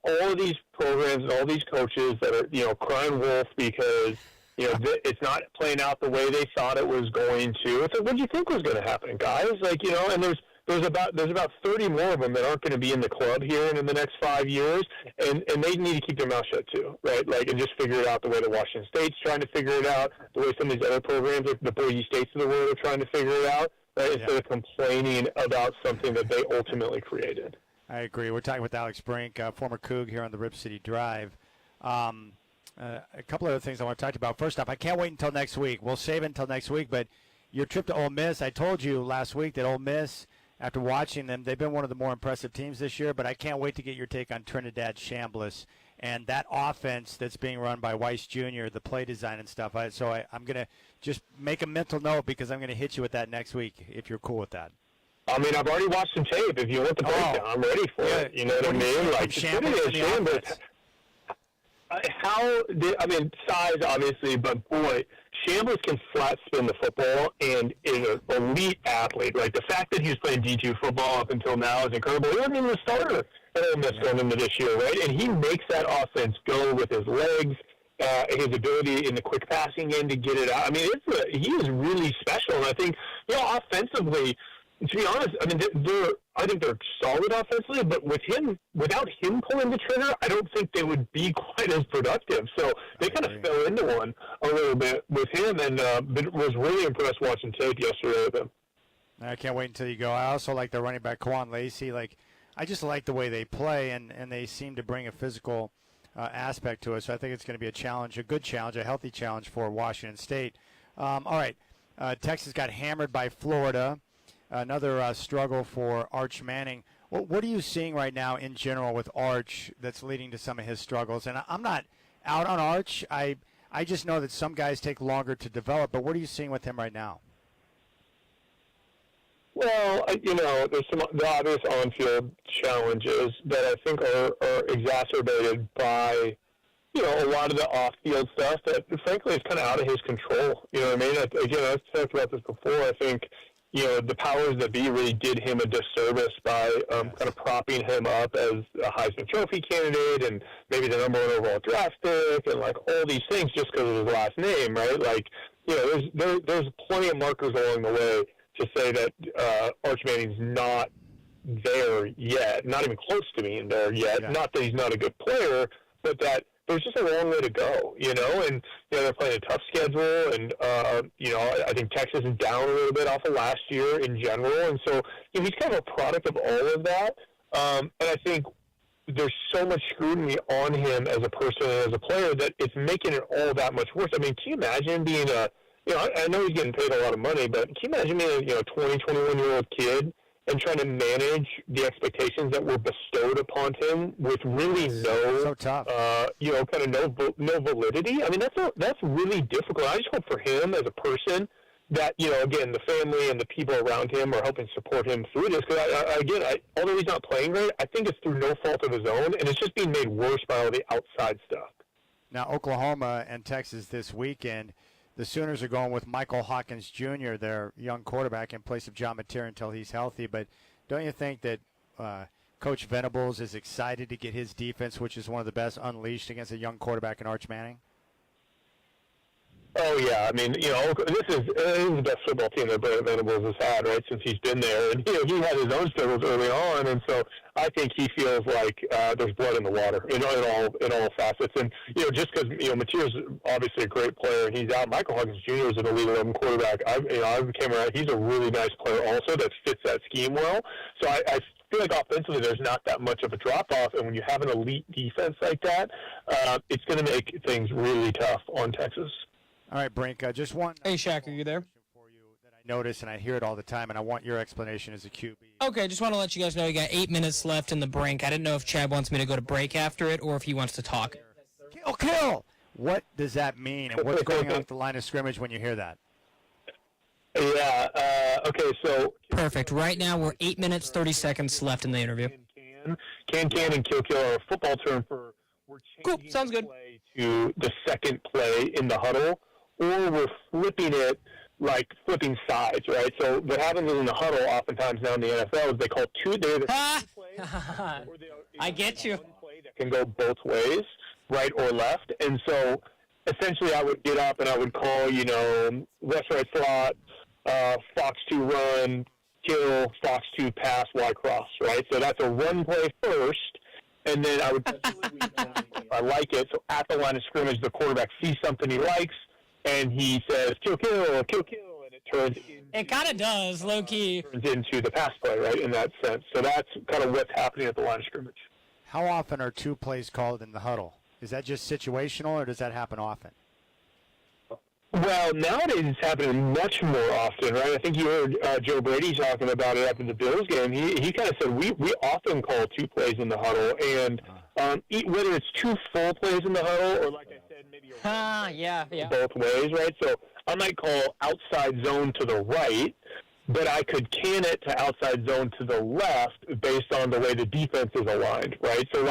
all of these programs and all these coaches that are, crying wolf because, it's not playing out the way they thought it was going to. It's like, what do you think was going to happen, guys? Like, and there's about 30 more of them that aren't going to be in the club here in the next 5 years, and they need to keep their mouth shut too, right? Like, and just figure it out the way the Washington State's trying to figure it out, the way some of these other programs, like the Boise States of the world, are trying to figure it out, right? Instead of complaining about something that they ultimately created. I agree. We're talking with Alex Brink, former Coug here on the Rip City Drive. A couple of other things I want to talk about. First off, I can't wait until next week. We'll save it until next week, but your trip to Ole Miss, I told you last week that Ole Miss, after watching them, they've been one of the more impressive teams this year, but I can't wait to get your take on Trinidad Chambliss and that offense that's being run by Weiss Jr., the play design and stuff. I'm going to just make a mental note because I'm going to hit you with that next week if you're cool with that. I mean, I've already watched some tape. If you want the breakdown, I'm ready for it. You know what I mean? Like, Chambliss. Size, obviously, but boy, Chambliss can flat spin the football and is an elite athlete. Like, the fact that he's playing D2 football up until now is incredible. He wasn't even a starter at Ole Miss going into this year, right? And he makes that offense go with his legs, his ability in the quick passing game to get it out. I mean, he is really special. And I think, offensively, to be honest, I mean, I think they're solid offensively, but without him pulling the trigger, I don't think they would be quite as productive. So they kind of fell into one a little bit with him, and was really impressed watching tape yesterday with him. I can't wait until you go. I also like the running back, Quan Lacey. I just like the way they play, and they seem to bring a physical aspect to it. So I think it's going to be a challenge, a good challenge, a healthy challenge for Washington State. All right, Texas got hammered by Florida. Another struggle for Arch Manning. What are you seeing right now in general with Arch that's leading to some of his struggles? And I'm not out on Arch. I just know that some guys take longer to develop. But what are you seeing with him right now? Well, there's the obvious on-field challenges that I think are exacerbated by, a lot of the off-field stuff that, frankly, is kind of out of his control. You know what I mean? Again, I've talked about this before. I think the powers that be really did him a disservice by kind of propping him up as a Heisman Trophy candidate and maybe the number 1 overall draft pick and like all these things just because of his last name, right? Like, there's plenty of markers along the way to say that Arch Manning's not there yet, not even close to being there yet. Yeah. Not that he's not a good player, but that there's just a long way to go, and they're playing a tough schedule, and I think Texas is down a little bit off of last year in general, and so he's kind of a product of all of that, and I think there's so much scrutiny on him as a person and as a player that it's making it all that much worse. I mean, can you imagine being I know he's getting paid a lot of money, but can you imagine being a 20, 21-year-old kid and trying to manage the expectations that were bestowed upon him with really no validity? I mean, that's really difficult. I just hope for him as a person that, again, the family and the people around him are helping support him through this. Because, although he's not playing great, I think it's through no fault of his own, and it's just being made worse by all the outside stuff. Now, Oklahoma and Texas this weekend, the Sooners are going with Michael Hawkins Jr., their young quarterback, in place of John Mateer until he's healthy. But don't you think that Coach Venables is excited to get his defense, which is one of the best, unleashed against a young quarterback in Arch Manning? Oh, yeah. I mean, this is the best football team that Brent Venables has had, right, since he's been there. And, he had his own struggles early on, and so I think he feels like there's blood in the water, in all facets. And, just because, Mateer's obviously a great player and he's out, Michael Hawkins Jr. is an elite 11 quarterback. I came around. He's a really nice player also that fits that scheme well. So I feel like offensively there's not that much of a drop-off, and when you have an elite defense like that, it's going to make things really tough on Texas. All right, Brink, just one. Hey, Shaq, are you there? For you that I notice, and I hear it all the time, and I want your explanation as a QB. Okay, just want to let you guys know you got 8 minutes left in the Brink. I didn't know if Chad wants me to go to break after it or if he wants to talk. Kill! What does that mean, and what's going on at the line of scrimmage when you hear that? Okay, so Perfect. Right now, we're 8 minutes, 30 seconds left in the interview. can and kill are a football term for we're changing Sounds the good. play to the second play in the huddle, or we're flipping it like flipping sides, right? So what happens is in the huddle, oftentimes now in the NFL, is they call two. They're the two plays, or I get you. one play that can go both ways, right or left, and so essentially I would get up and I would call, left, right slot, Fox 2 run, kill, Fox 2 pass, Y cross, right? So that's a run play first, and then I would if I like it. So at the line of scrimmage, the quarterback sees something he likes, and he says, kill, and it turns into, It kind of does, low key. turns into the pass play, right, in that sense. So that's kind of what's happening at the line of scrimmage. How often are two plays called in the huddle? Is that just situational, or does that happen often? Well, nowadays it's happening much more often, right? I think you heard Joe Brady talking about it after the Bills game. He kind of said we often call two plays in the huddle, and whether it's two full plays in the huddle or, like I said, maybe both ways, right? So I might call outside zone to the right, but I could can it to outside zone to the left based on the way the defense is aligned, right? So,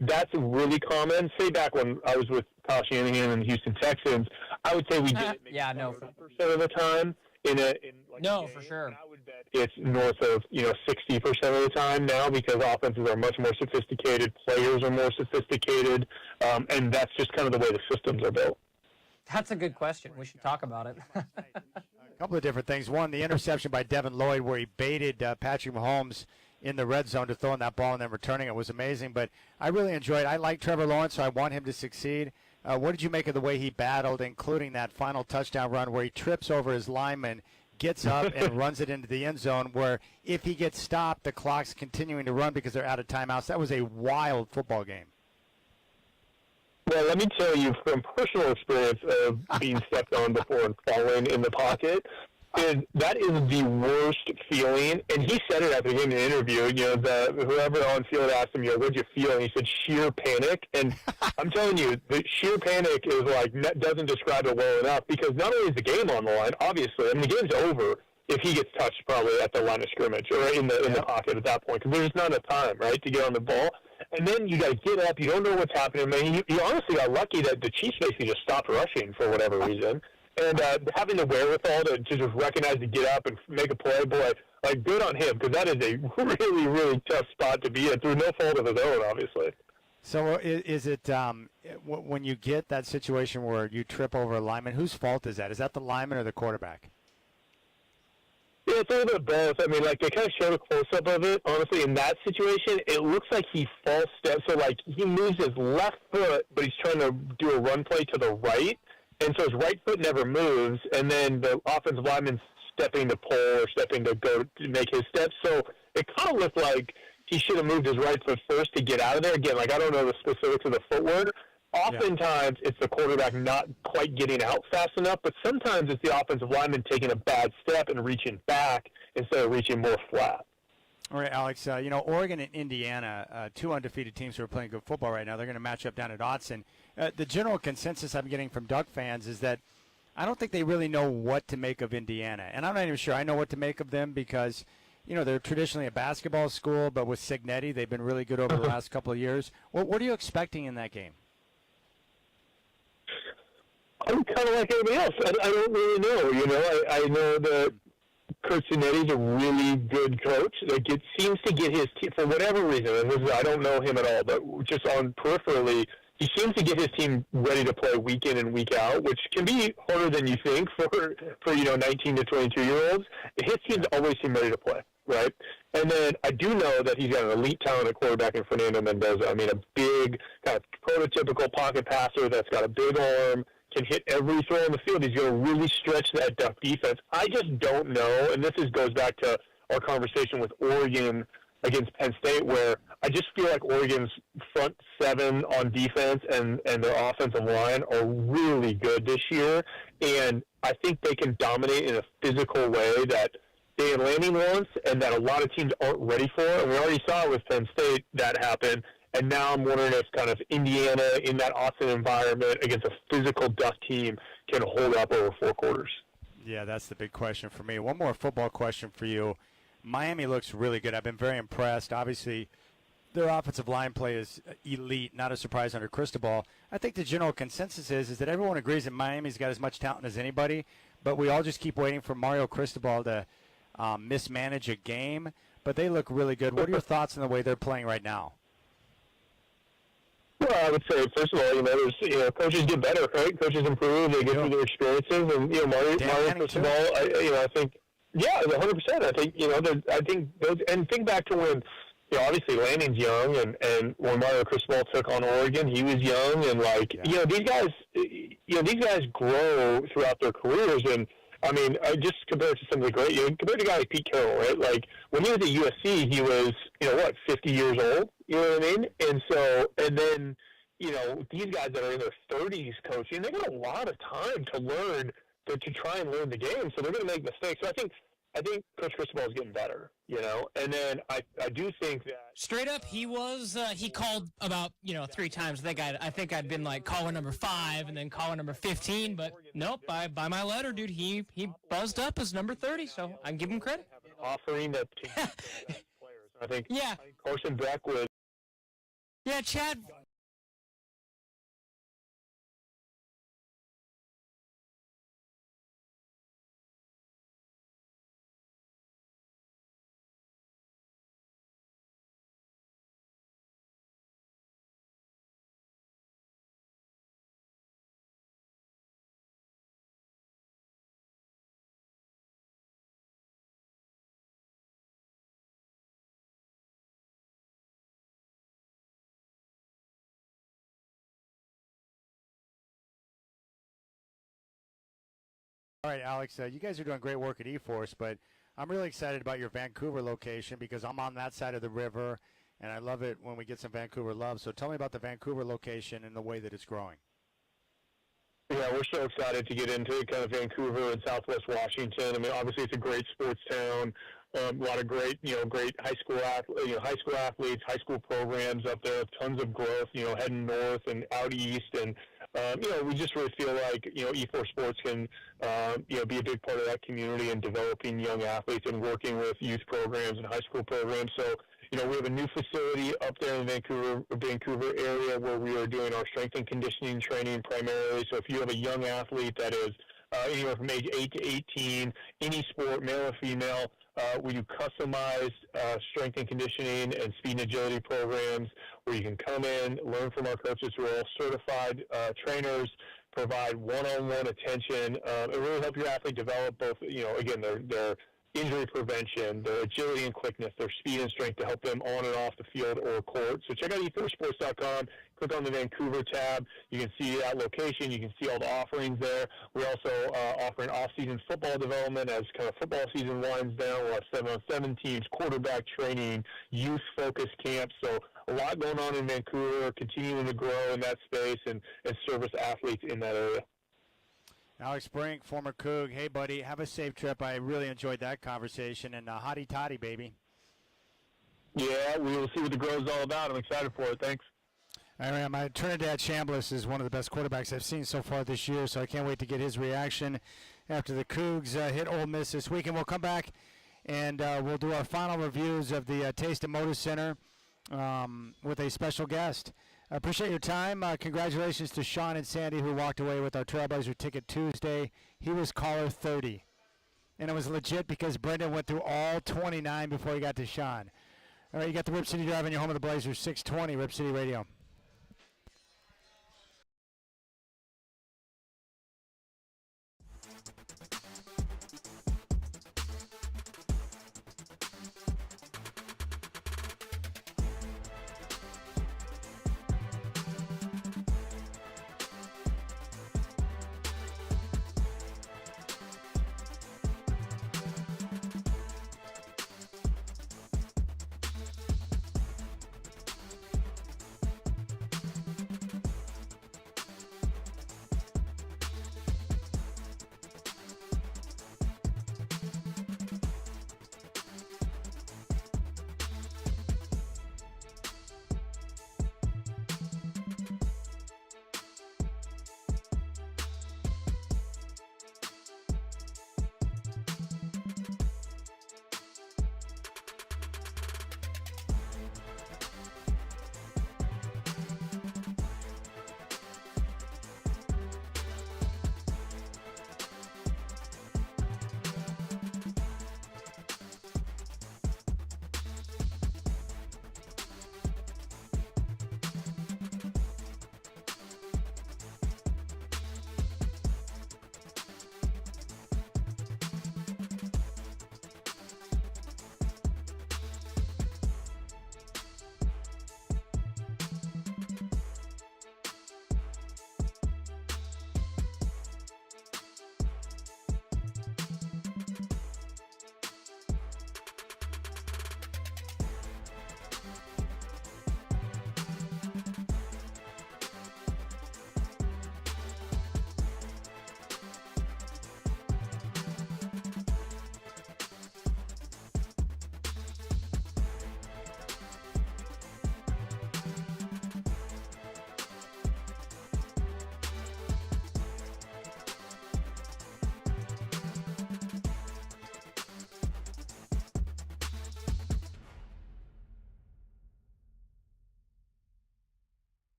that's really common. Say back when I was with Kyle Shanahan and the Houston Texans, I would say we did it maybe 30% of the time. For sure. And I would bet it's north of 60% of the time now, because offenses are much more sophisticated, players are more sophisticated, and that's just kind of the way the systems are built. That's a good question. We should talk about it. A couple of different things. One, the interception by Devin Lloyd where he baited Patrick Mahomes in the red zone to throwing that ball and then returning it was amazing. But I really enjoyed it. I like Trevor Lawrence, so I want him to succeed. What did you make of the way he battled, including that final touchdown run where he trips over his lineman, gets up, and runs it into the end zone, where if he gets stopped, the clock's continuing to run because they're out of timeouts? That was a wild football game. Well, let me tell you from personal experience of being stepped on before and falling in the pocket, that is the worst feeling. And he said it at the beginning of the interview. Whoever on field asked him, what'd you feel? And he said sheer panic. And I'm telling you, the sheer panic is doesn't describe it well enough, because not only is the game on the line, obviously, the game's over if he gets touched probably at the line of scrimmage or in the pocket at that point, because there's not enough time, right, to get on the ball. And then you got to get up. You don't know what's happening. Man, he honestly got lucky that the Chiefs basically just stopped rushing for whatever reason. And having the wherewithal to just recognize to get up and make a play, boy, good on him, because that is a really, really tough spot to be in through no fault of his own, obviously. So is it when you get that situation where you trip over a lineman, whose fault is that? Is that the lineman or the quarterback? Yeah, it's a little bit of both. They kind of showed a close-up of it. Honestly, in that situation, it looks like he false steps. So, he moves his left foot, but he's trying to do a run play to the right. And so his right foot never moves. And then the offensive lineman's stepping to pull or stepping to go to make his steps. So it kind of looked like he should have moved his right foot first to get out of there. Again, I don't know the specifics of the footwork. Oftentimes, it's the quarterback not quite getting out fast enough, but sometimes it's the offensive lineman taking a bad step and reaching back instead of reaching more flat. All right, Alex, Oregon and Indiana, two undefeated teams who are playing good football right now, they're going to match up down at Autzen. The general consensus I'm getting from Duck fans is that I don't think they really know what to make of Indiana. And I'm not even sure I know what to make of them because, they're traditionally a basketball school, but with Signetti, they've been really good over the last couple of years. What are you expecting in that game? I'm kind of like everybody else. I don't really know. I know that Kurt Signetti is a really good coach. Seems to get his team, for whatever reason, and I don't know him at all, but just on peripherally, he seems to get his team ready to play week in and week out, which can be harder than you think for 19 to 22-year-olds. His teams always seem ready to play, right? And then I do know that he's got an elite talent at quarterback in Fernando Mendoza. A big, kind of prototypical pocket passer that's got a big arm, can hit every throw on the field. He's going to really stretch that Duck defense. I just don't know, and this goes back to our conversation with Oregon against Penn State, where I just feel like Oregon's front seven on defense and their offensive line are really good this year, and I think they can dominate in a physical way that Dan Lanning wants and that a lot of teams aren't ready for. And we already saw with Penn State that happen. And now I'm wondering if kind of Indiana in that Austin environment against a physical Duck team can hold up over 4 quarters. Yeah, that's the big question for me. One more football question for you. Miami looks really good. I've been very impressed. Obviously, their offensive line play is elite, not a surprise under Cristobal. I think the general consensus is that everyone agrees that Miami's got as much talent as anybody, but we all just keep waiting for Mario Cristobal to mismanage a game. But they look really good. What are your thoughts on the way they're playing right now? Well, I would say, first of all, coaches get better, right? Coaches improve, they get through their experiences, and, Mario Cristobal, I think, yeah, 100%. I think, and think back to when, obviously Lanning's young, and when Mario Cristobal took on Oregon, he was young, and these guys grow throughout their careers, and I mean, just compared to some of the great, compared to a guy like Pete Carroll, right? Like when he was at USC, he was, 50 years old, you know what I mean? And so, and then, these guys that are in their 30s coaching, they got a lot of time to learn, to try and learn the game, so they're going to make mistakes. So I think Coach Cristobal is getting better, and then I do think that straight up he was he called about 3 times. I think I'd been like caller number 5 and then caller number 15, but nope, by my letter, dude, he buzzed up as number 30, so I give him credit. Offering that to players, I think. Yeah, Carson Beck was. Yeah, Chad. All right, Alex, you guys are doing great work at eForce, but I'm really excited about your Vancouver location because I'm on that side of the river, and I love it when we get some Vancouver love. So tell me about the Vancouver location and the way that it's growing. Yeah, we're so excited to get into kind of Vancouver and Southwest Washington. I mean, obviously it's a great sports town. A lot of great, great high school athletes, high school programs up there. Tons of growth, heading north and out east, and we just really feel like E4 Sports can, be a big part of that community and developing young athletes and working with youth programs and high school programs. So, we have a new facility up there in the Vancouver area where we are doing our strength and conditioning training primarily. So if you have a young athlete that is anywhere from age 8 to 18, any sport, male or female, we do customized strength and conditioning and speed and agility programs where you can come in, learn from our coaches who are all certified trainers, provide one-on-one attention, and really help your athlete develop both, again, their injury prevention, their agility and quickness, their speed and strength to help them on and off the field or court. So check out e4sports.com. Click on the Vancouver tab. You can see that location. You can see all the offerings there. We also offer an off-season football development as kind of football season winds down. We'll have 7-on-7 teams, quarterback training, youth-focused camps. So a lot going on in Vancouver, continuing to grow in that space and service athletes in that area. Alex Brink, former Coug. Hey, buddy, have a safe trip. I really enjoyed that conversation. And hotty toddy, baby. Yeah, we will see what the grow is all about. I'm excited for it. Thanks. All right, my Trinidad Chambliss is one of the best quarterbacks I've seen so far this year, so I can't wait to get his reaction after the Cougs hit Ole Miss this week. And we'll come back and we'll do our final reviews of the Taste and Moda Center with a special guest. I appreciate your time. Congratulations to Sean and Sandy who walked away with our Trailblazer ticket Tuesday. He was caller 30. And it was legit because Brendan went through all 29 before he got to Sean. All right, you got the Rip City Drive in your home of the Blazers, 620 Rip City Radio.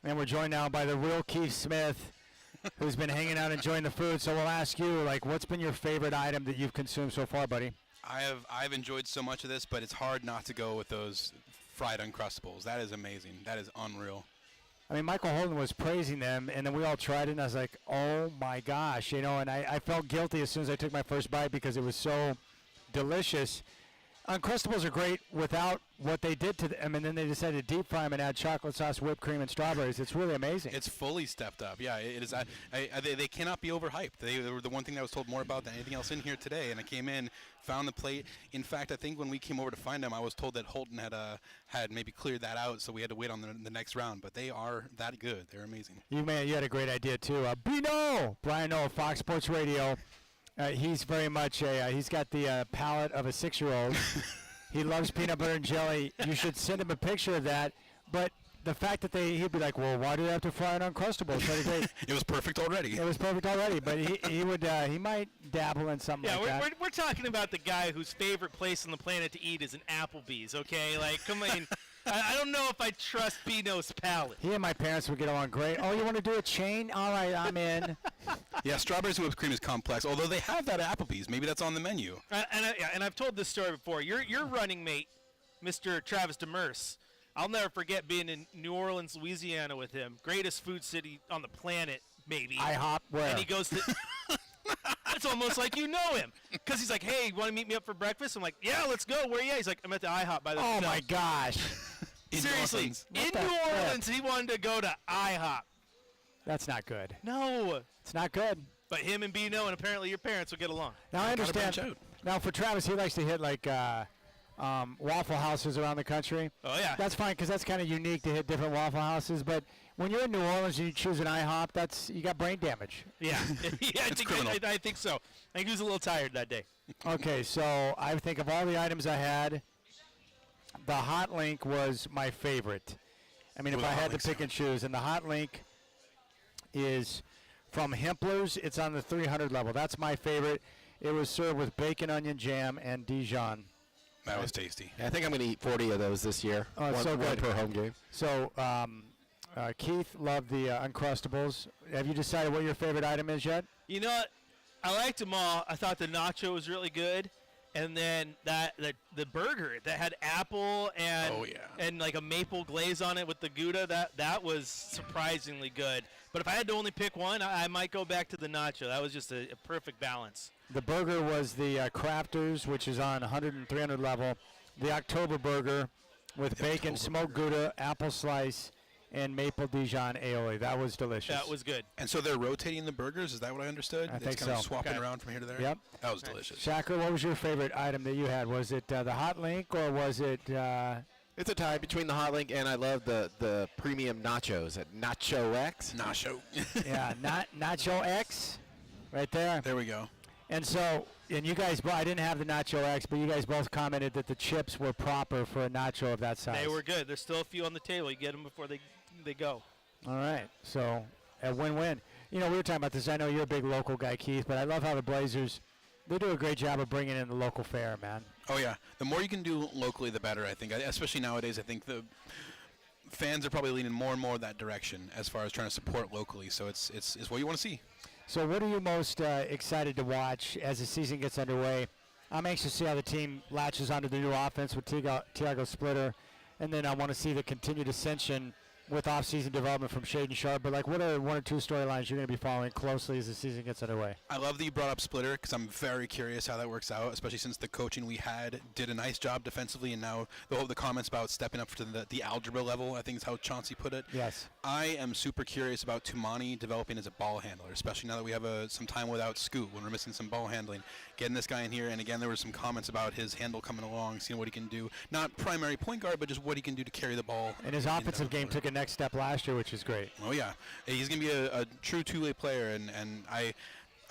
And we're joined now by the real Keith Smith, who's been hanging out enjoying the food. So we'll ask you, like, what's been your favorite item that you've consumed so far, buddy? I've enjoyed so much of this, but it's hard not to go with those fried Uncrustables. That is amazing. That is unreal. I mean, Michael Holden was praising them, and then we all tried it, and I was like, oh, my gosh, and I felt guilty as soon as I took my first bite because it was so delicious. Uncrustables are great without what they did to them, and then they decided to deep fry them and add chocolate sauce, whipped cream, and strawberries. It's really amazing. It's fully stepped up. Yeah, it is. They cannot be overhyped. They were the one thing that I was told more about than anything else in here today. And I came in, found the plate. In fact, I think when we came over to find them, I was told that Holden had maybe cleared that out, so we had to wait on the next round. But they are that good. They're amazing. You had a great idea too. Brian Noah, Fox Sports Radio. He's very much he's got the palate of a 6-year-old. He loves peanut butter and jelly. You should send him a picture of that. But the fact that he'd be like, well, why do they have to fry an Uncrustable? It was perfect already. It was perfect already. But he might dabble in something like that. We're talking about the guy whose favorite place on the planet to eat is an Applebee's, okay? Like, come on. I don't know if I trust Bino's palate. He and my parents would get along great. Oh, you want to do a chain? All right, I'm in. Yeah, strawberries and whipped cream is complex, although they have that at Applebee's. Maybe that's on the menu. And I've told this story before. Your running mate, Mr. Travis Demers, I'll never forget being in New Orleans, Louisiana with him. Greatest food city on the planet, maybe. IHOP, where? And he goes to... It's almost like you know him. Because he's like, hey, you want to meet me up for breakfast? I'm like, yeah, let's go. Where are you at? He's like, I'm at the IHOP by the Oh, hotel. my gosh. Seriously, in New Orleans, he wanted to go to IHOP. That's not good. No. It's not good. But him and Bino and apparently your parents will get along. Now, I understand. Now, for Travis, he likes to hit, like, Waffle Houses around the country. Oh, yeah. That's fine because that's kind of unique to hit different Waffle Houses. But when you're in New Orleans and you choose an IHOP, you got brain damage. Yeah, I think so. I think he was a little tired that day. Okay, so I think of all the items I had, the Hot Link was my favorite. I mean, if I had to pick and choose, and the Hot Link is from Hempler's. It's on the 300 level. That's my favorite. It was served with bacon, onion, jam, and Dijon. That was tasty. Yeah, I think I'm going to eat 40 of those this year. Oh, it's so good. One per home game. So Keith loved the Uncrustables. Have you decided what your favorite item is yet? You know what? I liked them all. I thought the nacho was really good. And then the burger that had apple and like a maple glaze on it with the Gouda, that was surprisingly good. But if I had to only pick one, I might go back to the nacho. That was just a perfect balance. The burger was the Crafters, which is on 100 and 300 level. The October burger with bacon, smoked Gouda, apple slice, and maple Dijon aioli. That was delicious. That was good. And so they're rotating the burgers? Is that what I understood? I think it's kind of so. swapping around from here to there? Yep. That was delicious. Shacker, what was your favorite item that you had? Was it the Hot Link or was it... It's a tie between the Hot Link and I love the premium nachos at Nacho X. Nacho. Yeah, Nacho X right there. There we go. And so, and you guys, I didn't have the Nacho X, but you guys both commented that the chips were proper for a nacho of that size. They were good. There's still a few on the table. You get them before they go. All right. So, a win-win. You know, we were talking about this. I know you're a big local guy, Keith, but I love how the Blazers, they do a great job of bringing in the local fare, man. Oh, yeah. The more you can do locally, the better, I think. Especially nowadays, I think the fans are probably leaning more and more that direction as far as trying to support locally. So it's what you want to see. So what are you most excited to watch as the season gets underway? I'm anxious to see how the team latches onto the new offense with Tiago Splitter, and then I want to see the continued ascension with off-season development from Shaden Sharp. But like, what are one or two storylines you're going to be following closely as the season gets underway? I love that you brought up Splitter because I'm very curious how that works out, especially since the coaching we had did a nice job defensively, and now the comments about stepping up to the algebra level, I think is how Chauncey put it. Yes. I am super curious about Tumani developing as a ball handler, especially now that we have some time without Scoot when we're missing some ball handling. Getting this guy in here, and again, there were some comments about his handle coming along, seeing what he can do. Not primary point guard, but just what he can do to carry the ball. And his offensive game took a next step last year, which is great. Oh, yeah. He's going to be a true two-way player, and I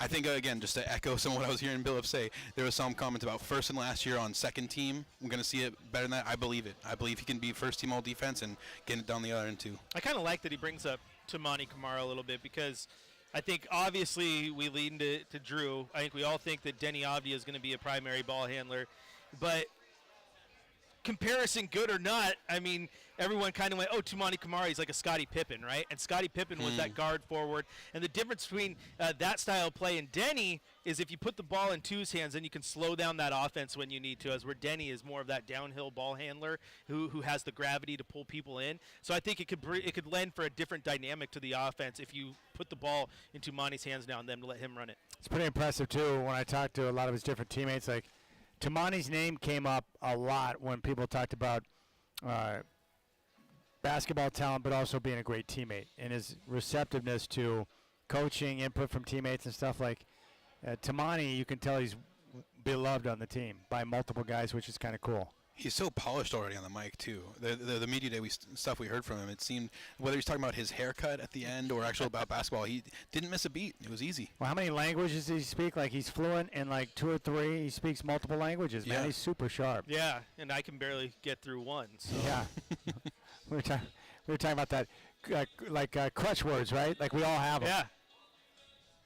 think, again, just to echo some of what I was hearing Bill say, there was some comments about first and last year on second team. I'm going to see it better than that. I believe it. I believe he can be first team all defense and get it down the other end, too. I kind of like that he brings up Tumani Kamara a little bit because I think obviously we lean to Drew. I think we all think that Denny Avdia is going to be a primary ball handler. But comparison good or not, I mean, everyone kind of went, oh, Tumani Kamari's like a Scottie Pippen, right? And Scottie Pippen was that guard forward. And the difference between that style of play and Denny is if you put the ball in Tu's hands, then you can slow down that offense when you need to, as where Denny is more of that downhill ball handler who has the gravity to pull people in. So I think it could lend for a different dynamic to the offense if you put the ball into Monty's hands now and then let him run it. It's pretty impressive, too, when I talked to a lot of his different teammates. Like, Tamani's name came up a lot when people talked about basketball talent, but also being a great teammate and his receptiveness to coaching, input from teammates and stuff. Like Tamani, you can tell he's beloved on the team by multiple guys, which is kind of cool. He's so polished already on the mic too. The media day stuff we heard from him, it seemed whether he's talking about his haircut at the end or actually about basketball, he didn't miss a beat. It was easy. Well, how many languages does he speak? Like he's fluent in like 2 or 3. He speaks multiple languages. Man, he's super sharp. Yeah, and I can barely get through one. So. Yeah, we were talking about that, crutch words, right? Like we all have them.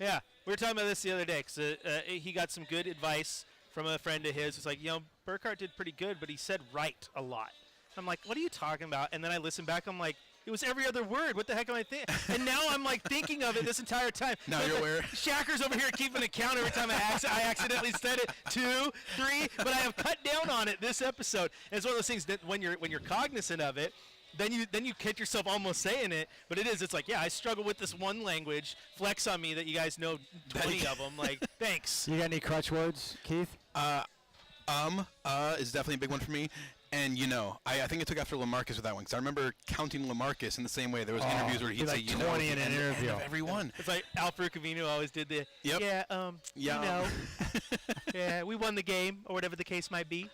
Yeah. We were talking about this the other day because he got some good advice from a friend of his. It's like, Burkhart did pretty good, but he said right a lot. I'm like, what are you talking about? And then I listen back. I'm like, it was every other word. What the heck am I thinking? And now I'm like thinking of it this entire time. Now you're aware. Shacker's over here keeping account every time I accidentally said it. 2, 3, but I have cut down on it this episode. And it's one of those things that when you're cognizant of it, then you catch yourself almost saying it, but it's like, yeah, I struggle with this one language. Flex on me that you guys know 20 of them. Like, thanks. You got any crutch words, Keith? Is definitely a big one for me. And, I think I took after LaMarcus with that one because I remember counting LaMarcus in the same way. There was interviews where he'd say, 20 in an interview. Every one. It's like Alfred Cavino always did the, yeah, yeah, we won the game or whatever the case might be.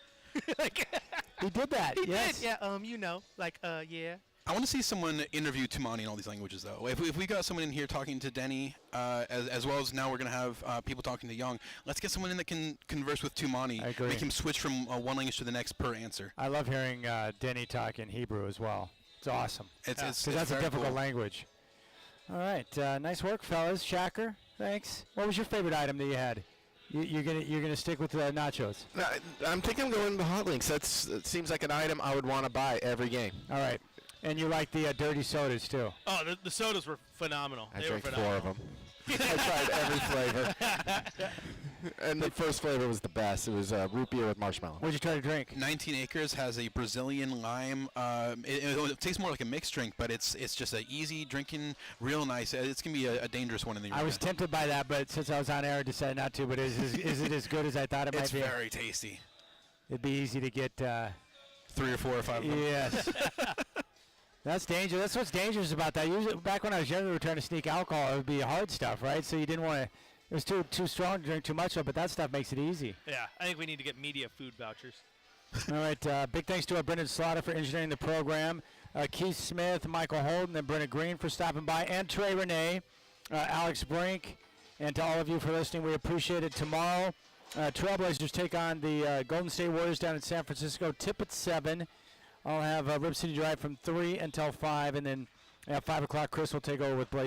He did that, yes. Did, yeah, yeah. I want to see someone interview Tumani in all these languages, though. If we got someone in here talking to Denny, as well as now we're going to have people talking to Young, let's get someone in that can converse with Tumani. I agree. Make him switch from one language to the next per answer. I love hearing Denny talk in Hebrew as well. It's awesome. It's that's a difficult cool. language. All right, nice work, fellas. Shacker, thanks. What was your favorite item that you had? You're gonna stick with the nachos. I'm thinking I'm going to hot links. It seems like an item I would want to buy every game. All right, and you like the dirty sodas too. Oh, the sodas were phenomenal. I drank 4 of them. I tried every flavor, and the first flavor was the best. It was root beer with marshmallow. What'd you try to drink? 19 Acres has a Brazilian lime. It tastes more like a mixed drink, but it's just an easy drinking, real nice. It's gonna be a dangerous one in the. I was tempted by that, but since I was on air, I decided not to. But is it as good as I thought it might be? It's very tasty. It'd be easy to get 3 or 4 or 5 of them. Yes. That's dangerous. That's what's dangerous about that. Usually, back when I was younger, we were trying to sneak alcohol. It would be hard stuff, right? So you didn't want to. It was too strong to drink too much of, but that stuff makes it easy. Yeah, I think we need to get media food vouchers. All right. Big thanks to Brendan Slaughter for engineering the program, Keith Smith, Michael Holden, and Brendan Green for stopping by, and Trey Renee, Alex Brink, and to all of you for listening. We appreciate it. Tomorrow, Trailblazers take on the Golden State Warriors down in San Francisco. Tip at 7. I'll have Rip City Drive from 3 until 5, and then at 5 o'clock, Chris will take over with Blaze.